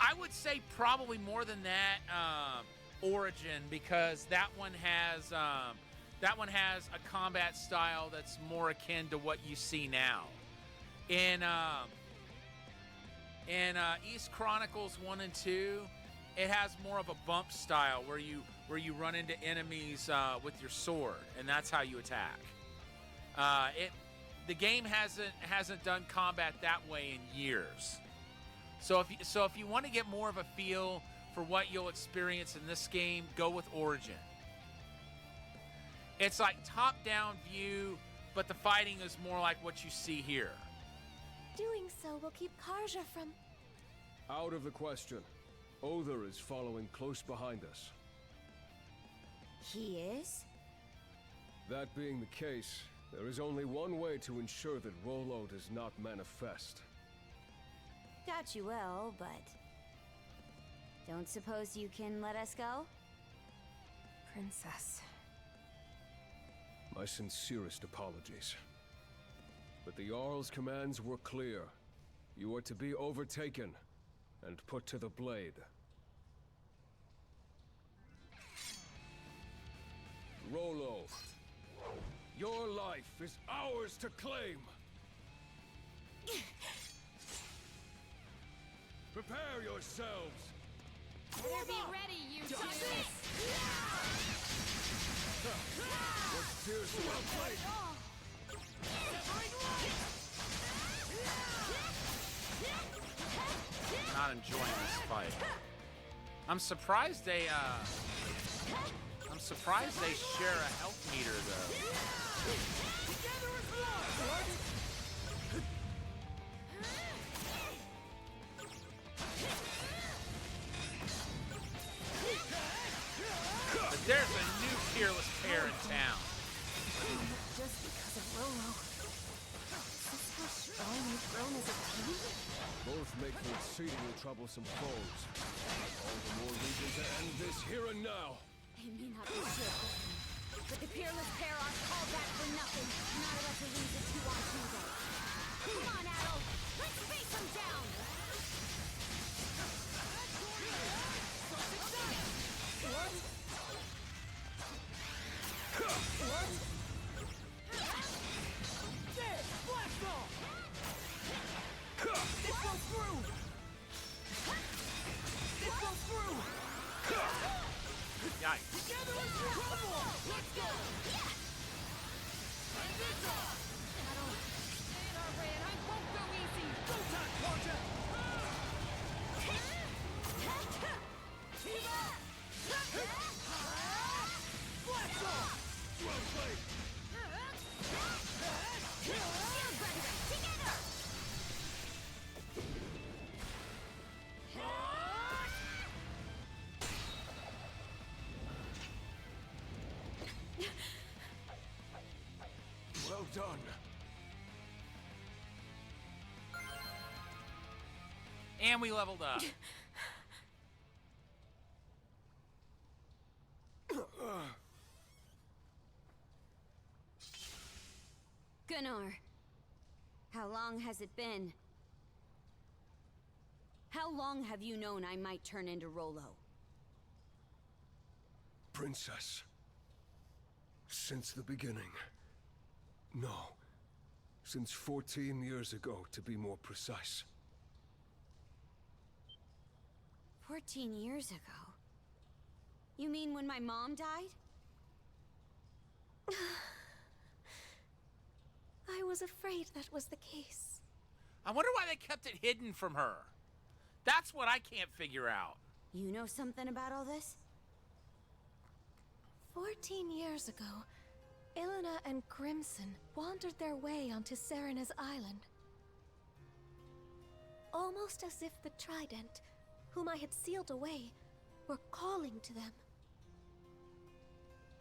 I would say probably more than that Origin, because that one has a combat style that's more akin to what you see now. In East Chronicles 1 and 2, it has more of a bump style where you run into enemies with your sword, and that's how you attack. The game hasn't done combat that way in years. So if you want to get more of a feel for what you'll experience in this game, go with Origin. It's like top-down view, but the fighting is more like what you see here. Doing so will keep Karja from... Out of the question. Other is following close behind us. He is? That being the case, there is only one way to ensure that Rollo does not manifest. Doubt you will, but... Don't suppose you can let us go? Princess. My sincerest apologies. But the Jarl's commands were clear. You are to be overtaken and put to the blade. Rollo, your life is ours to claim! Prepare yourselves! Better be ready, you two! What's fierce about blade? Not enjoying this fight. I'm surprised they share a health meter though. But there's a new peerless pair in town. Just because of Rollo. Is this how strong we've grown as a team? Both make for exceedingly troublesome foes. All the more reason to end this here and now. It may not be sure, but the peerless pair aren't called that for nothing. Not enough to lose a 2-on-2 though. Come on, Adol! Let's face them down! Yikes. Together is trouble! Let's go! Stay in our way and I won't go easy! Go time, Karja! done. And we leveled up. Gunnar, how long has it been? How long have you known I might turn into Rollo? Princess. Since the beginning. No. Since 14 years ago, to be more precise. 14 years ago? You mean when my mom died? I was afraid that was the case. I wonder why they kept it hidden from her. That's what I can't figure out. You know something about all this? 14 years ago, Ilona and Crimson wandered their way onto Serena's island. Almost as if the Trident, whom I had sealed away, were calling to them.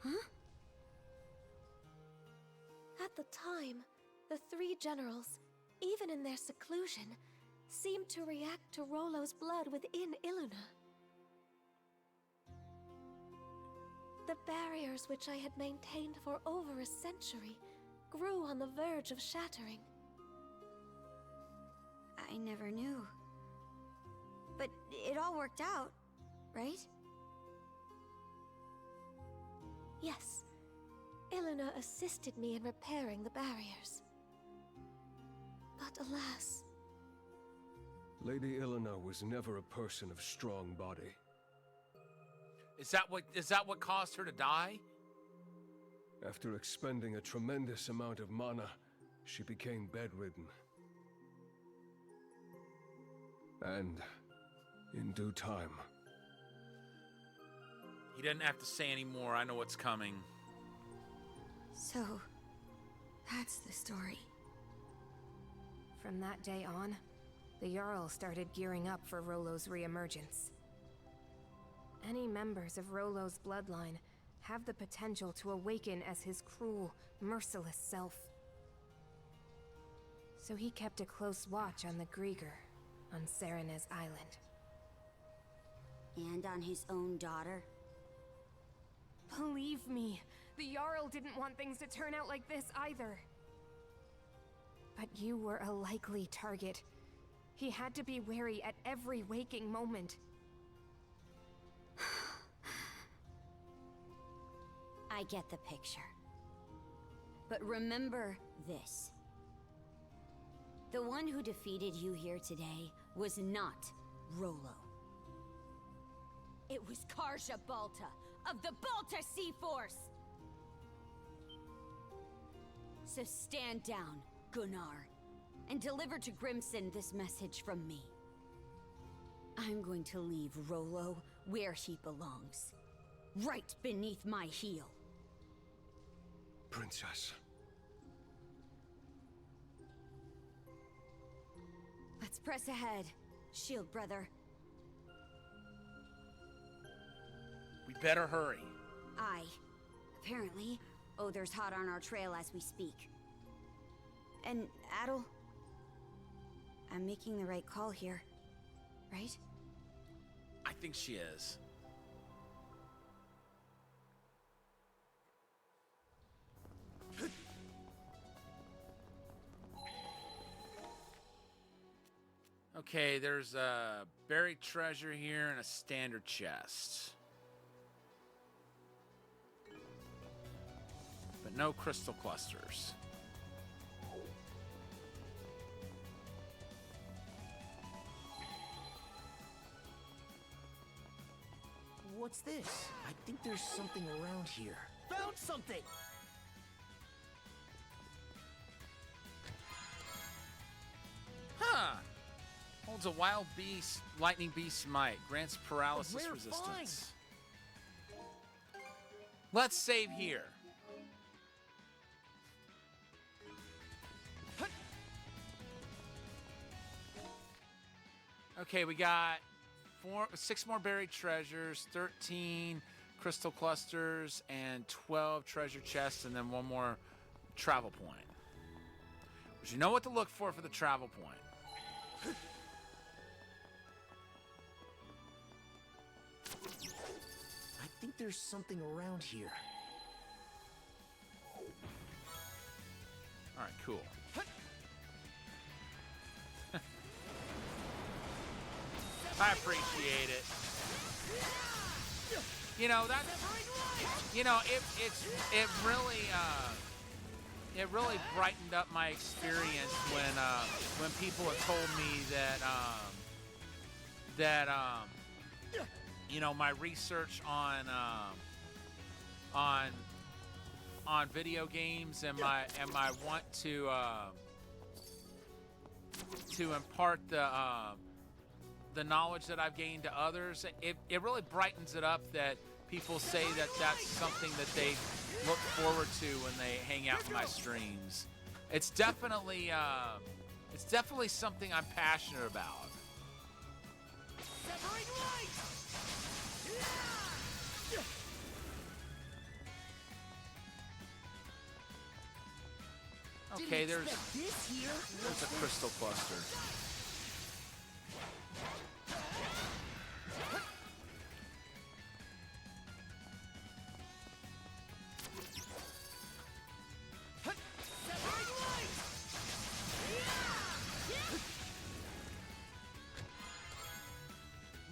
Huh? At the time, the three generals, even in their seclusion, seemed to react to Rollo's blood within Ilona. The barriers which I had maintained for over a century grew on the verge of shattering. I never knew. But it all worked out, right? Yes. Ilona assisted me in repairing the barriers. But alas... Lady Ilona was never a person of strong body. Is that what caused her to die? After expending a tremendous amount of mana, she became bedridden. And in due time... He doesn't have to say any more. I know what's coming. So, that's the story. From that day on, the Jarl started gearing up for Rollo's reemergence. Any members of Rollo's bloodline have the potential to awaken as his cruel, merciless self. So he kept a close watch on the Grieger on Serena's island. And on his own daughter? Believe me, the Jarl didn't want things to turn out like this either. But you were a likely target. He had to be wary at every waking moment. I get the picture. But remember this. The one who defeated you here today was not Rollo. It was Karja Balta of the Balta Sea Force! So stand down, Gunnar, and deliver to Grimson this message from me. I'm going to leave Rollo where he belongs. Right beneath my heel. Princess. Let's press ahead, Shield Brother. We better hurry. Aye. Apparently, Odor's hot on our trail as we speak. And Adel... I'm making the right call here, right? I think she is. Okay, there's a buried treasure here and a standard chest. But no crystal clusters. What's this? I think there's something around here. Found something! Huh. Holds a wild beast, lightning beast might. Grants paralysis resistance. Let's save here. Okay, we got 6 more buried treasures, 13 crystal clusters, and 12 treasure chests, and then 1 more travel point. But you know what to look for the travel point. I think there's something around here. All right, cool. I appreciate it. You know that. You know it really brightened up my experience when people have told me that you know, my research on video games and my want to impart the knowledge that I've gained to others. It really brightens it up that people say that that's something that they look forward to when they hang out in my streams. It's definitely something I'm passionate about. Okay, there's a crystal cluster.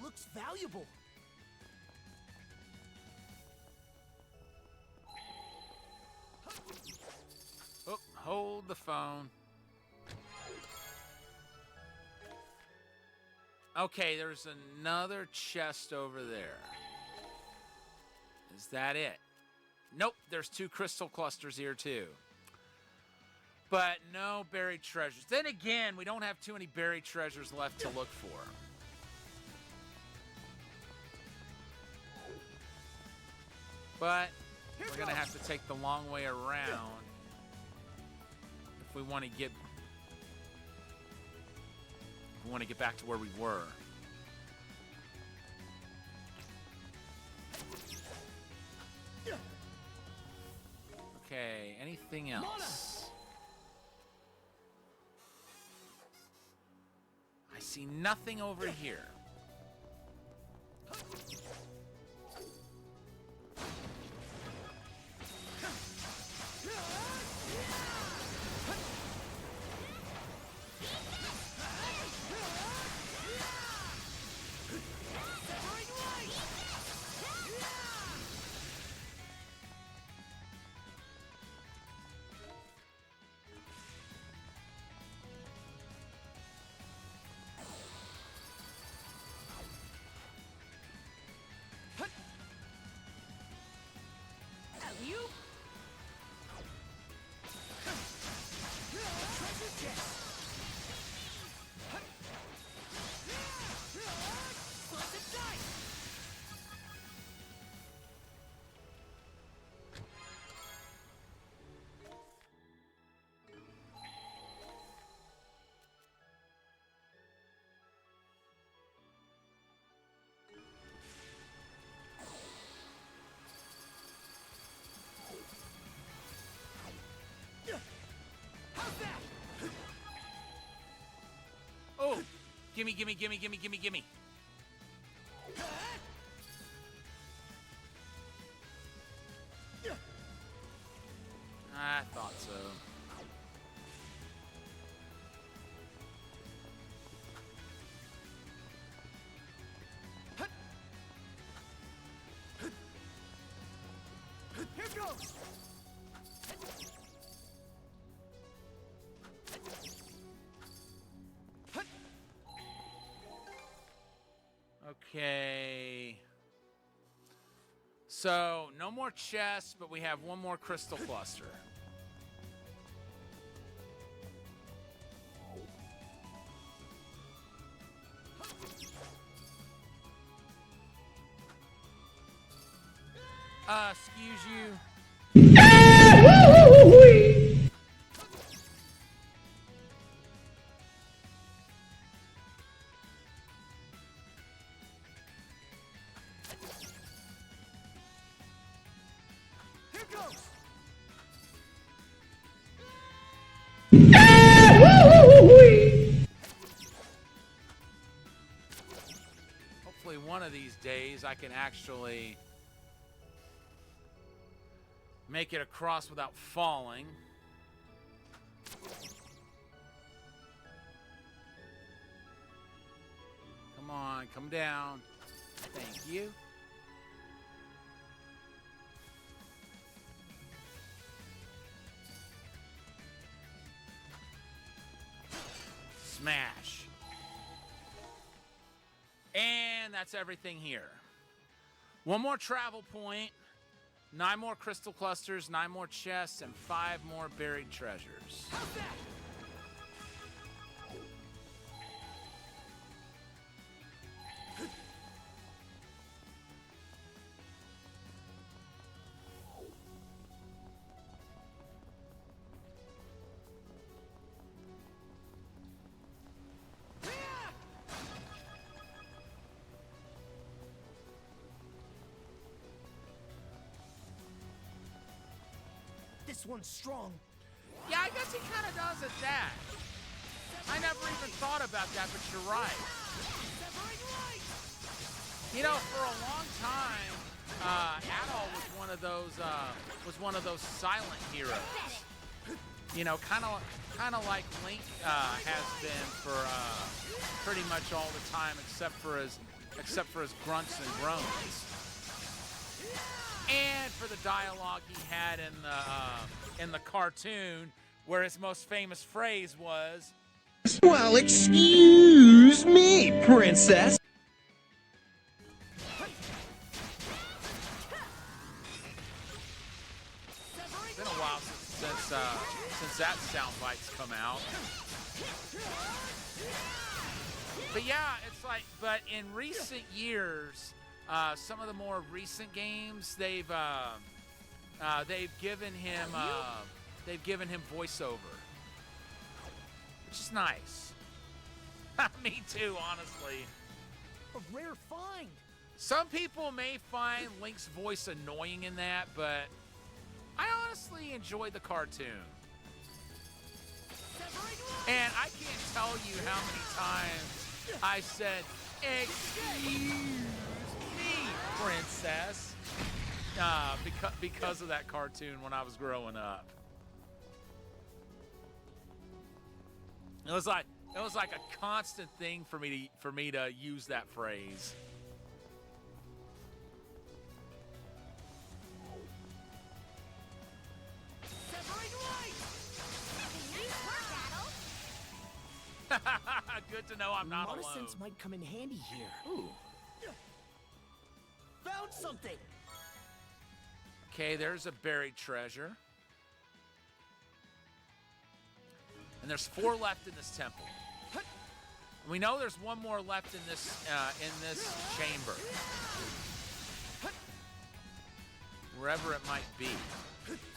Looks valuable. Oh, hold the phone. Okay, there's another chest over there. Is that it? Nope, there's 2 crystal clusters here too. But no buried treasures. Then again, we don't have too many buried treasures left to look for. But we're going to have to take the long way around if we want to get back to where we were. Okay, anything else? I see nothing over here. Oh, gimme, gimme, gimme, gimme, gimme, gimme. I thought so. Here goes. Okay. So, no more chests, but we have one more crystal cluster. Excuse you. Here goes. hopefully one of these days I can actually make it across without falling. Come on, come down. Thank you. Smash. And that's everything here. One more travel point, 9 more crystal clusters, 9 more chests, and 5 more buried treasures. This one's strong. Yeah, I guess he kind of does at that. I never even thought about that, but you're right. You know, for a long time, Adol was one of those silent heroes. You know, kind of like Link has been for pretty much all the time, except for his grunts and groans. And for the dialogue he had in the cartoon, where his most famous phrase was, "Well, excuse me, princess." It's been a while since that soundbite's come out. But yeah, it's like, but in recent years, some of the more recent games, they've given him voiceover, which is nice. Me too, honestly. A rare find. Some people may find Link's voice annoying in that, but I honestly enjoyed the cartoon. And I can't tell you how many times I said, "Excuse me, princess," because of that cartoon when I was growing up. It was like a constant thing for me to use that phrase. Good to know I'm not alone. Sense might come in handy here. Ooh. Found something. Okay, there's a buried treasure. And there's 4 left in this temple. We know there's 1 more left in this chamber. Wherever it might be.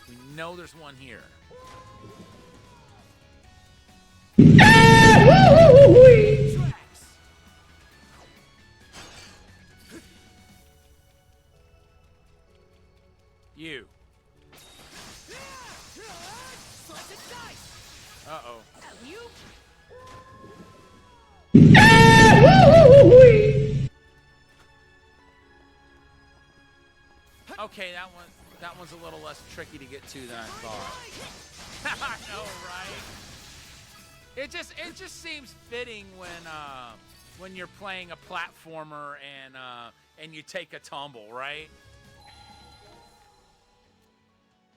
We know there's 1 here. You. Uh-oh. Okay, that one's a little less tricky to get to than I thought. I know, right? It just seems fitting when you're playing a platformer and you take a tumble, right?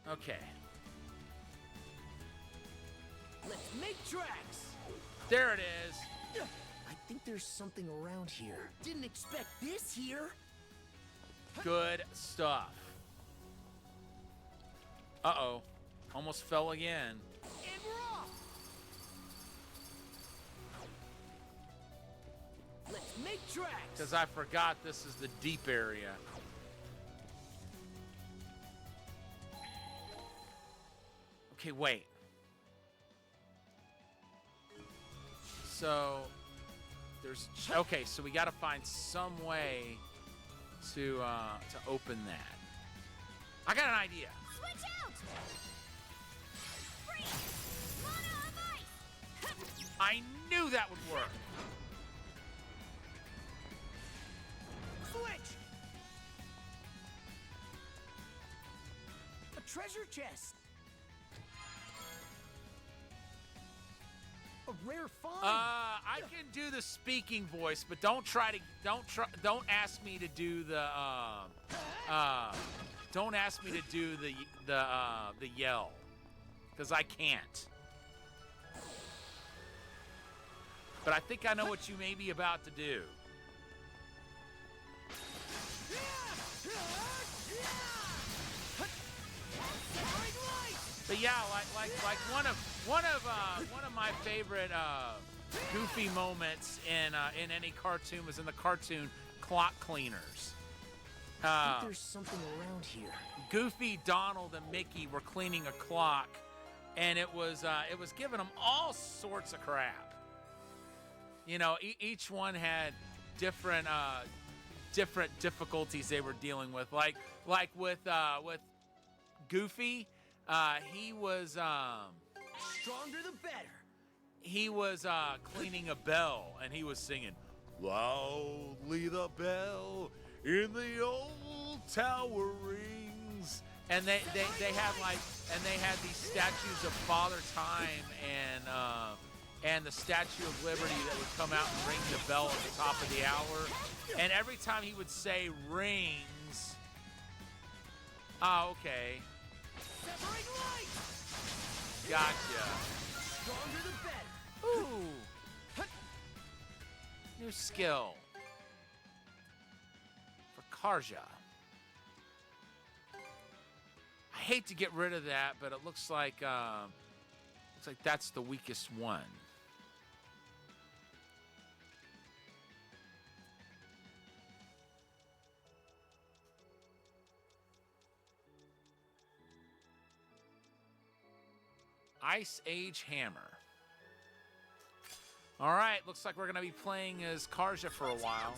Okay. Let's make tracks. There it is. I think there's something around here. Didn't expect this here. Good stuff. Uh-oh. Almost fell again. And we're off. Let's make tracks. Because I forgot this is the deep area. Okay, wait. So there's okay. So we got to find some way to open that. I got an idea. Switch out! Freeze! Mana of ice! I knew that would work. treasure chest. A rare find. I can do the speaking voice, but don't ask me to do the don't ask me to do the yell, because I can't. But I think I know what you may be about to do. But yeah, like one of my favorite goofy moments in any cartoon was in the cartoon Clock Cleaners. I think there's something around here. Goofy, Donald, and Mickey were cleaning a clock, and it was giving them all sorts of crap. You know, each one had different difficulties they were dealing with. Like with Goofy, he was stronger the better. He was cleaning a bell, and he was singing loudly the bell in the old tower rings. And they had these statues of Father Time and the Statue of Liberty that would come out and ring the bell at the top of the hour. And every time he would say rings, okay. Gotcha. Stronger the better. Ooh. New skill for Karja. I hate to get rid of that, but it looks like that's the weakest one. Ice Age Hammer. All right, looks like we're going to be playing as Karja for a while.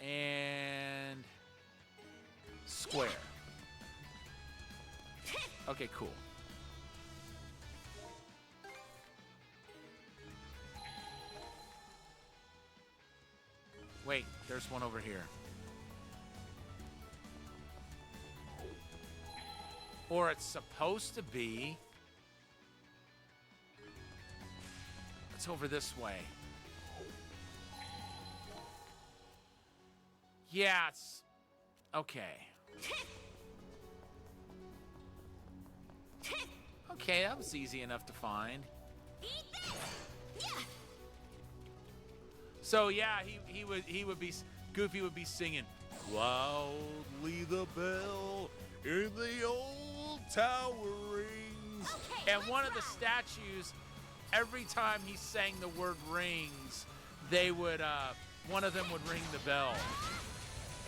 And square. Okay, cool. Wait, there's one over here. Or it's supposed to be. It's over this way. Yeah, it's okay. Okay, that was easy enough to find. So yeah, Goofy would be singing loudly the bell in the old tower rings. Okay, and one of the statues, every time he sang the word rings, they would one of them would ring the bell.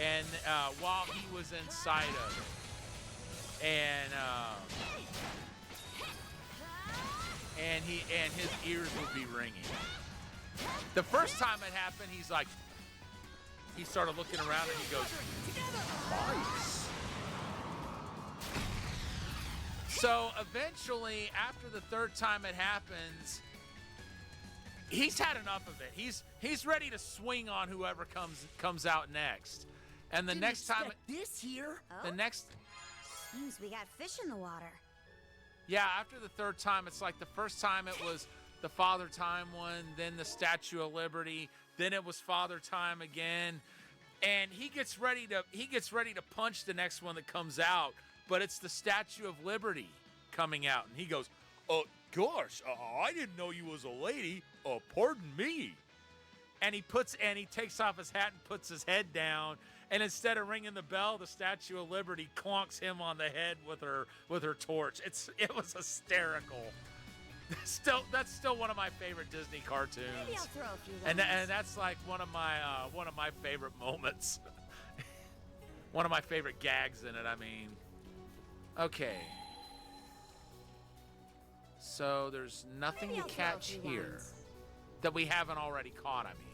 And while he was inside of it. And his ears would be ringing. The first time it happened, he started looking around and he goes, nice. So eventually, after the third time it happens, he's had enough of it. He's ready to swing on whoever comes out next. And the next time this here, the next seems we got fish in the water. Yeah, after the third time, it's like the first time it was the Father Time one, then the Statue of Liberty, then it was Father Time again, and he gets ready to punch the next one that comes out, but it's the Statue of Liberty coming out, and he goes, "Oh gosh, I didn't know you was a lady. Pardon me." And he takes off his hat and puts his head down. And instead of ringing the bell, the Statue of Liberty clonks him on the head with her torch. It was hysterical. That's still one of my favorite Disney cartoons. Maybe I'll throw a few and that's like one of my favorite moments. One of my favorite gags in it. I mean, okay. So there's nothing to catch here that we haven't already caught. I mean.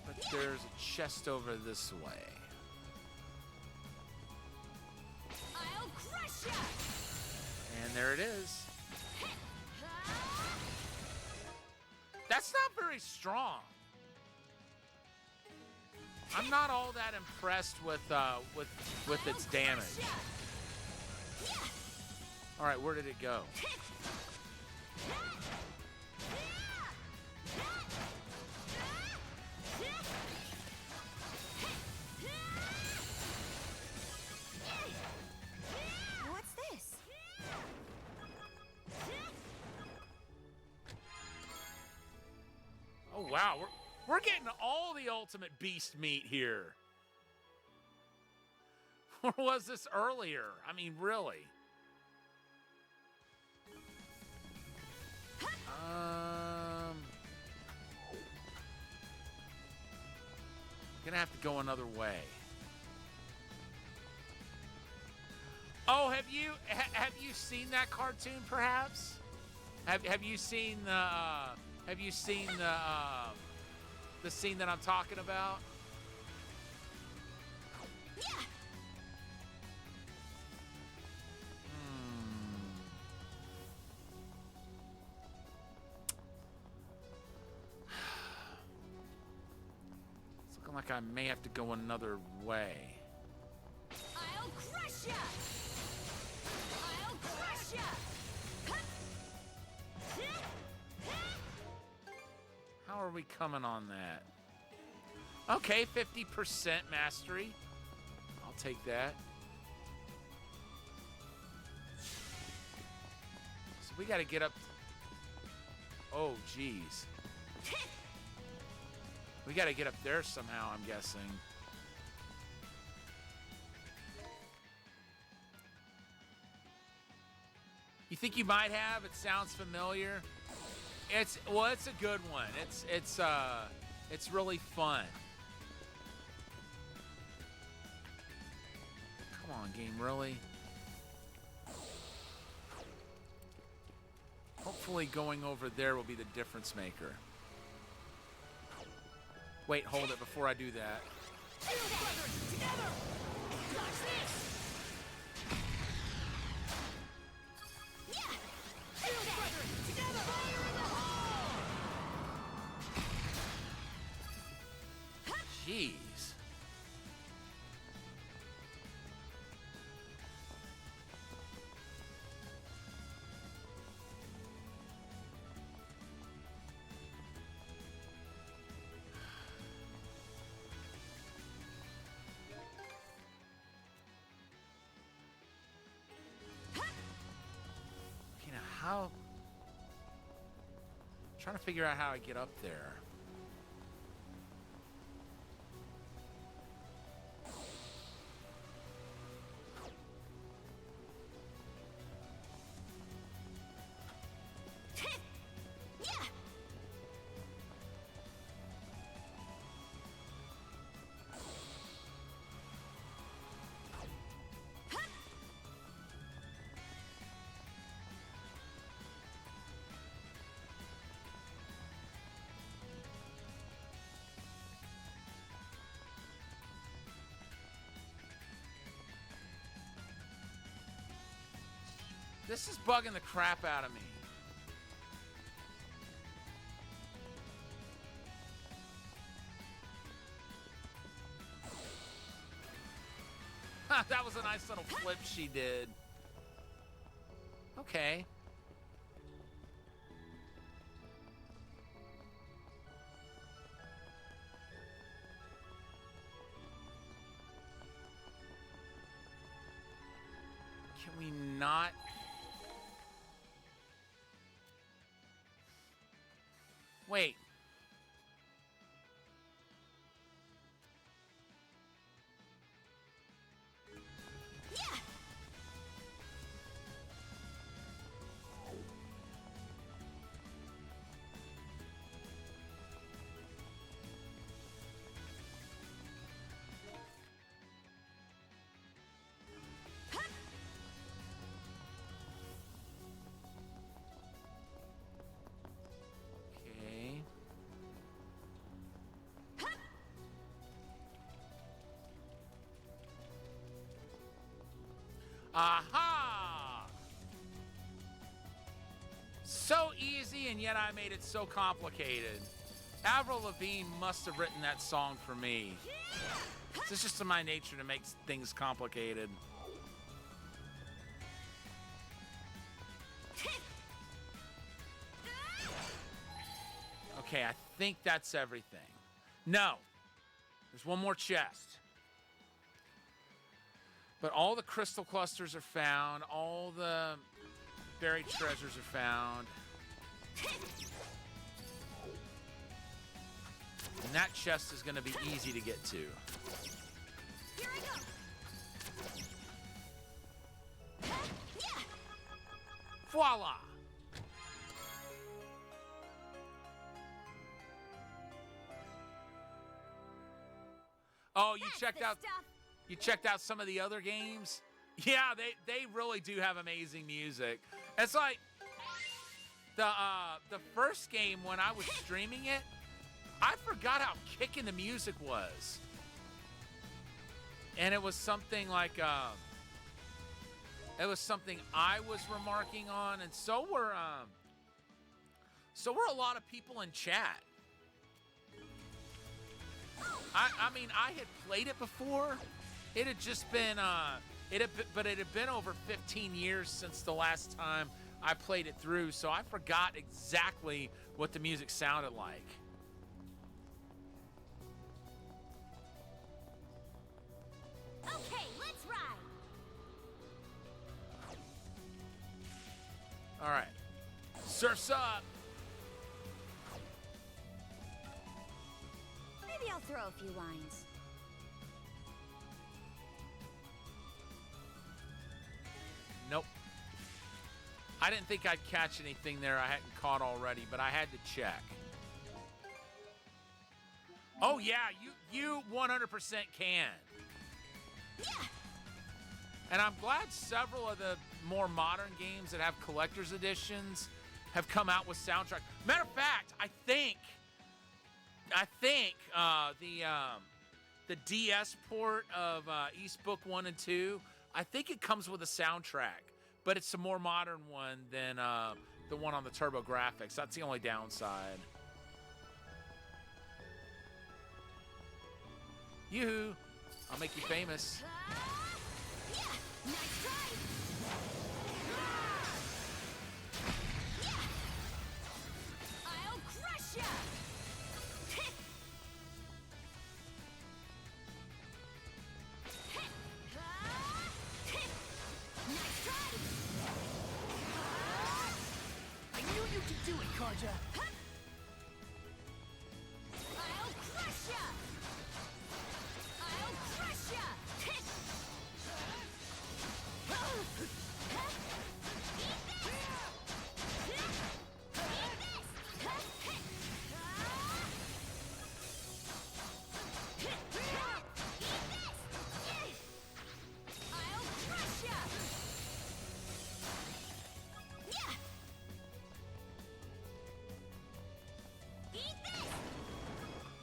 But there's a chest over this way. I'll crush ya! And there it is. That's not very strong. I'm not all that impressed with its damage. All right, where did it go? What's this? Oh wow, we're getting all the ultimate beast meat here. Or was this earlier? I mean, really? Gonna have to go another way. Oh, have you seen that cartoon? Perhaps. Have you seen the scene that I'm talking about? It's looking like I may have to go another way. I'll crush ya! I'll crush ya! How are we coming on that? Okay, 50% mastery. I'll take that. So we got to get up. Oh, geez. We got to get up there somehow, I'm guessing. You think you might have? It sounds familiar. It's a good one. It's really fun. Come on, game, really? Hopefully going over there will be the difference maker. Wait, hold it before I do that. Jeez. You know, how... I'm trying to figure out how I get up there. This is bugging the crap out of me. That was a nice little flip she did. Okay. Can we not... Wait. Aha! So easy. easy, and yet I made it so complicated. Avril Lavigne must have written that song for me. It's just in my nature to make things complicated. Okay, I think that's everything. No. There's one more chest. But all the crystal clusters are found. All the buried treasures are found. And that chest is going to be easy to get to. Here I go. Voila! Oh, you checked out some of the other games? Yeah, they really do have amazing music. It's like the first game when I was streaming it, I forgot how kicking the music was. And it was something like it was something I was remarking on, and so were a lot of people in chat. I mean, I had played it before. It had just been but it had been over 15 years since the last time I played it through, so I forgot exactly what the music sounded like. Okay, let's ride. All right. Surf's up. Maybe I'll throw a few lines. Nope. I didn't think I'd catch anything there I hadn't caught already, but I had to check. Oh yeah, you 100% can. Yeah. And I'm glad several of the more modern games that have collector's editions have come out with soundtrack. Matter of fact, I think the DS port of East Book 1 and 2, I think it comes with a soundtrack, but it's a more modern one than the one on the TurboGrafx. That's the only downside. Yoo-hoo! I'll make you famous. Yeah, nice try. Yeah. I'll crush ya. Nice try. I knew you could do it, Karja. I'll crush ya. I'll crush ya.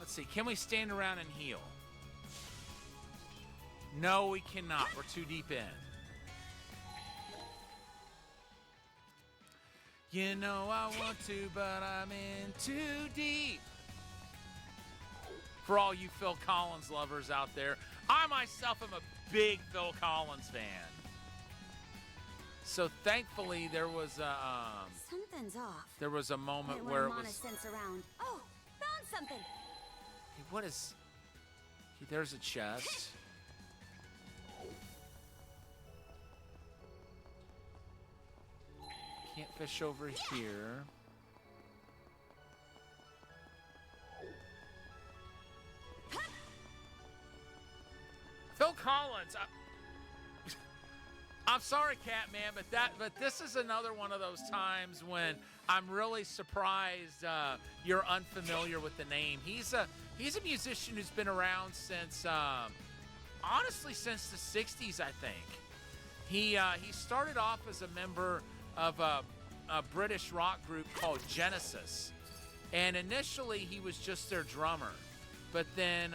Let's see, can we stand around and heal? No, we cannot. We're too deep in. You know I want to, but I'm in too deep. For all you Phil Collins lovers out there, I myself am a big Phil Collins fan. So thankfully there was a Something's off. there was a moment Might where it wanna was. sense around. Oh, found something. Hey, what is? Hey, there's a chest. Can't fish over here. Phil Collins. I'm sorry, Catman, but this is another one of those times when I'm really surprised you're unfamiliar with the name. He's a musician who's been around since honestly since the '60s, I think. He started off as a member of a British rock group called Genesis, and initially he was just their drummer, but then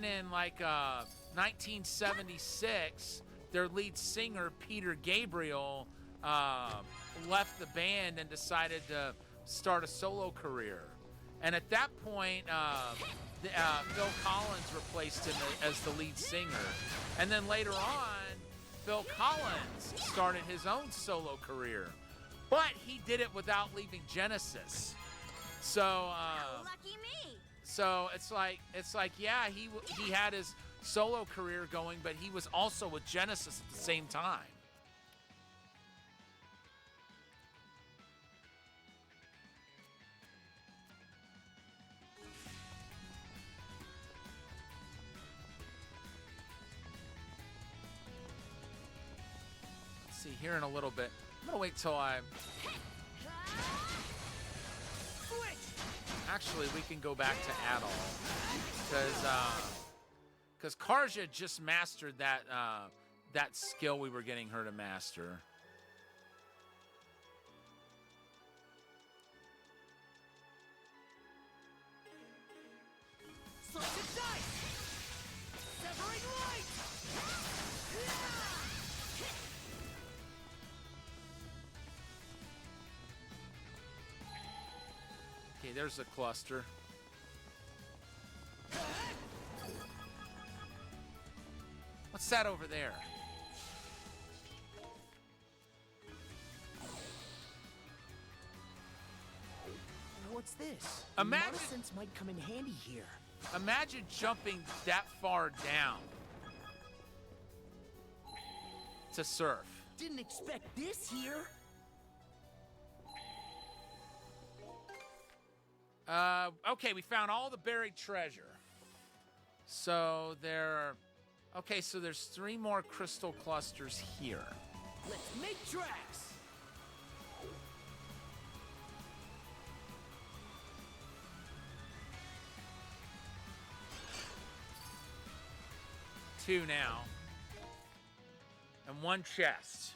in like 1976 their lead singer, Peter Gabriel, left the band and decided to start a solo career. And at that point, Phil Collins replaced him as the lead singer. And then later on, Phil Collins started his own solo career. But he did it without leaving Genesis. So, lucky me. So it's like, yeah, he had his solo career going, but he was also with Genesis at the same time. Let's see here in a little bit. I'm gonna wait till Actually, we can go back to Adol, because Karja just mastered that skill we were getting her to master. Slice and dice! Severing light! Okay, there's a cluster. What's that over there? What's this? Imagine- Mana sense might come in handy here. Imagine jumping that far down to surf. Didn't expect this here. Okay, we found all the buried treasure. So so there's 3 more crystal clusters here. Let's make tracks. Two now. And 1 chest.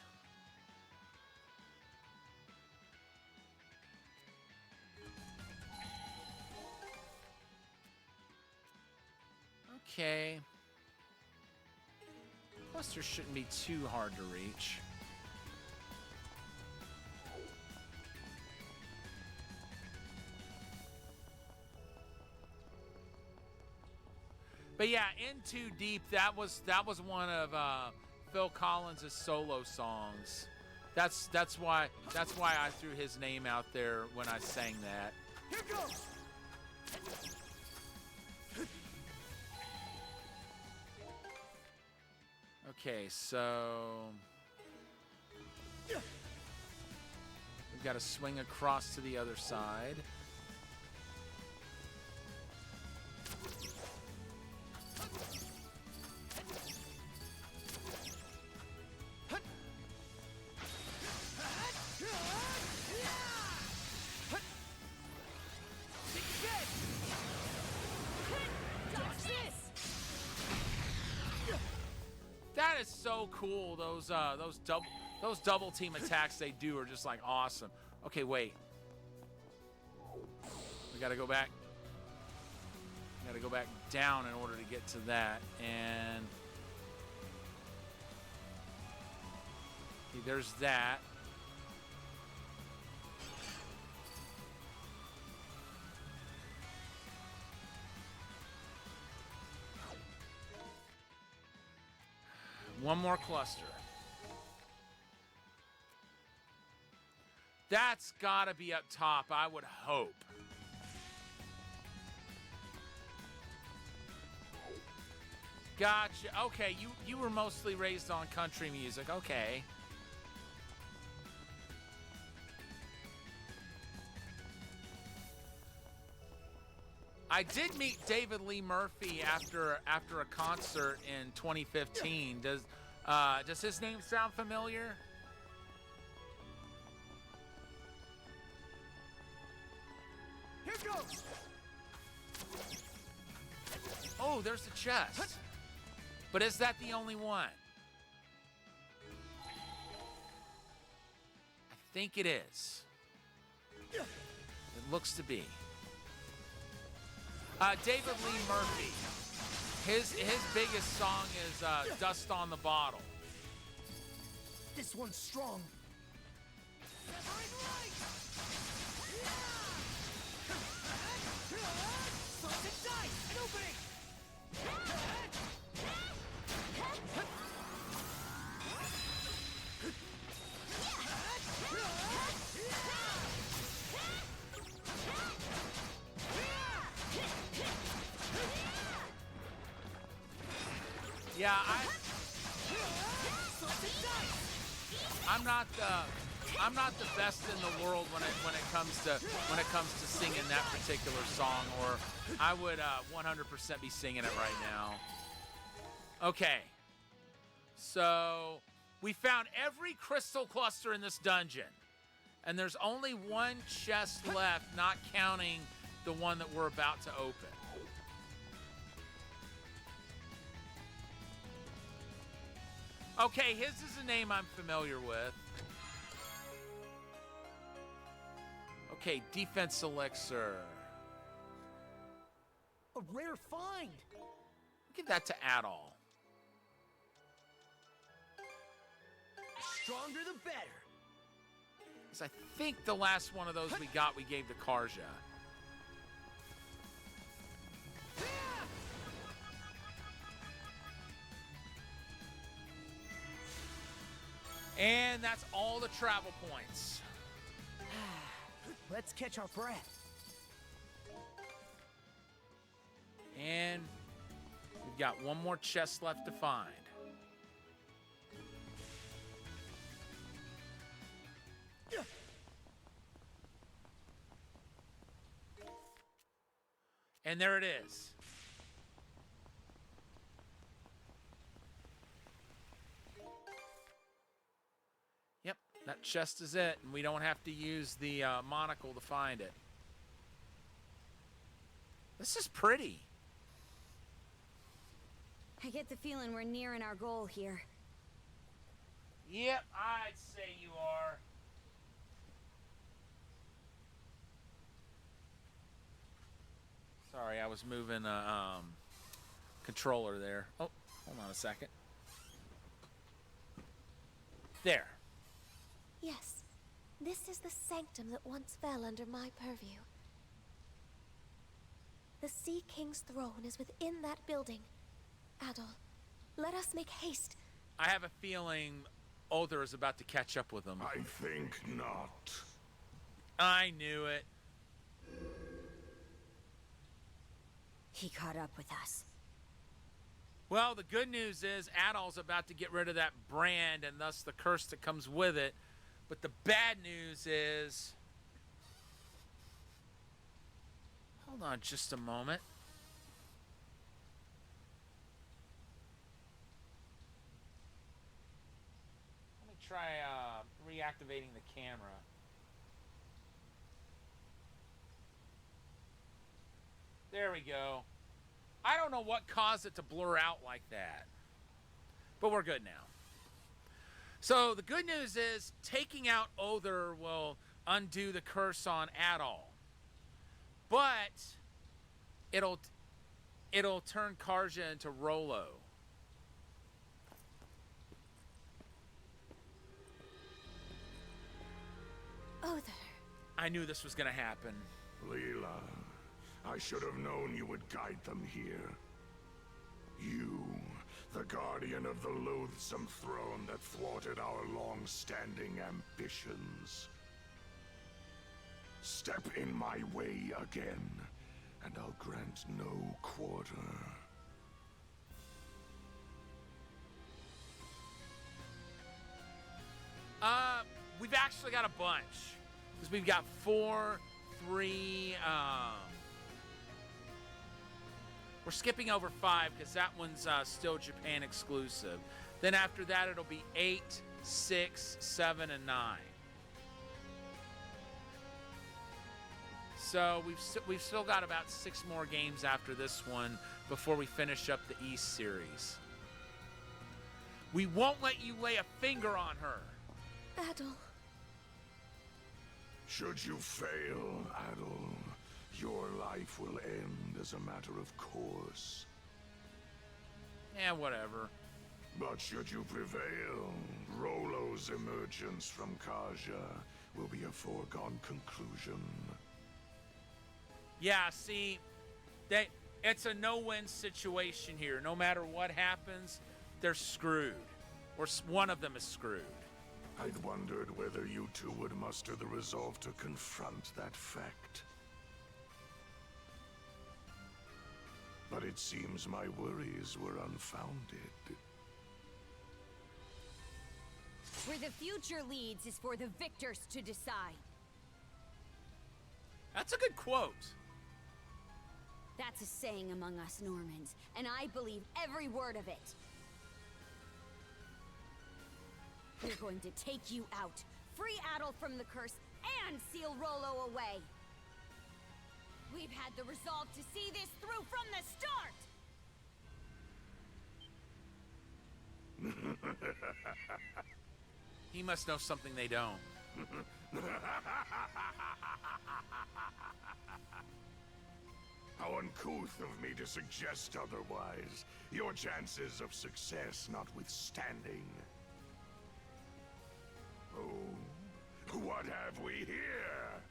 Okay. Clusters shouldn't be too hard to reach. But yeah, In Too Deep, that was one of Phil Collins' solo songs. That's why I threw his name out there when I sang that. Here goes! Okay, so we've got to swing across to the other side. That is so cool. Those double team attacks they do are just like awesome. Okay, wait. We gotta go back. We gotta go back down in order to get to that. And okay, there's that. One more cluster. That's gotta be up top, I would hope. Gotcha. Okay, you were mostly raised on country music. Okay. I did meet David Lee Murphy after a concert in 2015. Does his name sound familiar? Here goes! Oh, there's the chest. But is that the only one? I think it is. It looks to be. David Lee Murphy. His biggest song is Dust on the Bottle. This one's strong. Severing right! Slice and dice! An opening! Yeah, I'm not the best in the world when it comes to singing that particular song, or I would 100% be singing it right now. Okay, so we found every crystal cluster in this dungeon, and there's only one chest left, not counting the one that we're about to open. Okay, his is a name I'm familiar with. Okay, defense elixir. A rare find. Give that to Adol. The stronger the better. Because I think the last one of those we gave to Karja. And that's all the travel points. Let's catch our breath. And we've got one more chest left to find. And there it is. Yep, that chest is it, and we don't have to use the monocle to find it. This is pretty. I get the feeling we're nearing our goal here. Yep, I'd say you are. Sorry, I was moving a controller there. Oh, hold on a second. There. Yes, this is the sanctum that once fell under my purview. The Sea King's throne is within that building. Adol, let us make haste. I have a feeling Other is about to catch up with him. I think not. I knew it. He caught up with us. Well, the good news is Adol's about to get rid of that brand and thus the curse that comes with it. But the bad news is... Hold on just a moment. Let me try reactivating the camera. There we go. I don't know what caused it to blur out like that. But we're good now. So the good news is taking out Other will undo the curse on Adol. But it'll turn Karja into Rolo. Other. I knew this was going to happen. Leela, I should have known you would guide them here. You, the guardian of the loathsome throne that thwarted our long-standing ambitions. Step in my way again, and I'll grant no quarter. We've actually got a bunch. Because we've got 4, 3, we're skipping over 5 because that one's still Japan exclusive. Then after that, it'll be 8, 6, 7, and 9. So we've still got about 6 more games after this one before we finish up the East series. We won't let you lay a finger on her. Adol. Should you fail, Adol, your life will end as a matter of course. Yeah, whatever. But should you prevail, Rollo's emergence from Kaja will be a foregone conclusion. Yeah, see, it's a no-win situation here. No matter what happens, they're screwed. Or one of them is screwed. I'd wondered whether you two would muster the resolve to confront that fact. But it seems my worries were unfounded. Where the future leads is for the victors to decide. That's a good quote. That's a saying among us Normans, and I believe every word of it. We're going to take you out, free Adol from the curse, and seal Rollo away. We've had the resolve to see this through from the start! He must know something they don't. How uncouth of me to suggest otherwise, your chances of success notwithstanding. Oh, what have we here?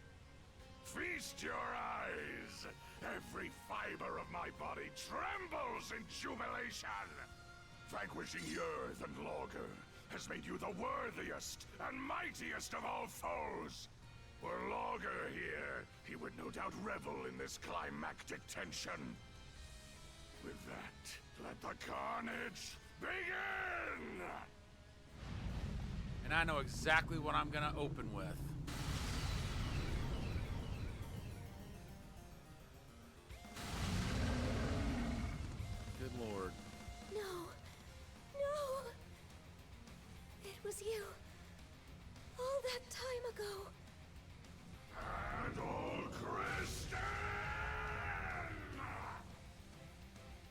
Feast your eyes! Every fiber of my body trembles in jubilation! Vanquishing Yerth and Logger has made you the worthiest and mightiest of all foes! Were Logger here, he would no doubt revel in this climactic tension. With that, let the carnage begin! And I know exactly what I'm gonna open with. Good Lord. No. No. It was you. All that time ago. Adol Christian!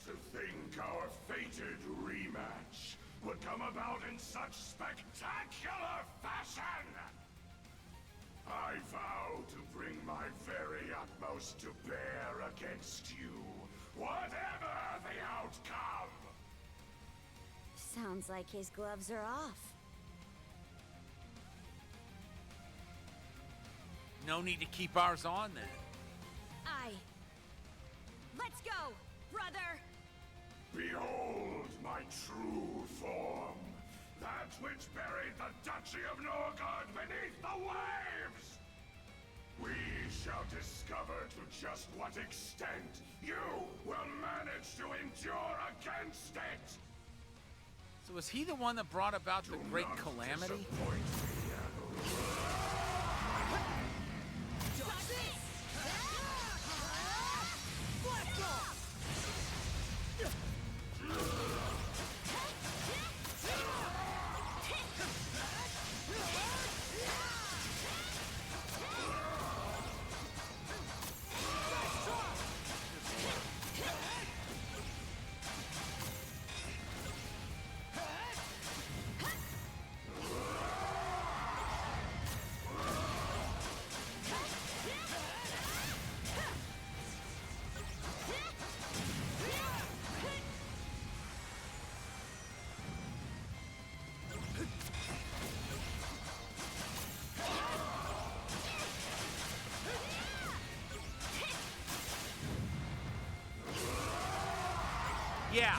To think our fated rematch would come about in such spectacular fashion! I vow to bring my very utmost to bear against you, whatever the outcome! Sounds like his gloves are off. No need to keep ours on then. Let's go, brother! Behold my true form, that which buried the Duchy of Norgard beneath the waves! We shall discover to just what extent you will manage to endure against it! So was he the one that brought about the Great Calamity? Yeah,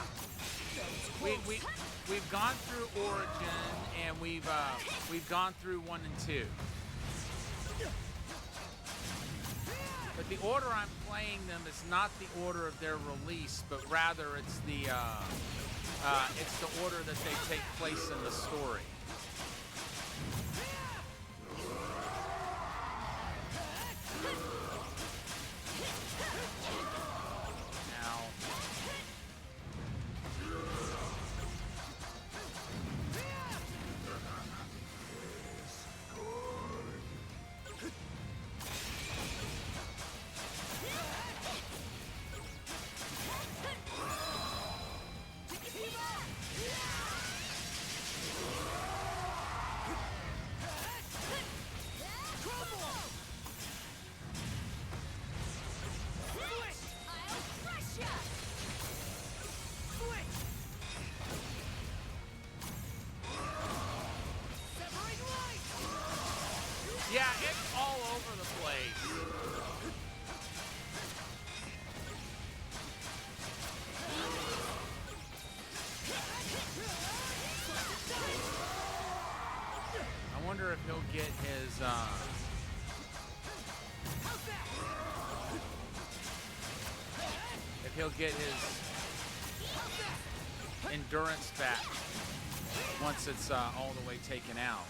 we've gone through Origin and we've gone through 1 and 2. But the order I'm playing them is not the order of their release, but rather it's the order that they take place in the story. sure if he'll get his endurance back once it's all the way taken out.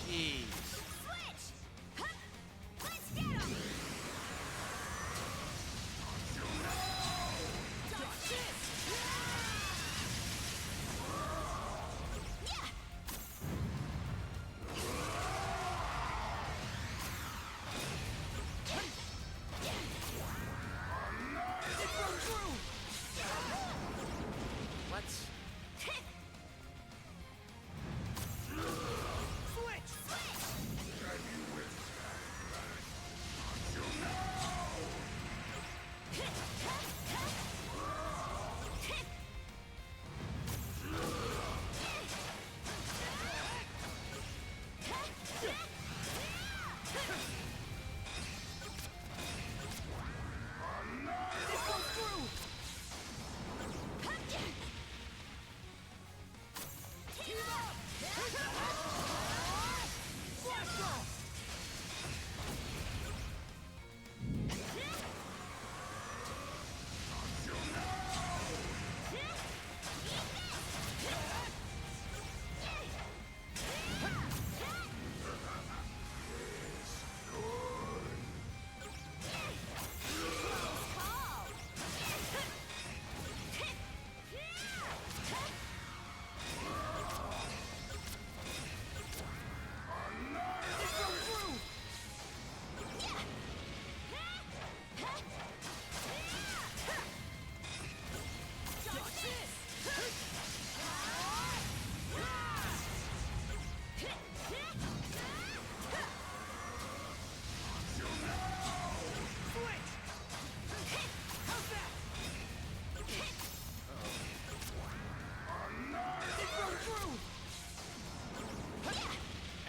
Jeez.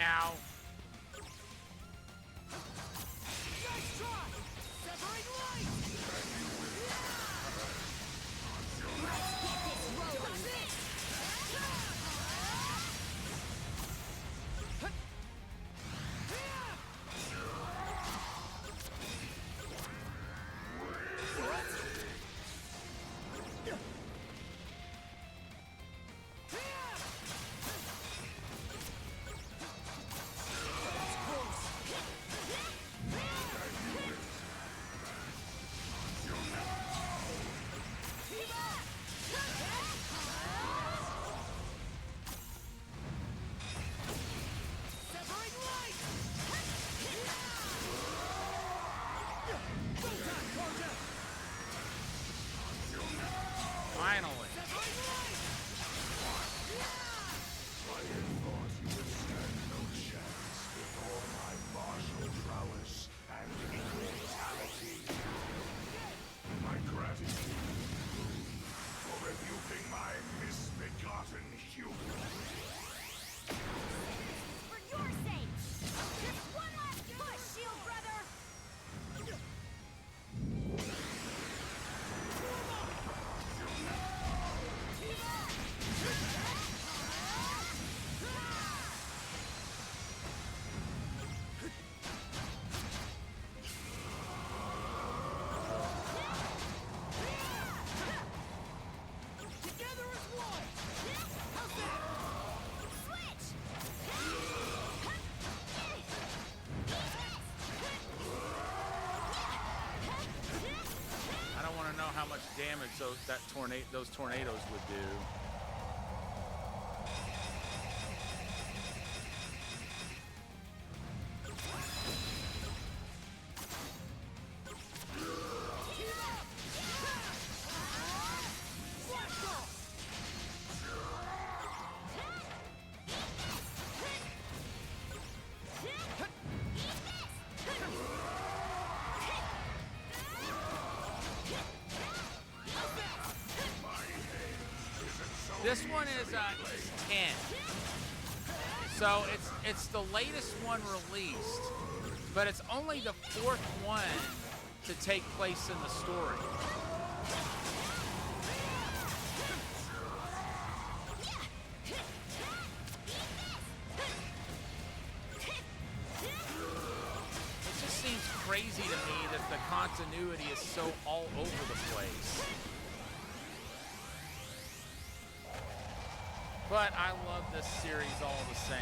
Ow. Finally. How much damage those tornadoes would do. This one is 10. So it's the latest one released, but it's only the 4th one to take place in the story. It just seems crazy to me that the continuity is so all over the place. But I love this series all the same.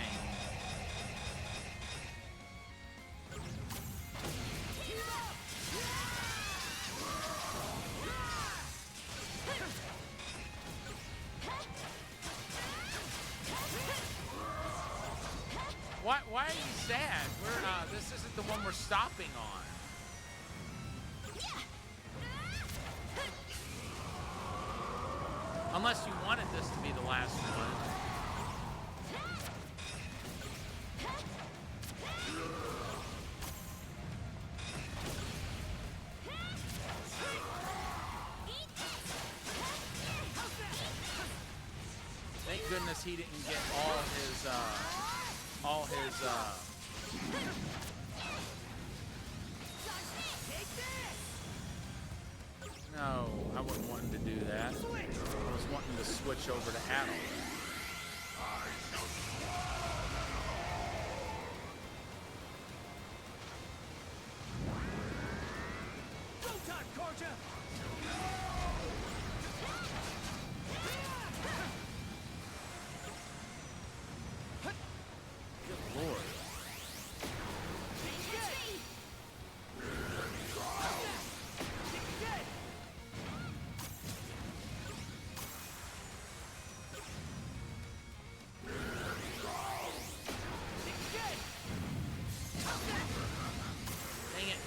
Why are you sad? This isn't the one we're stopping on. Unless you wanted this to be the last one. Thank goodness he didn't get all his No, I wasn't wanting to do that. I was wanting to switch over to Adel. Good Lord. Dang it.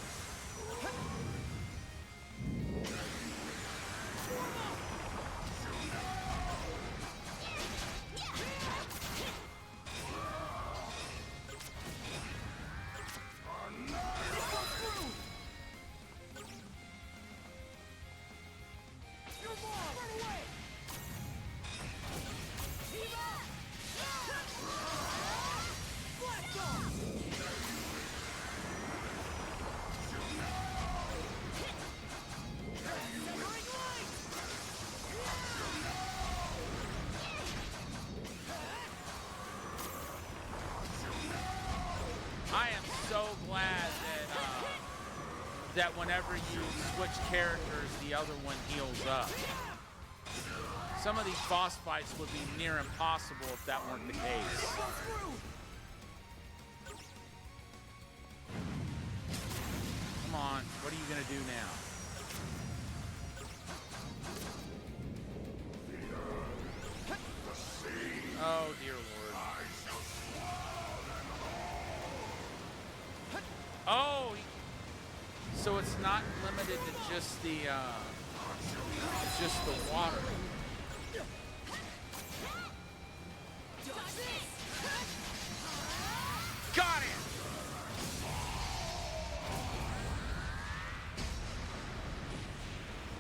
I am so glad that whenever you switch characters, the other one heals up. Some of these boss fights would be near impossible if that weren't the case. Come on, what are you gonna do now? Oh, dear Lord. Oh, so it's not limited to just the water. Got it.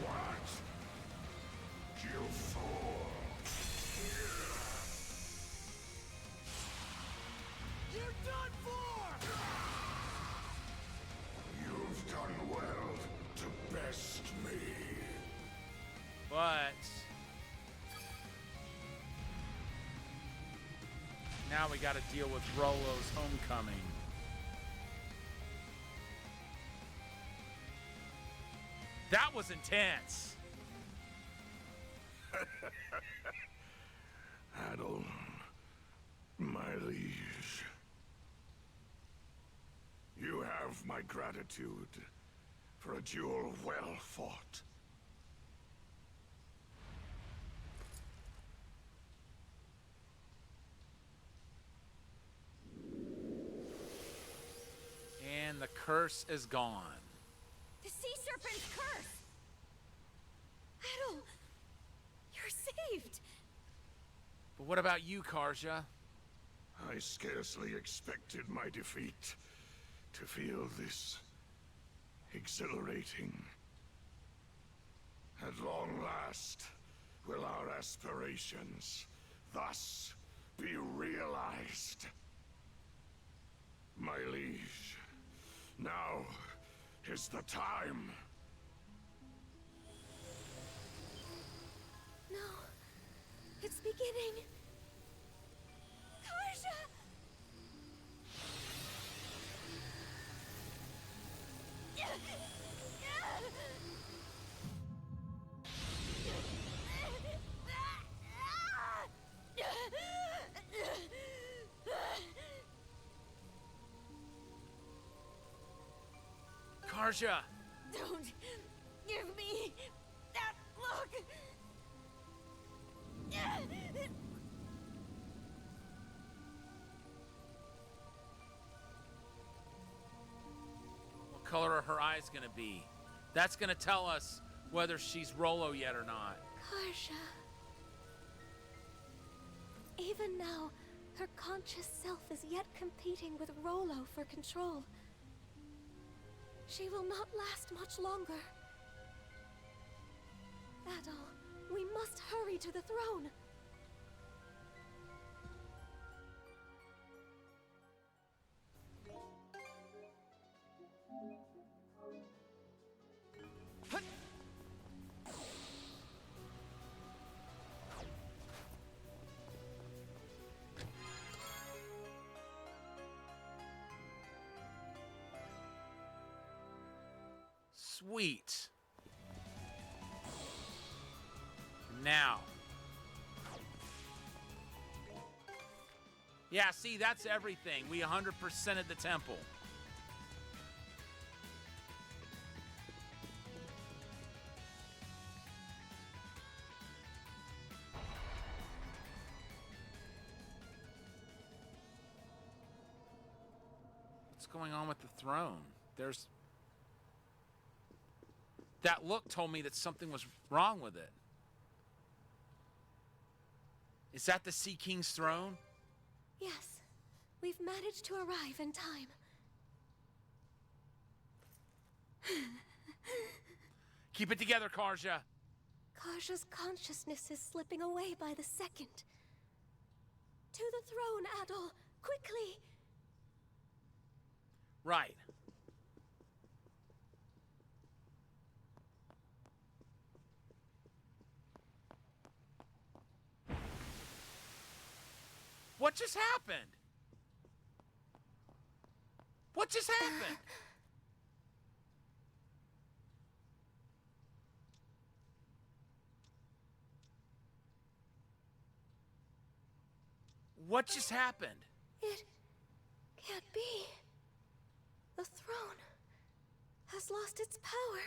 What? Kill four. You're done for! You've done well to best me. But now we got to deal with Rollo's homecoming. That was intense. Adel, my liege. You have my gratitude for a duel well fought. And the curse is gone. The sea serpent's curse! Adel, you're saved! But what about you, Karja? I scarcely expected my defeat to feel this exhilarating. At long last, will our aspirations thus be realized. My liege, now is the time. No. It's beginning. Karja! Karja! Don't give me that look! What color are her eyes gonna be? That's gonna tell us whether she's Rolo yet or not. Karja. Even now, her conscious self is yet competing with Rolo for control. She will not last much longer. Adol, we must hurry to the throne. Sweet. Now. Yeah, see, that's everything. We 100% at the temple. What's going on with the throne? There's... That look told me that something was wrong with it. Is that the Sea King's throne? Yes. We've managed to arrive in time. Keep it together, Karja. Karja's consciousness is slipping away by the second. To the throne, Adol! Quickly! Right. What just happened? What just happened? What just happened? It can't be. The throne has lost its power.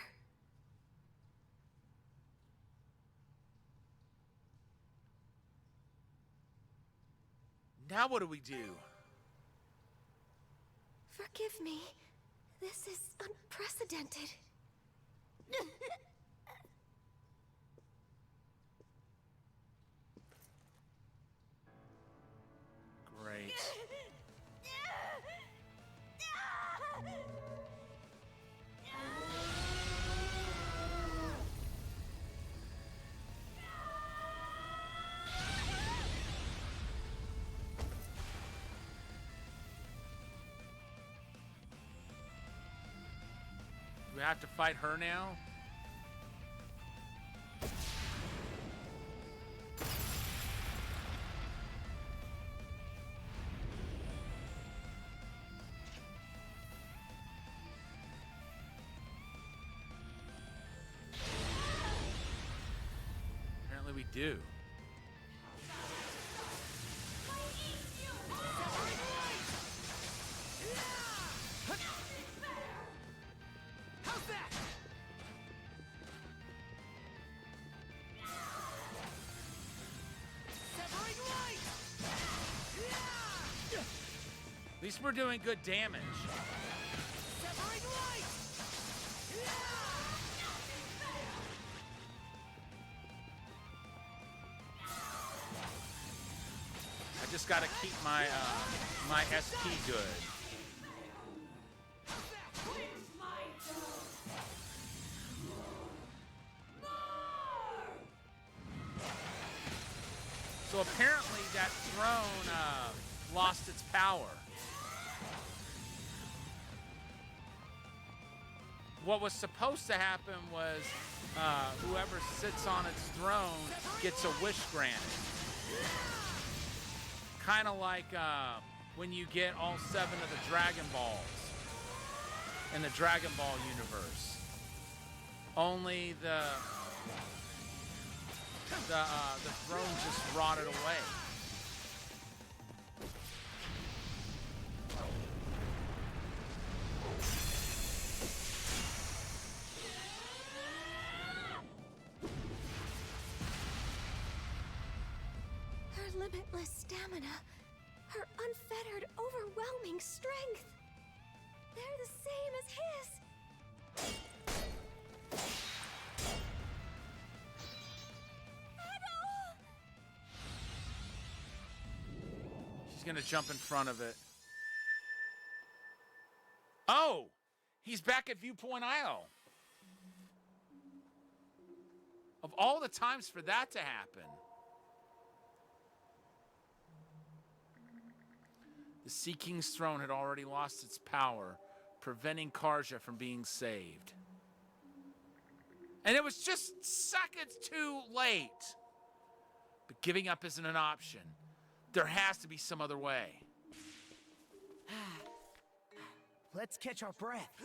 Now what do we do? Forgive me. This is unprecedented. Great. Do we have to fight her now? Apparently we do. At least we're doing good damage. I just gotta keep my my SP good. So apparently that throne lost its power. what was supposed to happen was whoever sits on its throne gets a wish granted. Kind of like when you get all 7 of the Dragon Balls in the Dragon Ball universe. Only the throne just rotted away. Her limitless stamina, her unfettered, overwhelming strength. They're the same as his. She's gonna jump in front of it. Oh! He's back at Viewpoint Isle. Of all the times for that to happen. The Sea King's throne had already lost its power, preventing Karja from being saved. And it was just seconds too late. But giving up isn't an option. There has to be some other way. Let's catch our breath.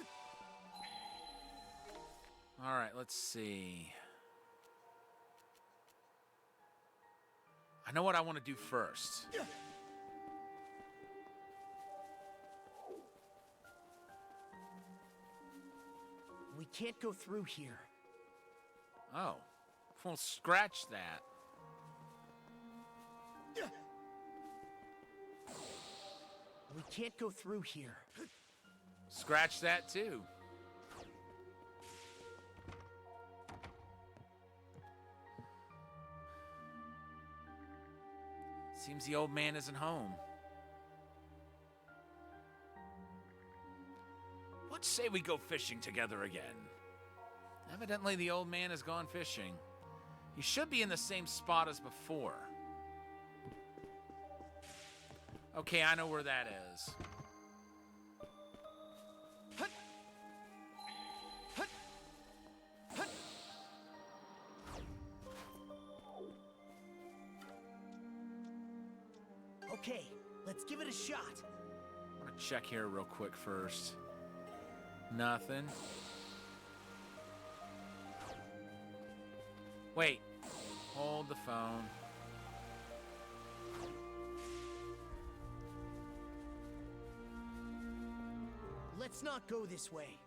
All right, let's see. I know what I want to do first. We can't go through here. Oh, well, scratch that. We can't go through here. Scratch that too. Seems the old man isn't home. Let's say we go fishing together again. Evidently the old man has gone fishing. He should be in the same spot as before. Okay, I know where that is. Okay, let's give it a shot. I'm gonna check here real quick first. Nothing. Wait. Hold the phone. Let's not go this way.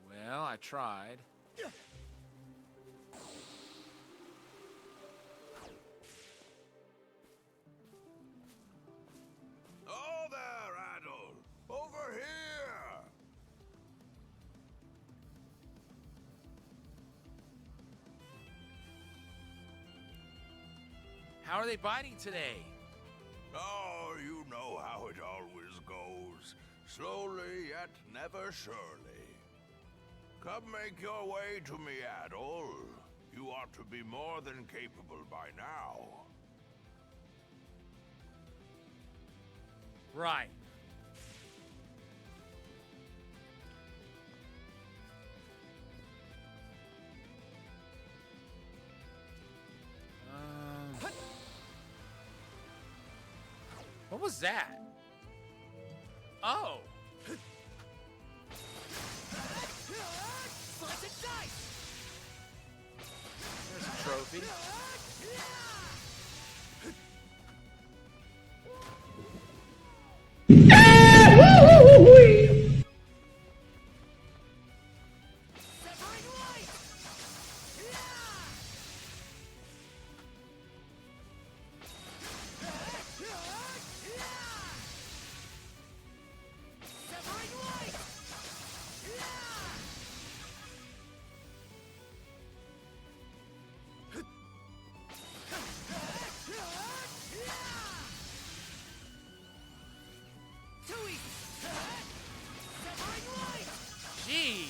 Well, I tried. Oh there, Adol! Over here! How are they biting today? Oh, you know how it always goes. Slowly, yet never surely. Come make your way to me, Adol. You ought to be more than capable by now. Right. What was that? Oh. There's a trophy. Jeez.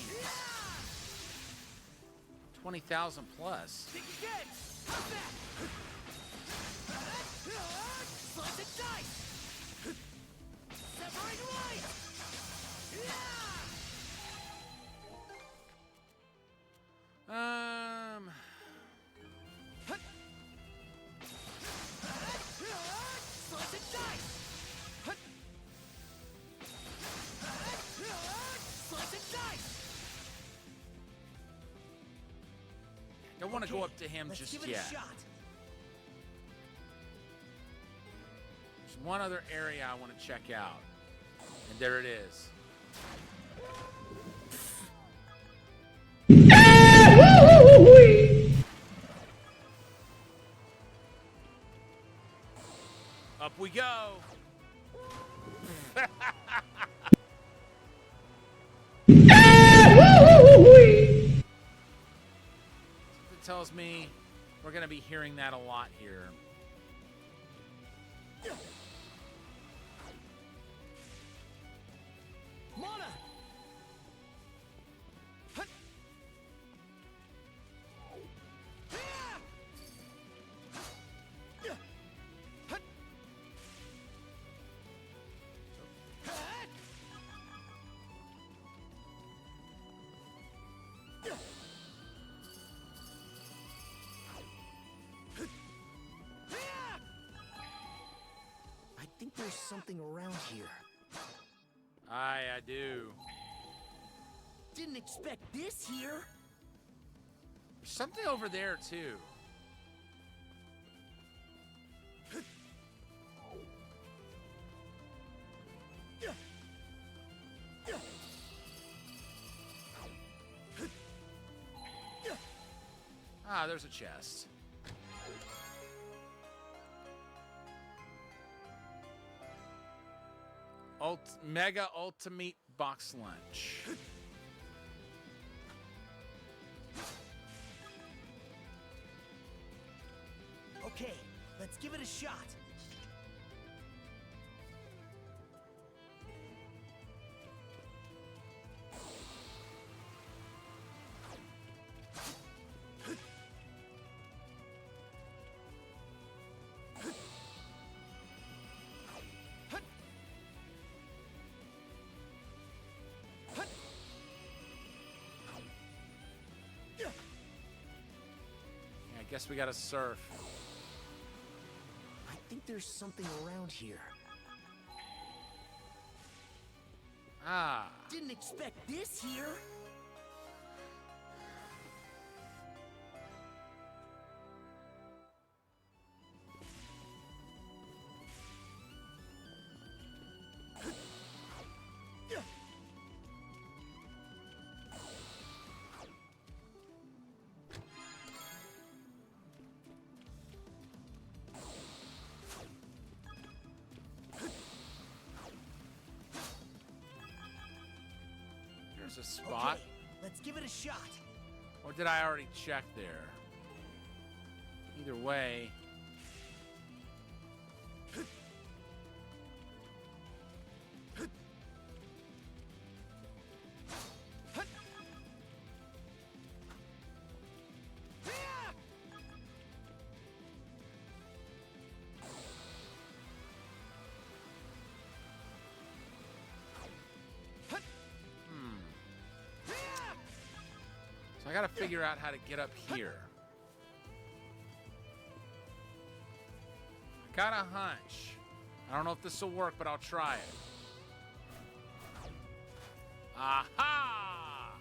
20,000 plus. Slice and dice! Slice and dice! Don't want to go up to him Let's just give it yet. a shot. There's one other area I want to check out. And there it is. Up we go. Something tells me we're going to be hearing that a lot here. Mana! I think there's something around here. I do. Didn't expect this here. There's something over there, too. Ah, there's a chest. Mega Ultimate Box Lunch. Okay, let's give it a shot. I guess we gotta surf. I think there's something around here. Ah. Didn't expect this here. There's a spot. Okay, let's give it a shot. Or did I already check there? Either way. So I gotta figure out how to get up here. I got a hunch. I don't know if this will work, but I'll try it. Aha!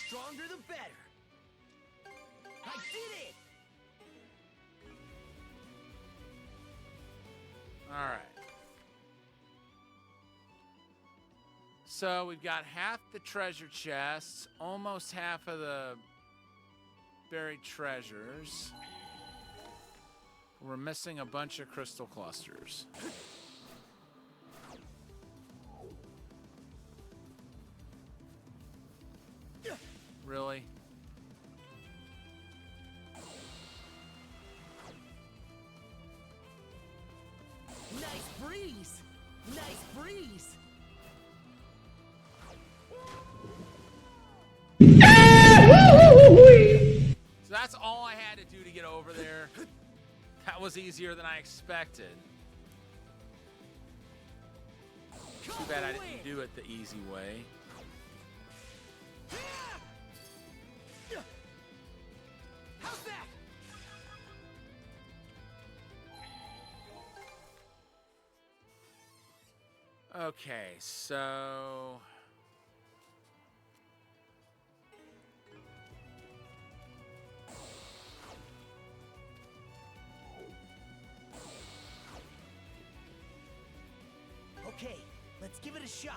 Stronger the better. I did it! All right. So we've got half the treasure chests, almost half of the buried treasures. We're missing a bunch of crystal clusters. Really? Nice breeze! Nice breeze! So that's all I had to do to get over there. That was easier than I expected. Too bad I didn't do it the easy way. How's that? Okay, so... Okay, let's give it a shot.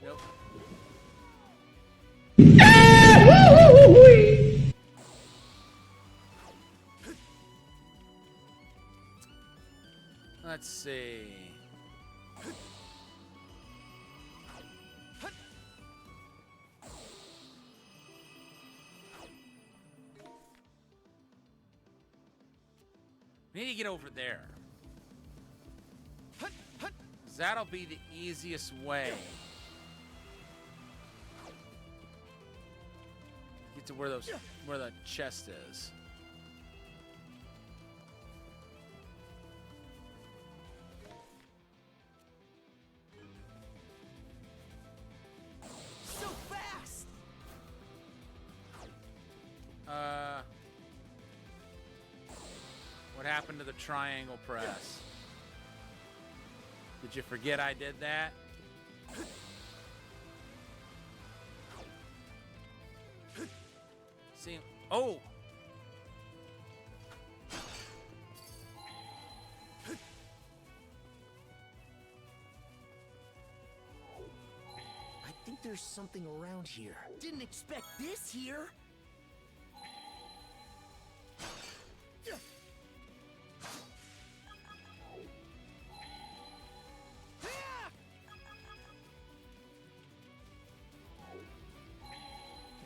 Nope. Let's see. We need to get over there. 'Cause that'll be the easiest way. Get to where the chest is. So fast! What happened to the triangle press? Did you forget I did that? See, oh! I think there's something around here. Didn't expect this here.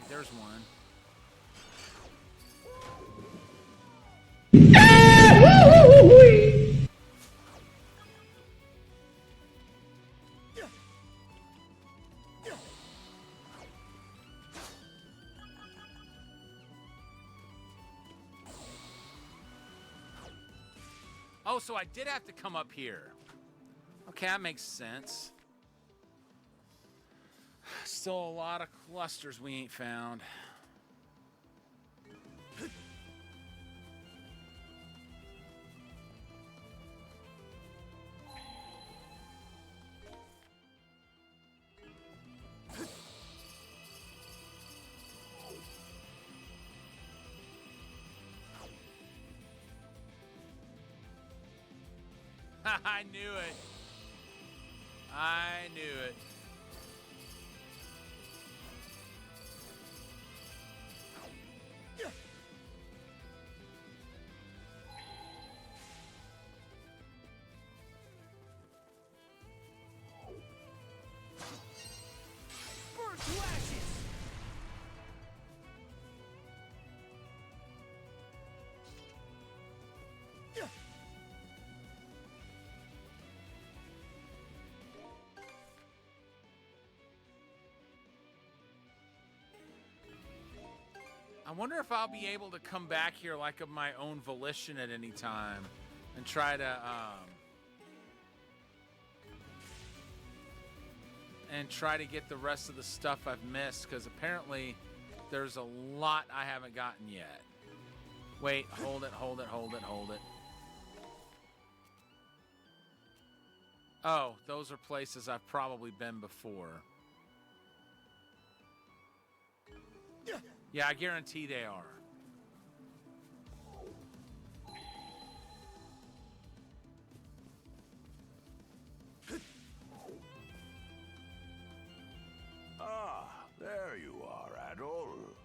There's one. Oh, so I did have to come up here. Okay, that makes sense. Still a lot of clusters we ain't found. I knew it. I knew it. Burn to ashes! I wonder if I'll be able to come back here like of my own volition at any time and try to get the rest of the stuff I've missed, because apparently there's a lot I haven't gotten yet. Wait, hold it. Oh, those are places I've probably been before. Yeah, I guarantee they are. Ah, there you are, Adol.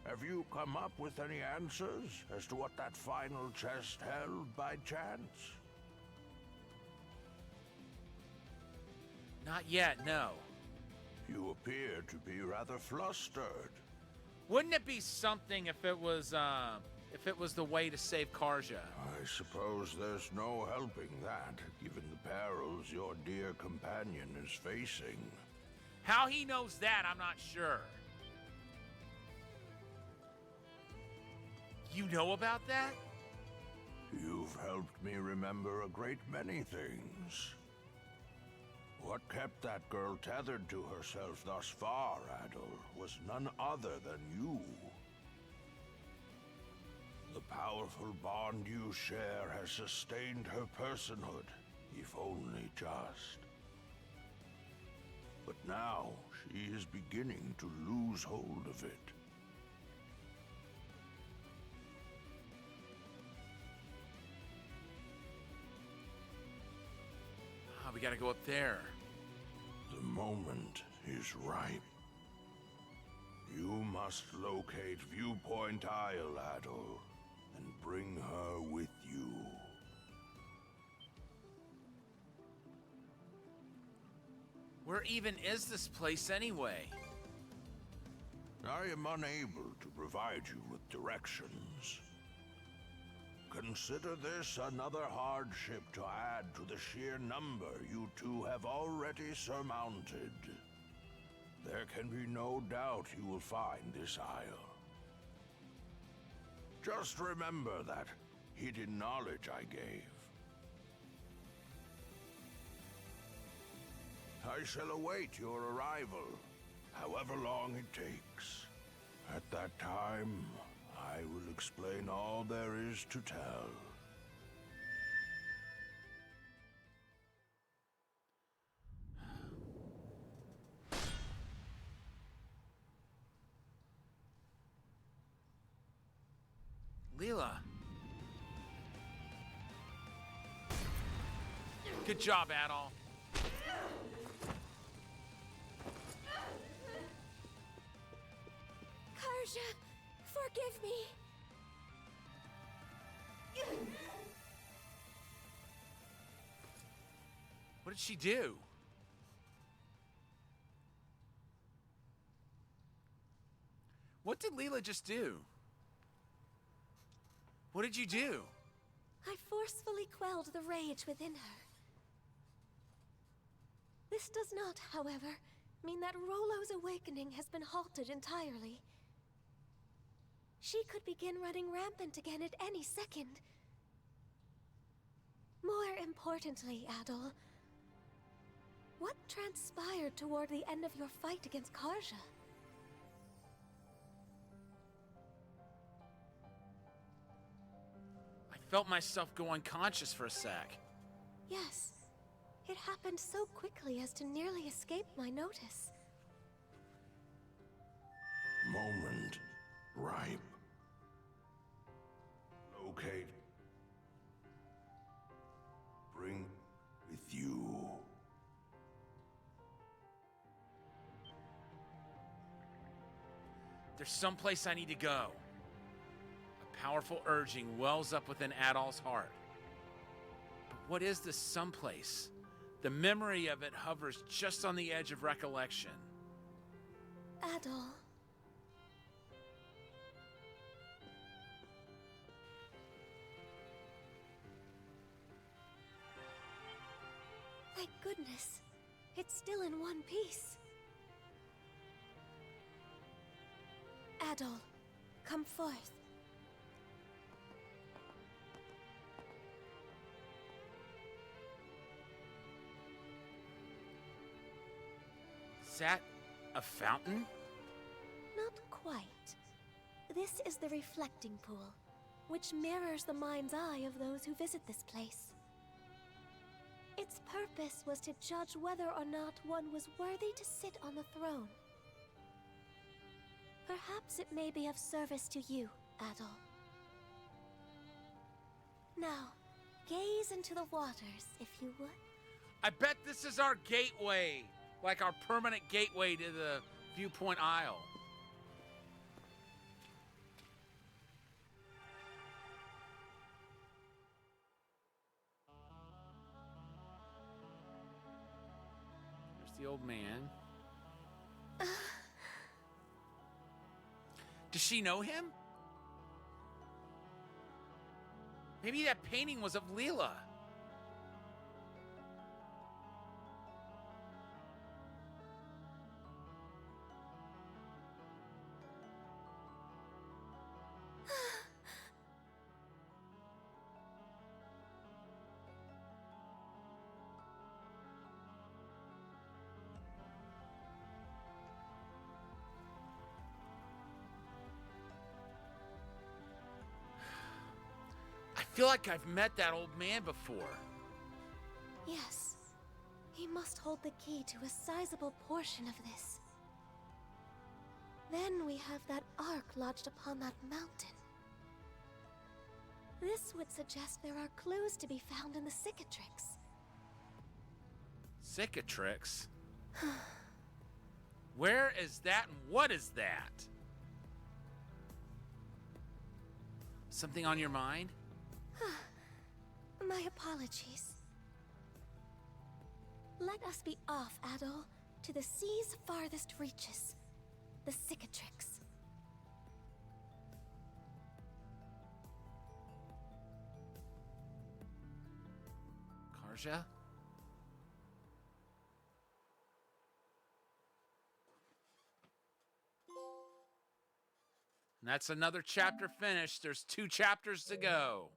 Have you come up with any answers as to what that final chest held by chance? Not yet, no. You appear to be rather flustered. Wouldn't it be something if it was the way to save Karja? I suppose there's no helping that, given the perils your dear companion is facing. How he knows that, I'm not sure. You know about that? You've helped me remember a great many things. What kept that girl tethered to herself thus far, Adol, was none other than you. The powerful bond you share has sustained her personhood, if only just. But now, she is beginning to lose hold of it. Oh, we gotta go up there. The moment is ripe. You must locate Viewpoint Isle, Adol, and bring her with you. Where even is this place anyway? I am unable to provide you with directions. Consider this another hardship to add to the sheer number you two have already surmounted. There can be no doubt you will find this isle. Just remember that hidden knowledge I gave. I shall await your arrival, however long it takes. At that time, I will explain all there is to tell. Leela. Good job, Adol. Karja, forgive me. What did she do? What did Leela just do? What did you do? I forcefully quelled the rage within her. This does not, however, mean that Rollo's awakening has been halted entirely. She could begin running rampant again at any second. More importantly, Adol, what transpired toward the end of your fight against Karja? I felt myself go unconscious for a sec. Yes, it happened so quickly as to nearly escape my notice. Moment ripe. Locate. Bring with you. There's someplace I need to go. A powerful urging wells up within Adol's heart. But what is this someplace? The memory of it hovers just on the edge of recollection. Adol. Thank goodness. It's still in one piece. Adol, come forth. Is that a fountain? Not quite. This is the reflecting pool, which mirrors the mind's eye of those who visit this place. Its purpose was to judge whether or not one was worthy to sit on the throne. Perhaps it may be of service to you, Adol. Now, gaze into the waters, if you would. I bet this is our gateway. Like our permanent gateway to the Viewpoint Isle. There's the old man. Does she know him? Maybe that painting was of Leela. I feel like I've met that old man before. Yes. He must hold the key to a sizable portion of this. Then we have that ark lodged upon that mountain. This would suggest there are clues to be found in the cicatrix. Cicatrix? Where is that and what is that? Something on your mind? My apologies. Let us be off, Adol, to the sea's farthest reaches, the cicatrix. Karja? And that's another chapter finished. There's 2 chapters to go.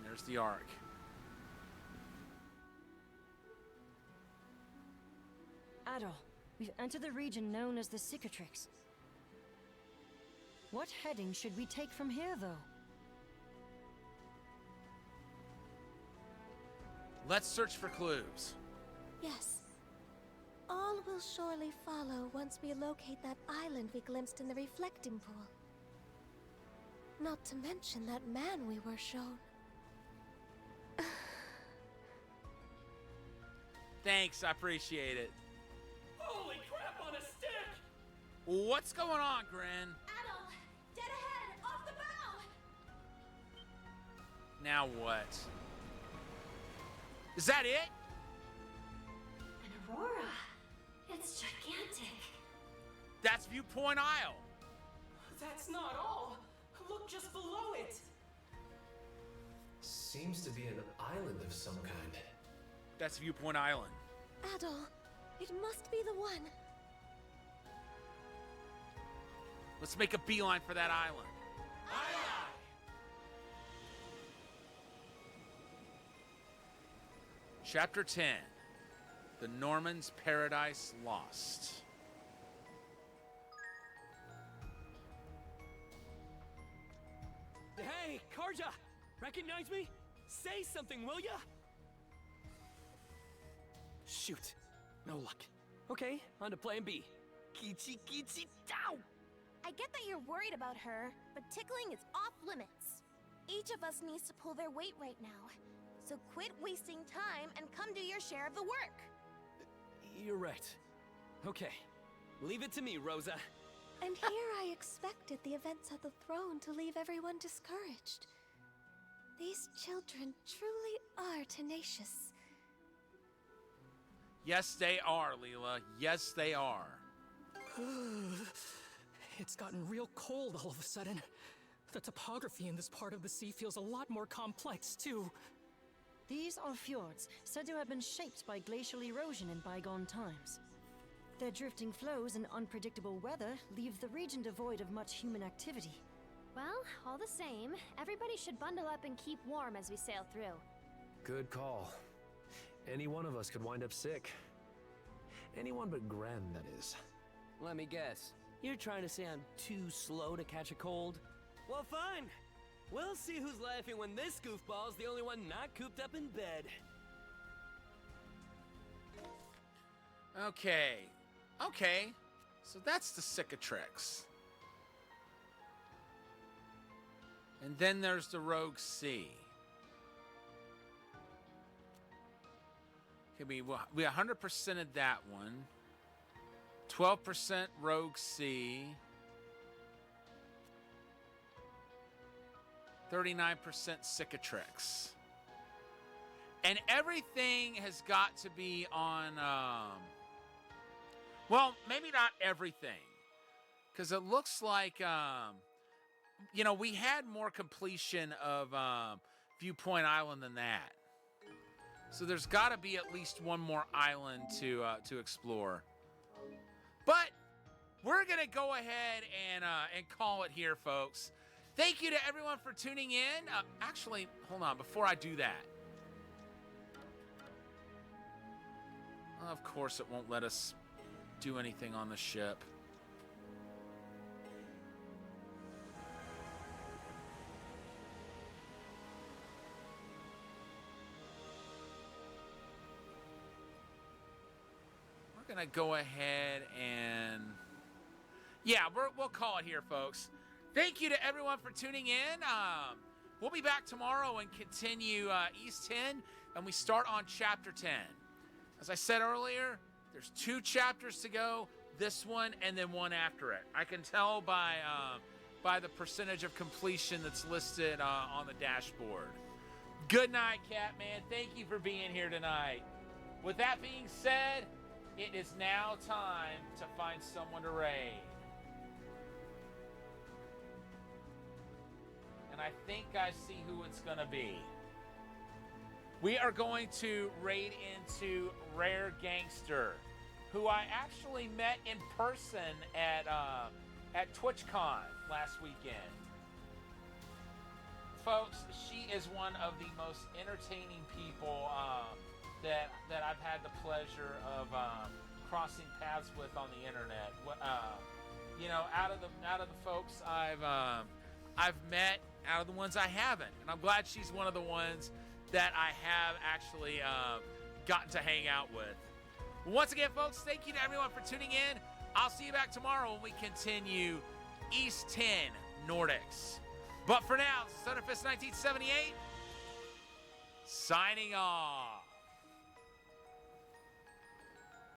There's the ark. Adol, we've entered the region known as the Cicatrix. What heading should we take from here, though? Let's search for clues. Yes. All will surely follow once we locate that island we glimpsed in the reflecting pool. Not to mention that man we were shown. Thanks, I appreciate it. Holy crap on a stick! What's going on, Grin? Adol, dead ahead, off the bow! Now what? Is that it? An aurora. It's gigantic. That's Viewpoint Isle. That's not all. Look just below it. Seems to be an island of some kind. That's Viewpoint Island. Adol, it must be the one. Let's make a beeline for that island. Chapter 10. The Norman's Paradise Lost. Hey, Karja! Recognize me? Say something, will ya? Shoot. No luck. Okay, on to plan B. Kichi kichi dow! I get that you're worried about her, but tickling is off limits. Each of us needs to pull their weight right now. So quit wasting time and come do your share of the work. You're right. Okay. Leave it to me, Rosa. And here I expected the events at the throne to leave everyone discouraged. These children truly are tenacious. Yes, they are, Leela. Yes, they are. It's gotten real cold all of a sudden. The topography in this part of the sea feels a lot more complex, too. These are fjords, said to have been shaped by glacial erosion in bygone times. Their drifting flows and unpredictable weather leave the region devoid of much human activity. Well, all the same, everybody should bundle up and keep warm as we sail through. Good call. Any one of us could wind up sick. Anyone but Gren, that is. Let me guess. You're trying to say I'm too slow to catch a cold? Well, fine. We'll see who's laughing when this goofball's the only one not cooped up in bed. Okay. Okay. So that's the Cicatrix. And then there's the Rogue Sea. Okay, we 100%ed that one. 12% Rogue Sea. 39% Cicatrix. And everything has got to be on Well, maybe not everything. Because it looks like, you know, we had more completion of Viewpoint Island than that. So there's got to be at least one more island to explore. But we're going to go ahead and call it here, folks. Thank you to everyone for tuning in. Actually, hold on, before I do that. Of course, it won't let us do anything on the ship. We're going to go ahead and... yeah, we'll call it here, folks. Thank you to everyone for tuning in. We'll be back tomorrow and continue East 10, and we start on Chapter 10. As I said earlier, there's 2 chapters to go, this one and then one after it. I can tell by the percentage of completion that's listed on the dashboard. Good night, Catman. Thank you for being here tonight. With that being said, it is now time to find someone to raid. And I think I see who it's going to be. We are going to raid into Rare Gangster, who I actually met in person at TwitchCon last weekend. Folks, she is one of the most entertaining people that I've had the pleasure of crossing paths with on the internet. You know, out of the folks I've met, out of the ones I haven't, and I'm glad she's one of the ones that I have actually gotten to hang out with. Once again, folks, thank you to everyone for tuning in. I'll see you back tomorrow when we continue East 10 Nordics. But for now, Stunnerfist 1978, signing off.